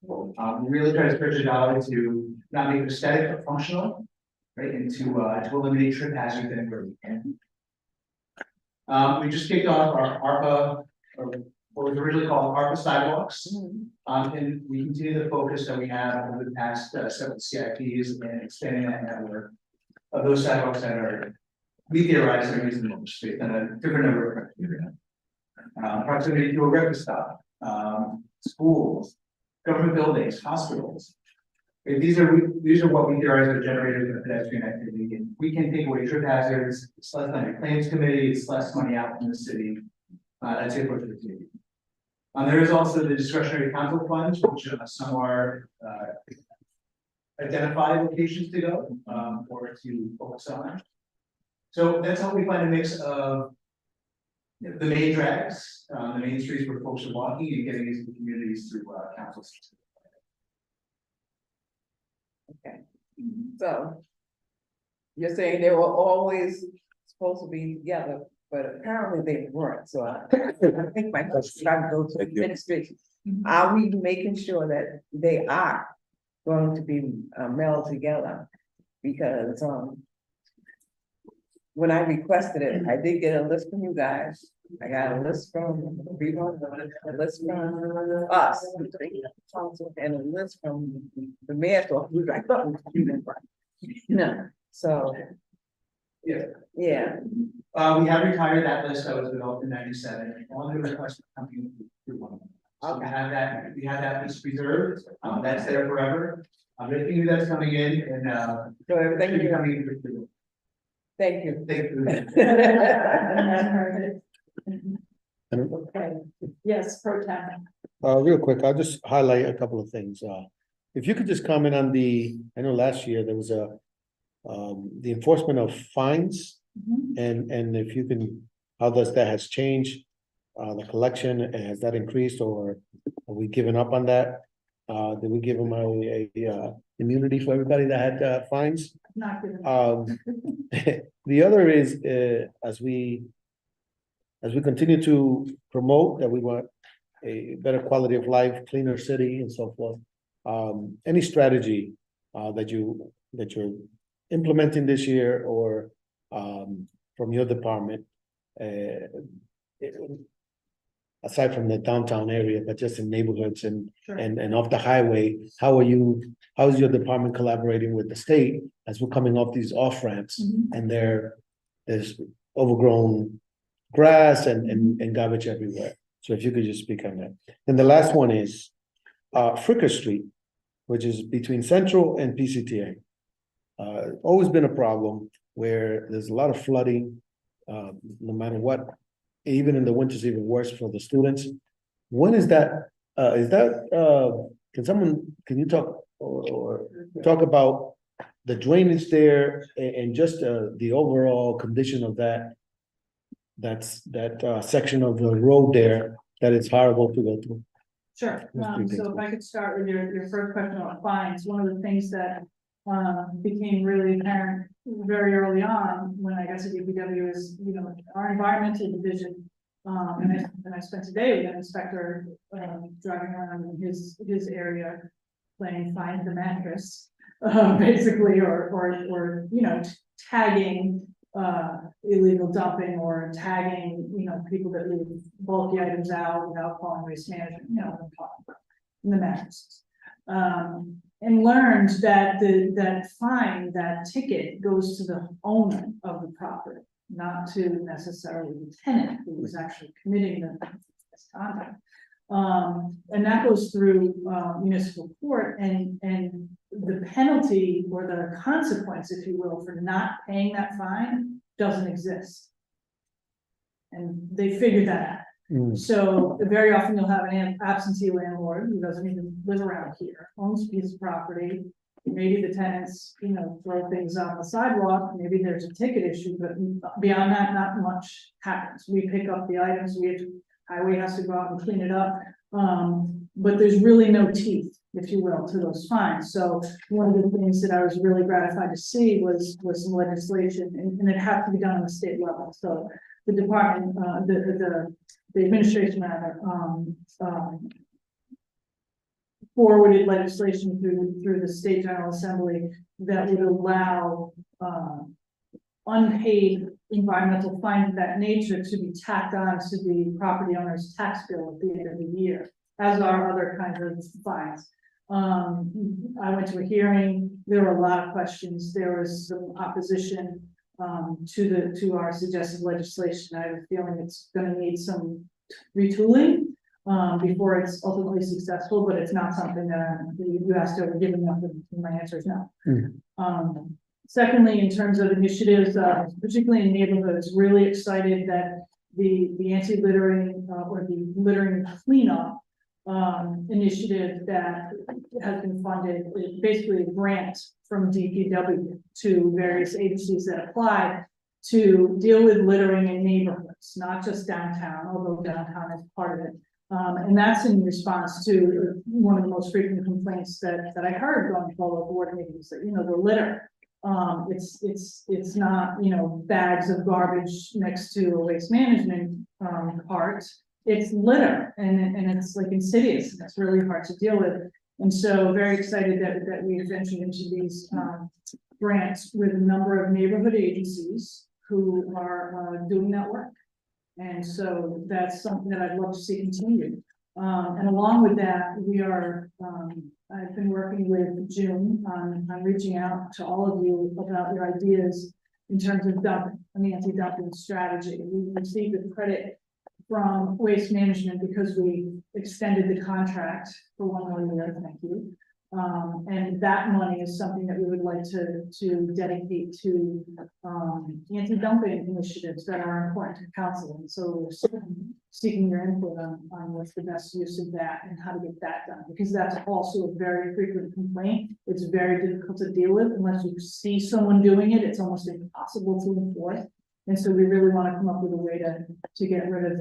We really try to stretch it out to not make it aesthetic but functional, right? And to eliminate trip hazards anywhere we can. We just kicked off our ARPA, or what was originally called ARPA sidewalks. And we continue the focus that we have over the past several CIPs and expanding that network of those sidewalks that are, we theorize, are reasonable based on a different number of criteria. Proximity to a refugee stop, schools, government buildings, hospitals. These are what we theorize are generators of pedestrian activity. And we can take away trip hazards. It's less on your claims committee. It's less money out from the city. That's it for the city. There is also the discretionary council funds, which some are identified locations to go or to focus on. So that's how we find a mix of the main drags, the main streets where folks are walking and getting into the communities through councils. Okay. So. You're saying they were always supposed to be together, but apparently they weren't, so I think my question, I go to the administration. Are we making sure that they are going to be melded together? Because, when I requested it, I did get a list from you guys. I got a list from, a list from us, and a list from the mayor, so who's like, no, so. Yeah. Yeah, We have retired that list that was developed in 97, all the requests coming through one. So we have that list preserved, that's there forever. Anything new that's coming in and, so everything should be you coming in through. thank you. Thank you. Okay, yes, pro tem. Real quick, I'll just highlight a couple of things. If you could just comment on I know last year there was the enforcement of fines. And if you can, how that has changed? The collection, has that increased or are we giving up on that? Did we give them a immunity for everybody that had fines? Not good. The other is, as we continue to promote that we want a better quality of life, cleaner city and so forth. Any strategy that you're implementing this year or from your department, aside from the downtown area, but just in neighborhoods and off the highway, how is your department collaborating with the state as we're coming off these off ramps and there's overgrown grass and garbage everywhere. So if you could just speak on that. And the last one is Fricker Street, which is between Central and PCTA. Always been a problem where there's a lot of flooding, no matter what, even in the winters, even worse for the students. When is that, can you talk or talk about the drainage there and just the overall condition of that section of the road there that it's horrible to go through? Sure, so if I could start with your first question on fines, one of the things that became really apparent very early on when I got to DPW is, our environmental division. And I spent today with an inspector driving around in his area playing find the mattress, basically, or tagging illegal dumping or tagging, people that leave bulky items out without calling waste management, in the mattresses. And learned that that ticket goes to the owner of the property, not to necessarily the tenant who was actually committing the misconduct. And that goes through municipal court and the penalty or the consequence, if you will, for not paying that fine doesn't exist. And they figured that out. So very often you'll have an absentee landlord who doesn't even live around here, owns a piece of property. Maybe the tenants, throw things on the sidewalk, maybe there's a ticket issue, but beyond that, not much happens. We pick up the items, highway has to go out and clean it up. But there's really no teeth, if you will, to those fines. So one of the things that I was really gratified to see was some legislation, and it had to be done on the state level. So the department, the administration rather, forwarded legislation through the state general assembly that would allow unpaid environmental fines of that nature to be tacked on to the property owner's tax bill at the end of the year, as are other kinds of fines. I went to a hearing. There were a lot of questions. There was some opposition to our suggested legislation. I have a feeling it's going to need some retooling before it's ultimately successful, but it's not something that you asked over giving up, and my answer is no. Secondly, in terms of initiatives, particularly in neighborhoods, really excited that the anti-littering or the littering cleanup initiative that has been funded is basically a grant from DPW to various agencies that apply to deal with littering in neighborhoods, not just downtown, although downtown is part of it. And that's in response to one of the most frequent complaints that I heard going forward board meetings, that, the litter. It's not, bags of garbage next to a waste management, part. It's litter and it's like insidious, and it's really hard to deal with. And so very excited that we've entered into these, grants with a number of neighborhood agencies who are, doing that work. And so that's something that I'd love to see continued. And along with that, I've been working with June on reaching out to all of you about your ideas in terms of dumping, an anti-dumping strategy. We received a credit from Waste Management because we extended the contract for 1 more year, thank you. And that money is something that we would like to dedicate to anti-dumping initiatives that are important to council. And so we're seeking your input on what's the best use of that and how to get that done, because that's also a very frequent complaint. It's very difficult to deal with unless you see someone doing it. It's almost impossible to enforce. And so we really want to come up with a way to get rid of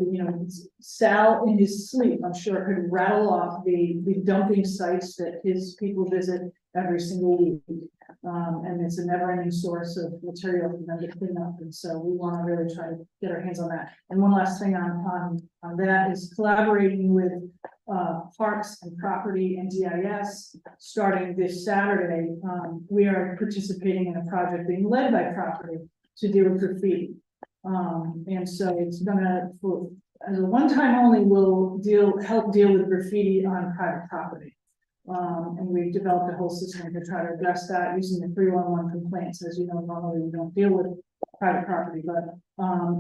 Sal in his sleep, I'm sure, could rattle off the dumping sites that his people visit every single week. And it's a never ending source of material for them to clean up. And so we want to really try to get our hands on that. And one last thing on that is collaborating with Parks and Property and DIS starting this Saturday. We are participating in a project being led by Property to deal with graffiti. And so it's gonna, as a one-time only, will help deal with graffiti on private property. And we've developed a whole system to try to address that using the 311 complaints. As you know, normally we don't deal with private property, but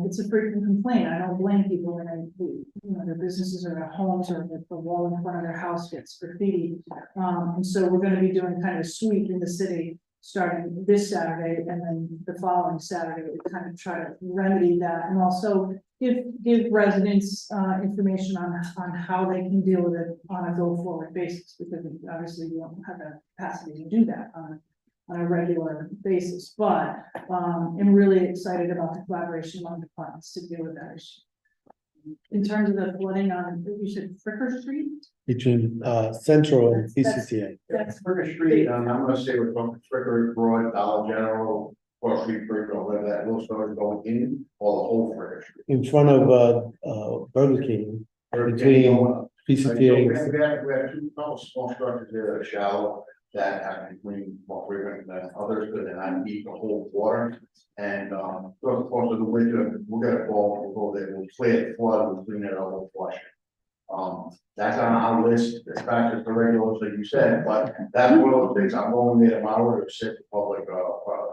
it's a frequent complaint. I don't blame people when their businesses or their homes or the wall in front of their house gets graffiti. And so we're gonna be doing kind of a sweep in the city starting this Saturday, and then the following Saturday, we kind of try to remedy that, and also give residents information on how they can deal with it on a go-forward basis, because obviously we don't have the capacity to do that on a regular basis. But I'm really excited about the collaboration among departments to deal with that issue. In terms of the flooding on, you said Fricker Street? Between Central and PCTA. That's Fricker Street, I'm gonna say we're from Fricker, Broad, Dollar General, Cross Street, Fricker, whether that little store is going in, or the whole Fricker Street. In front of Burger King, between PCTA. We have two small structures there that are shallow, that have between more frequent than others, but then I need to hold water. And throughout the course of the winter, we'll get a call, we'll go there, we'll clear the flood, we'll clean it up, we'll flush it. That's on our list, as fast as the regulars, like you said, but that's one of the things. I'm going there tomorrow to sit the public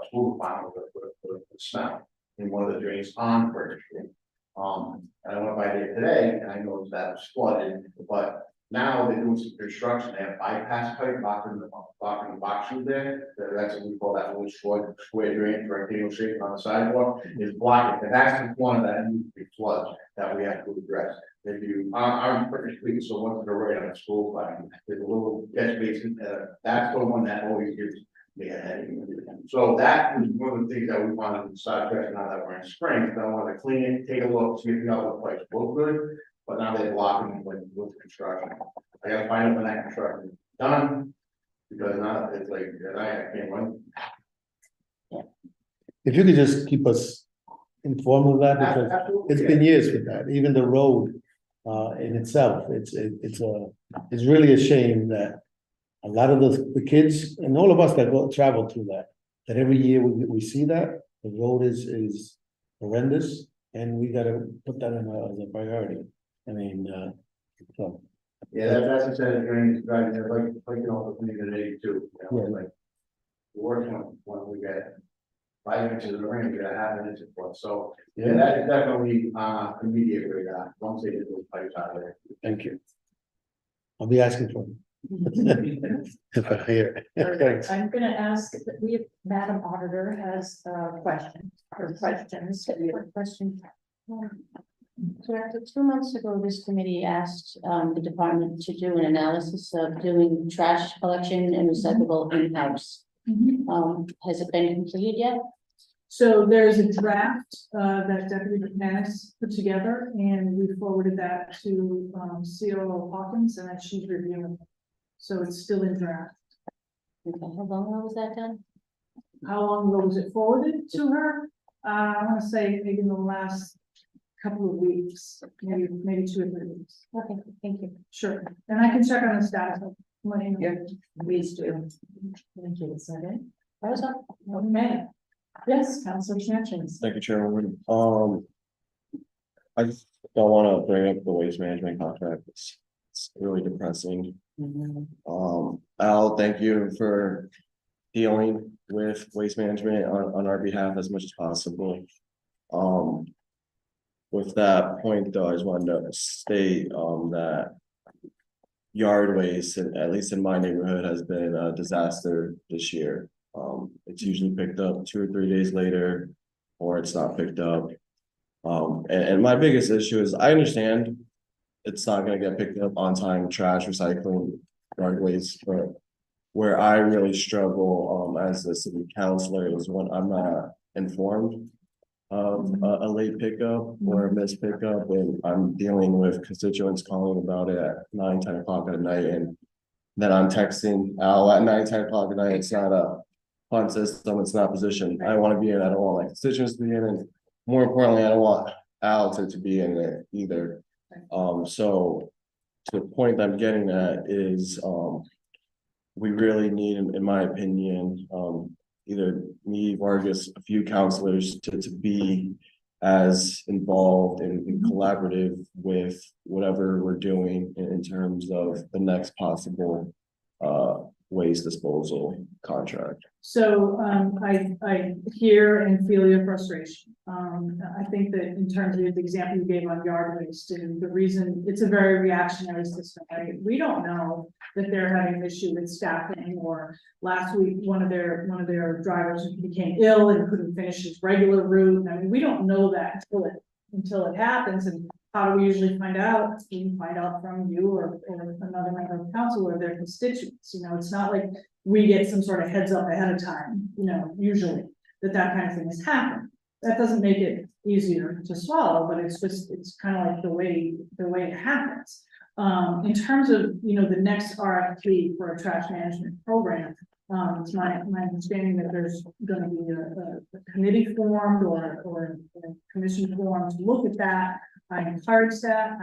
school department with the smell in one of the drains on Fricker Street. And I went by there today, and I noticed that it was flooded, but now they're doing some construction. They have bypass pipe blocking the box through there. That's what we call that little square drain, rectangle shape on the sidewalk, is blocking. And that's the one that needs to be flooded that we have to address. If you, I'm pretty sweet, so once they're right on the school, there's a little catch basin, that's the one that always gives me a headache. So that is one of the things that we wanted to start addressing now that we're in spring. I want to clean it, take a look, see if the other place look good, but now they're blocking it with construction. I gotta find out when that construction is done, because now it's like, I can't run. If you could just keep us informed of that, because Absolutely, it's been years with that, even the road in itself, it's really a shame that a lot of the kids and all of us that travel through that every year we see that, the road is horrendous, and we gotta put that as a priority. I mean, so. Yeah, that's a set of drains, right, like the thing today too, like. The worst one, when we get 5 inches of rain, we got half an inch of flood, so, yeah, that is definitely, immediate right now, once they get those pipes out of there. Thank you. I'll be asking for them. If I hear it. Thanks. I'm gonna ask, Madam Auditor has a question, or questions. Question. So after 2 months ago, this committee asked the department to do an analysis of doing trash collection and recyclable in-house. Has it been completed yet? So there's a draft, that Deputy McManus put together, and we forwarded that to, COO Hawkins, and she's reviewing. it. So it's still in draft. Okay, how long ago was that done? How long ago was it forwarded to her? I want to say maybe in the last couple of weeks, maybe 2 or 3 weeks. Okay, thank you. Sure, and I can check on the status of. Yeah, please do. Thank you, second. That was all. Okay. Yes, Councilor Sanchez. Thank you, Chairwoman. I just don't wanna bring up the waste management contract. It's really depressing. Al, thank you for dealing with waste management on our behalf as much as possible. With that point though, I just wanted to state, that yard waste, at least in my neighborhood, has been a disaster this year. It's usually picked up 2 or 3 days later, or it's not picked up. And my biggest issue is I understand it's not gonna get picked up on time, trash, recycling, yard waste, but where I really struggle, as a city councilor is when I'm not informed of a late pickup or a missed pickup, and I'm dealing with constituents calling about it at 9, 10 o'clock at night, and then I'm texting Al at 9, 10 o'clock at night. It's not a fun system, it's not positioned. I want to be in, I don't want my constituents to be in, and more importantly, I don't want Al to be in it either. So to the point that I'm getting at is, we really need, in my opinion, either me, Vargas, a few counselors to be as involved and collaborative with whatever we're doing in terms of the next possible waste disposal contract. So, I hear and feel your frustration. I think that in terms of the example you gave on yard waste, and the reason it's a very reactionary system, right? We don't know that they're having an issue with staffing, or last week, one of their drivers became ill and couldn't finish his regular route. I mean, we don't know that until it happens. And how do we usually find out? We find out from you or another member of council or their constituents. You know, it's not like we get some sort of heads up ahead of time, you know, usually that kind of thing has happened. That doesn't make it easier to swallow, but it's kind of like the way it happens. In terms of, you know, the next RFP for a trash management program, it's my understanding that there's gonna be a committee formed or a commission formed to look at that. I encourage that.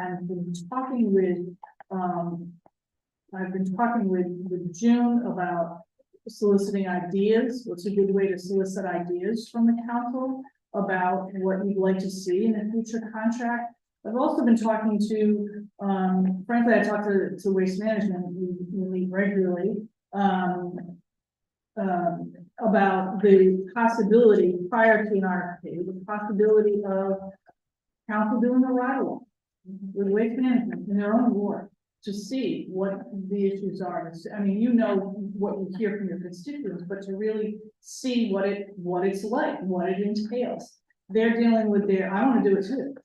I've been talking with June about soliciting ideas. What's a good way to solicit ideas from the council about what you'd like to see in a future contract? I've also been talking to, frankly, I talk to Waste Management, we meet regularly, about the possibility prior to an RFP, the possibility of council doing a ride-along with Waste Management in their own ward to see what the issues are. I mean, you know what you hear from your constituents, but to really see what it's like, what it entails. They're dealing with I want to do it too.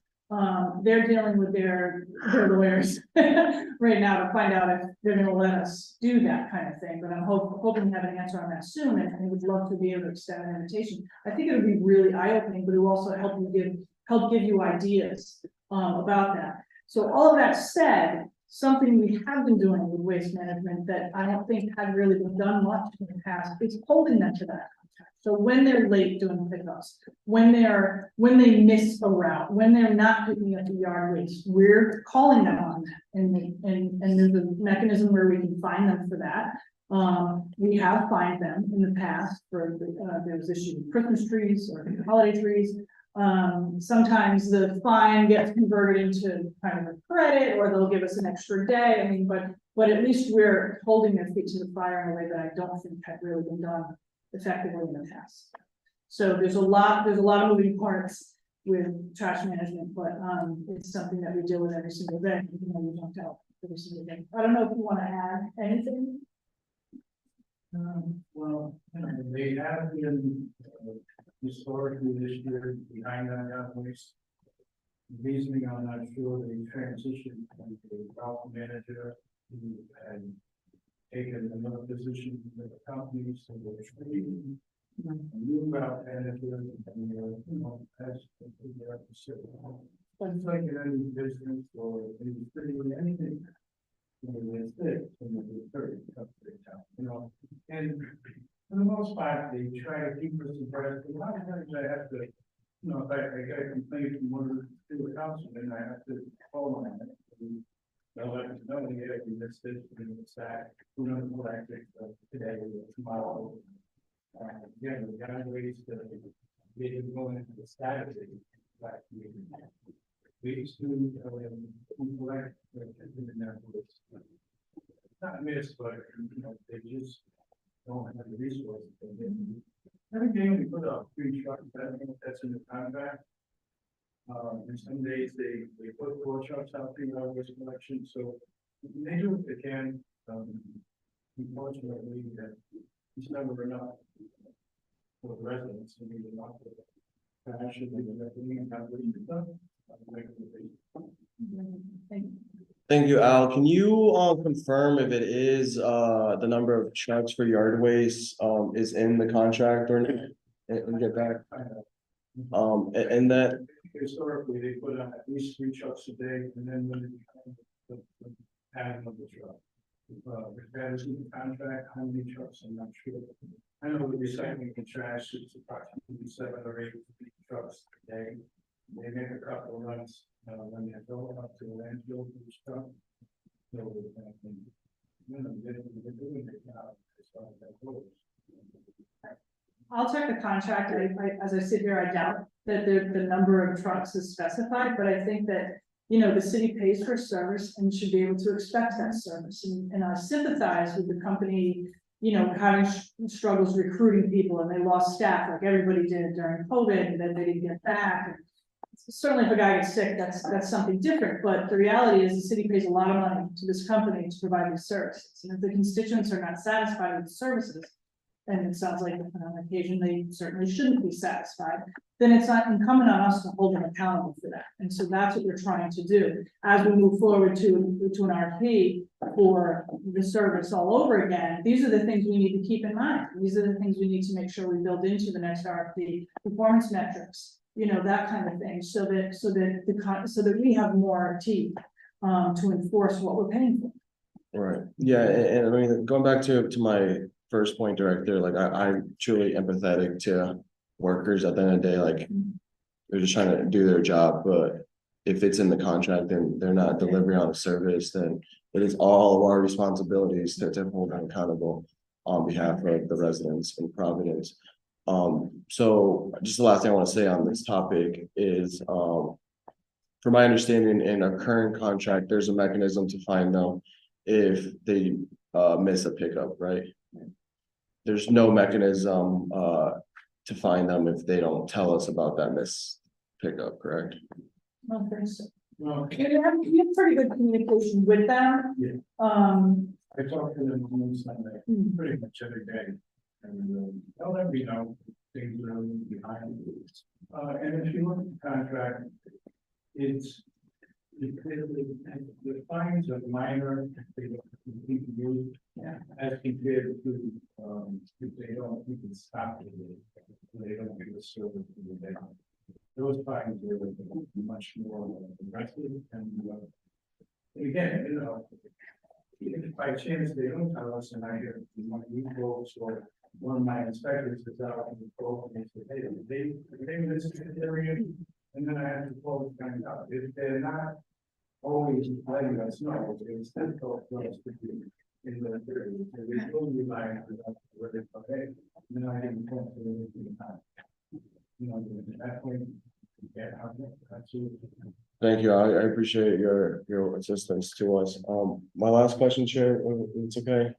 They're dealing with their lawyers right now to find out if they're going to let us do that kind of thing. But I'm hoping to have an answer on that soon, and I would love to be able to extend an invitation. I think it would be really eye-opening, but it will also help give you ideas about that. So all of that said, something we have been doing with waste management that I don't think had really been done much in the past is holding them to that. So when they're late doing pickups, when they miss a route, when they're not picking up the yard waste, we're calling them on that. And there's a mechanism where we can fine them for that. We have fined them in the past for there was issues with Christmas trees or holiday trees. Sometimes the fine gets converted into kind of a credit, or they'll give us an extra day. I mean, but at least we're holding their feet to the fire in a way that I don't think had really been done effectively in the past. So there's a lot of moving parts with trash management, but it's something that we deal with every single day. Even though we don't tell every single day. I don't know if you want to add anything. Well, they have been historically this year behind on that waste. Reasoning, I'm not sure, they transitioned from a route manager who had taken another position in the company, so they're trading Move out and if you're, you know, as. It's like in any business or industry or anything. You know, it's this, and it's very tough to tell, you know, and for the most part, they try to keep us abreast, a lot of times I have to. You know, if I get a complaint from one of the council, then I have to follow on it. They'll let us know, yeah, we missed this, we missed that, who knows what I think of today or tomorrow. Yeah, the guy ways to, they didn't go into the status. Like, we used to, collect, not miss, but, you know, they just don't have the resources. Every day we put up 3 trucks, I think that's in the contract. And some days they put 4 trucks out there on this collection, so they do what they can. Unfortunately, that it's never enough for the residents to be enough. I should be recommending how we do that. Thank you, Al. Can you confirm if it is the number of trucks for yard waste is in the contract or and get back? And that Historically, they put on at least 3 trucks a day, and then when the pattern of the truck. If that is in the contract, how many trucks, I'm not sure. I know the recycling and trash is approximately 7 or 8 trucks a day. They make a couple of runs, when they go up to the landfill for the stuff. So, you know, they're doing it now, as far as that goes. I'll check the contract. As I sit here, I doubt that the number of trucks is specified, but I think that, you know, the city pays for service and should be able to expect that service. And I sympathize with the company, you know, having struggles recruiting people and they lost staff like everybody did during COVID and then they didn't get back. And certainly if a guy gets sick, that's something different, but the reality is the city pays a lot of money to this company to provide these services. And if the constituents are not satisfied with the services, and it sounds like on occasion they certainly shouldn't be satisfied, then it's not incumbent on us to hold them accountable for that. And so that's what we're trying to do. As we move forward to an RFP for the service all over again, these are the things we need to keep in mind. These are the things we need to make sure we build into the next RFP, performance metrics, you know, that kind of thing, so that we have more teeth to enforce what we're paying for. right, yeah, and I mean, going back to my first point, Director, like I'm truly empathetic to workers at the end of the day, like they're just trying to do their job, but if it's in the contract and they're not delivering on a service, then it is all of our responsibilities to hold them accountable on behalf of the residents in Providence. So just the last thing I want to say on this topic is, from my understanding, in our current contract, there's a mechanism to find them if they miss a pickup, right? There's no mechanism to find them if they don't tell us about that missed pickup, correct? Well, You have pretty good communication with them. Yeah. I talk to them on Sunday, pretty much every day. And they'll let me know things that are behind. And if you look at the contract, it defines a minor, as compared to, if they don't, you can stop it. They don't get a service for the day. Those fines are much more aggressive and, again, you know, if by chance they don't tell us and I hear one of you folks or one of my inspectors is out in the cold and they visit the area and then I have to call to find out. If they're not always letting us know, it's difficult for us to do in the area. So they will rely on where they okay. And then I didn't call for anything. You know, at that point, yeah, absolutely. Thank you. I appreciate your assistance to us. My last question, Chair, if it's okay.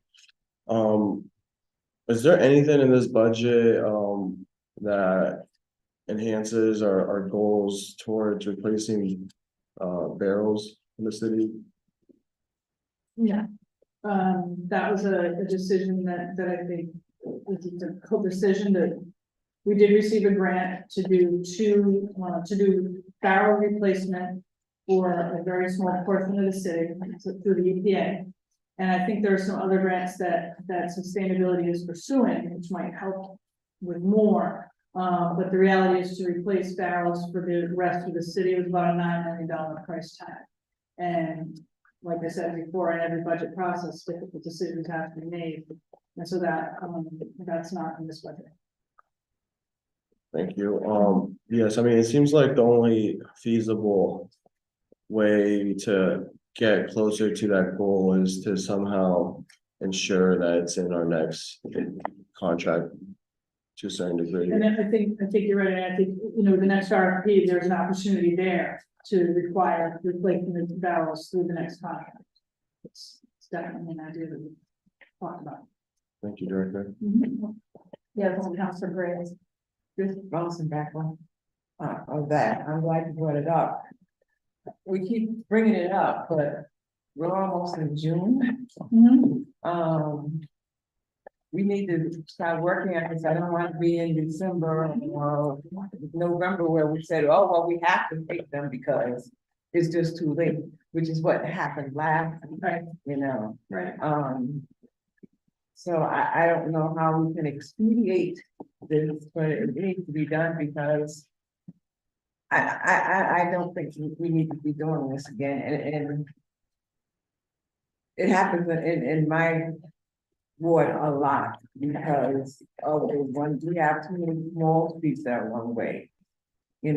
Is there anything in this budget that enhances our goals towards replacing barrels in the city? Yeah, that was a decision that I think was a difficult decision that we did receive a grant to do barrel replacement for a very small portion of the city through the EPA. And I think there are some other grants that sustainability is pursuing, which might help with more. But the reality is to replace barrels for the rest of the city was about a $9 million price tag. And like I said before, in every budget process, difficult decisions have to be made. And so that's not in this budget. Thank you. Yes, I mean, it seems like the only feasible way to get closer to that goal is to somehow ensure that it's in our next contract to a certain degree. And then I think you're right, and I think, the next RFP, there's an opportunity there to require replacement of barrels through the next contract. It's definitely an idea that we talked about. Thank you, Director. Yeah, Councilor Graves. Just bouncing back on, of that, I'm glad you brought it up. We keep bringing it up, but we're almost in June. We need to start working on this. I don't want to be in December or November where we said, oh, well, we have to take them because it's just too late, which is what happened last, Right. Right. So I don't know how we can expedite this, but it needs to be done because I don't think we need to be doing this again, and it happens in my ward a lot because of the ones we have too many small streets that are one way. We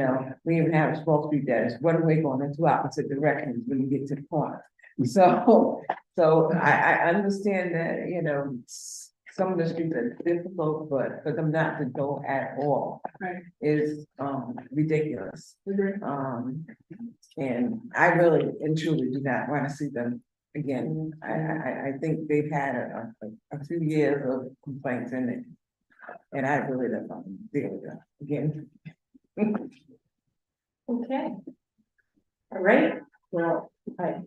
even have a small street that is one way going in two opposite directions when you get to the corner. So I understand that, some of the streets are difficult, but for them not to go at all is ridiculous. And I really and truly do not want to see them again. I think they've had a few years of complaints in it. And I really don't want to deal with them again. Okay. All right, well,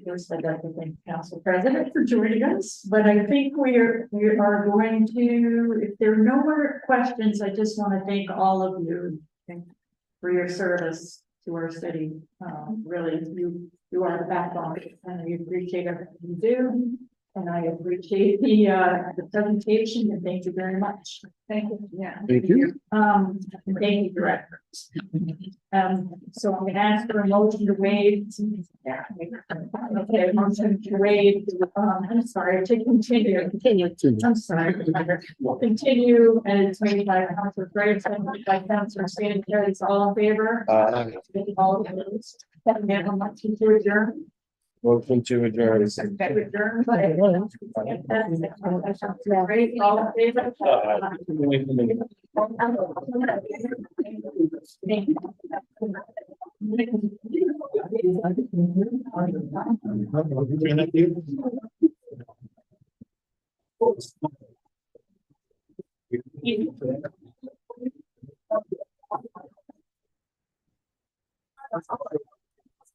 first I'd like to thank the Council President for joining us, but I think we are going to, if there are no more questions, I just want to thank all of you for your service to our city. Really, you are the backbone, and we appreciate everything you do. And I appreciate the presentation, and thank you very much. Thank you. Yeah. Thank you. And thank you, Director. So I'm gonna ask for a motion to waive. Yeah. Okay, motion to waive, I'm sorry, to continue. I'm sorry. We'll continue, and it's made by Councilor Graves, and by Councilor Sanitary, it's all in favor? All opposed? Then we have a motion to adjourn. Welcome to adjourn. Adjourn. Great, all in favor? Thank you.